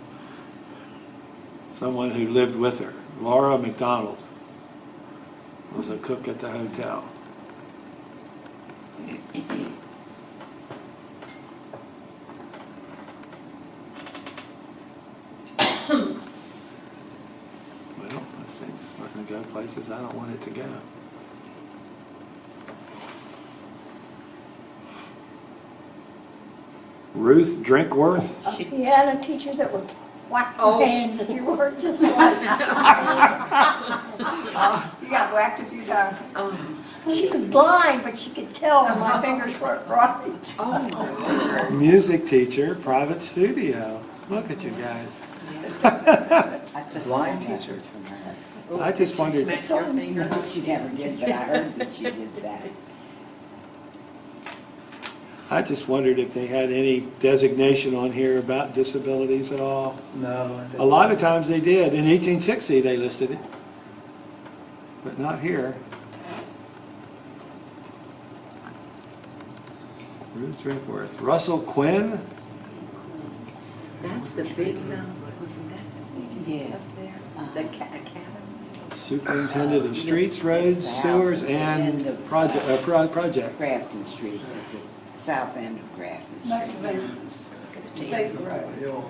[SPEAKER 3] someone who lived with her. Laura McDonald was a cook at the hotel. Well, I think it's not going to go places I don't want it to go. Ruth Drinkworth.
[SPEAKER 13] He had a teacher that would whack
[SPEAKER 11] Oh.
[SPEAKER 13] your hand if you weren't just right.
[SPEAKER 6] You got whacked a few times.
[SPEAKER 13] She was blind, but she could tell when my fingers weren't right.
[SPEAKER 4] Oh, my word.
[SPEAKER 3] Music teacher, private studio. Look at you guys.
[SPEAKER 16] I took
[SPEAKER 14] Blind
[SPEAKER 16] that
[SPEAKER 14] teacher.
[SPEAKER 16] message from her.
[SPEAKER 3] I just wondered,
[SPEAKER 4] Smack your finger.
[SPEAKER 16] She never did, but I heard that she did that.
[SPEAKER 3] I just wondered if they had any designation on here about disabilities at all.
[SPEAKER 14] No.
[SPEAKER 3] A lot of times they did. In 1860, they listed it, but not here. Ruth Drinkworth. Russell Quinn?
[SPEAKER 4] That's the big, wasn't that the big
[SPEAKER 16] Yes.
[SPEAKER 4] up there? The academy.
[SPEAKER 3] Superintendent of Streets, Roads, Sewers, and Project.
[SPEAKER 16] Grafton Street, at the south end of Grafton
[SPEAKER 9] Must
[SPEAKER 16] Street.
[SPEAKER 9] have been State Road.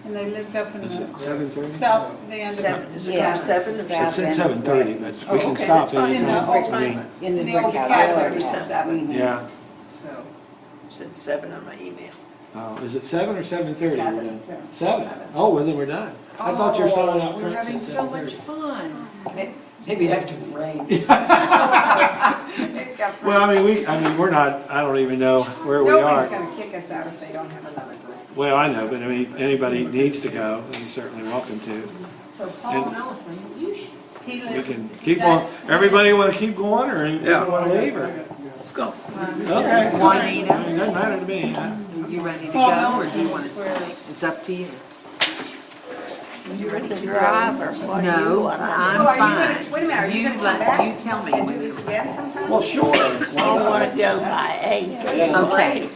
[SPEAKER 9] And they lived up in
[SPEAKER 3] Is
[SPEAKER 9] the
[SPEAKER 3] it 7:30?
[SPEAKER 9] south, the end of
[SPEAKER 2] Seven,
[SPEAKER 9] it.
[SPEAKER 2] is it from 7 to
[SPEAKER 3] It said 7:30, but we can
[SPEAKER 9] Okay,
[SPEAKER 3] stop
[SPEAKER 9] that's fine. In the
[SPEAKER 3] anytime.
[SPEAKER 9] old
[SPEAKER 3] I mean,
[SPEAKER 9] time.
[SPEAKER 16] In the
[SPEAKER 9] The old
[SPEAKER 16] breakout
[SPEAKER 9] cat
[SPEAKER 16] room.
[SPEAKER 2] 7.
[SPEAKER 3] yeah.
[SPEAKER 2] So, said 7 on my email.
[SPEAKER 3] Oh, is it 7 or 7:30?
[SPEAKER 2] 7.
[SPEAKER 3] 7? Oh, well, then we're done. I thought you were signing up for
[SPEAKER 4] We're
[SPEAKER 3] it.
[SPEAKER 4] having so much fun.
[SPEAKER 2] Maybe after the rain.
[SPEAKER 3] Well, I mean, we're not, I don't even know where we
[SPEAKER 6] Nobody's
[SPEAKER 3] are.
[SPEAKER 6] gonna kick us out if they don't have another group.
[SPEAKER 3] Well, I know, but I mean, anybody needs to go, you're certainly welcome to.
[SPEAKER 6] So Paul
[SPEAKER 3] And-
[SPEAKER 6] Nelson, you should. He
[SPEAKER 3] We
[SPEAKER 6] lived.
[SPEAKER 3] can keep on, everybody want to keep going, or anybody want to leave, or?
[SPEAKER 14] Let's go.
[SPEAKER 3] Okay.
[SPEAKER 4] Juanita?
[SPEAKER 3] It doesn't matter to me.
[SPEAKER 4] You ready to
[SPEAKER 9] Paul
[SPEAKER 4] go, or do
[SPEAKER 9] Nelson
[SPEAKER 4] you want to
[SPEAKER 9] is where-
[SPEAKER 4] stay? It's up to you.
[SPEAKER 12] You ready to drive or what?
[SPEAKER 4] No,
[SPEAKER 6] Oh,
[SPEAKER 4] I'm
[SPEAKER 6] are you gonna,
[SPEAKER 4] fine.
[SPEAKER 6] wait a minute, are you
[SPEAKER 4] You
[SPEAKER 6] gonna
[SPEAKER 4] let-
[SPEAKER 6] come back?
[SPEAKER 4] you tell me
[SPEAKER 6] And
[SPEAKER 4] when
[SPEAKER 6] do this
[SPEAKER 4] you-
[SPEAKER 6] again sometime?
[SPEAKER 3] Well, sure.
[SPEAKER 12] I want to go by 8.
[SPEAKER 4] Okay,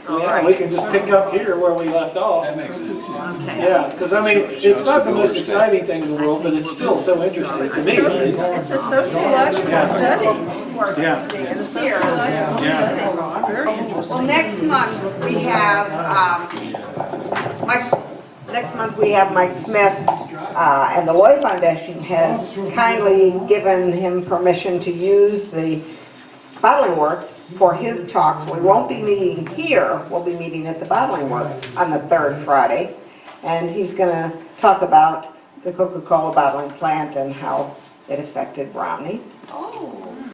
[SPEAKER 4] all
[SPEAKER 3] Yeah,
[SPEAKER 4] right.
[SPEAKER 3] we can just pick up here where we left off.
[SPEAKER 14] That makes sense.
[SPEAKER 4] Okay.
[SPEAKER 3] Yeah, because I mean, it's not the most exciting thing in the world, but it's still so interesting to me.
[SPEAKER 2] It's a sociological study.
[SPEAKER 3] Yeah.
[SPEAKER 2] It's a sociological
[SPEAKER 3] Yeah.
[SPEAKER 2] study. Very interesting.
[SPEAKER 6] Well, next month, we have, Mike Smith, and the Lloyd Foundation has kindly given him permission to use the Bottling Works for his talks. We won't be meeting here, we'll be meeting at the Bottling Works on the third Friday. And he's gonna talk about the Coca-Cola bottling plant and how it affected Romney.
[SPEAKER 15] Oh.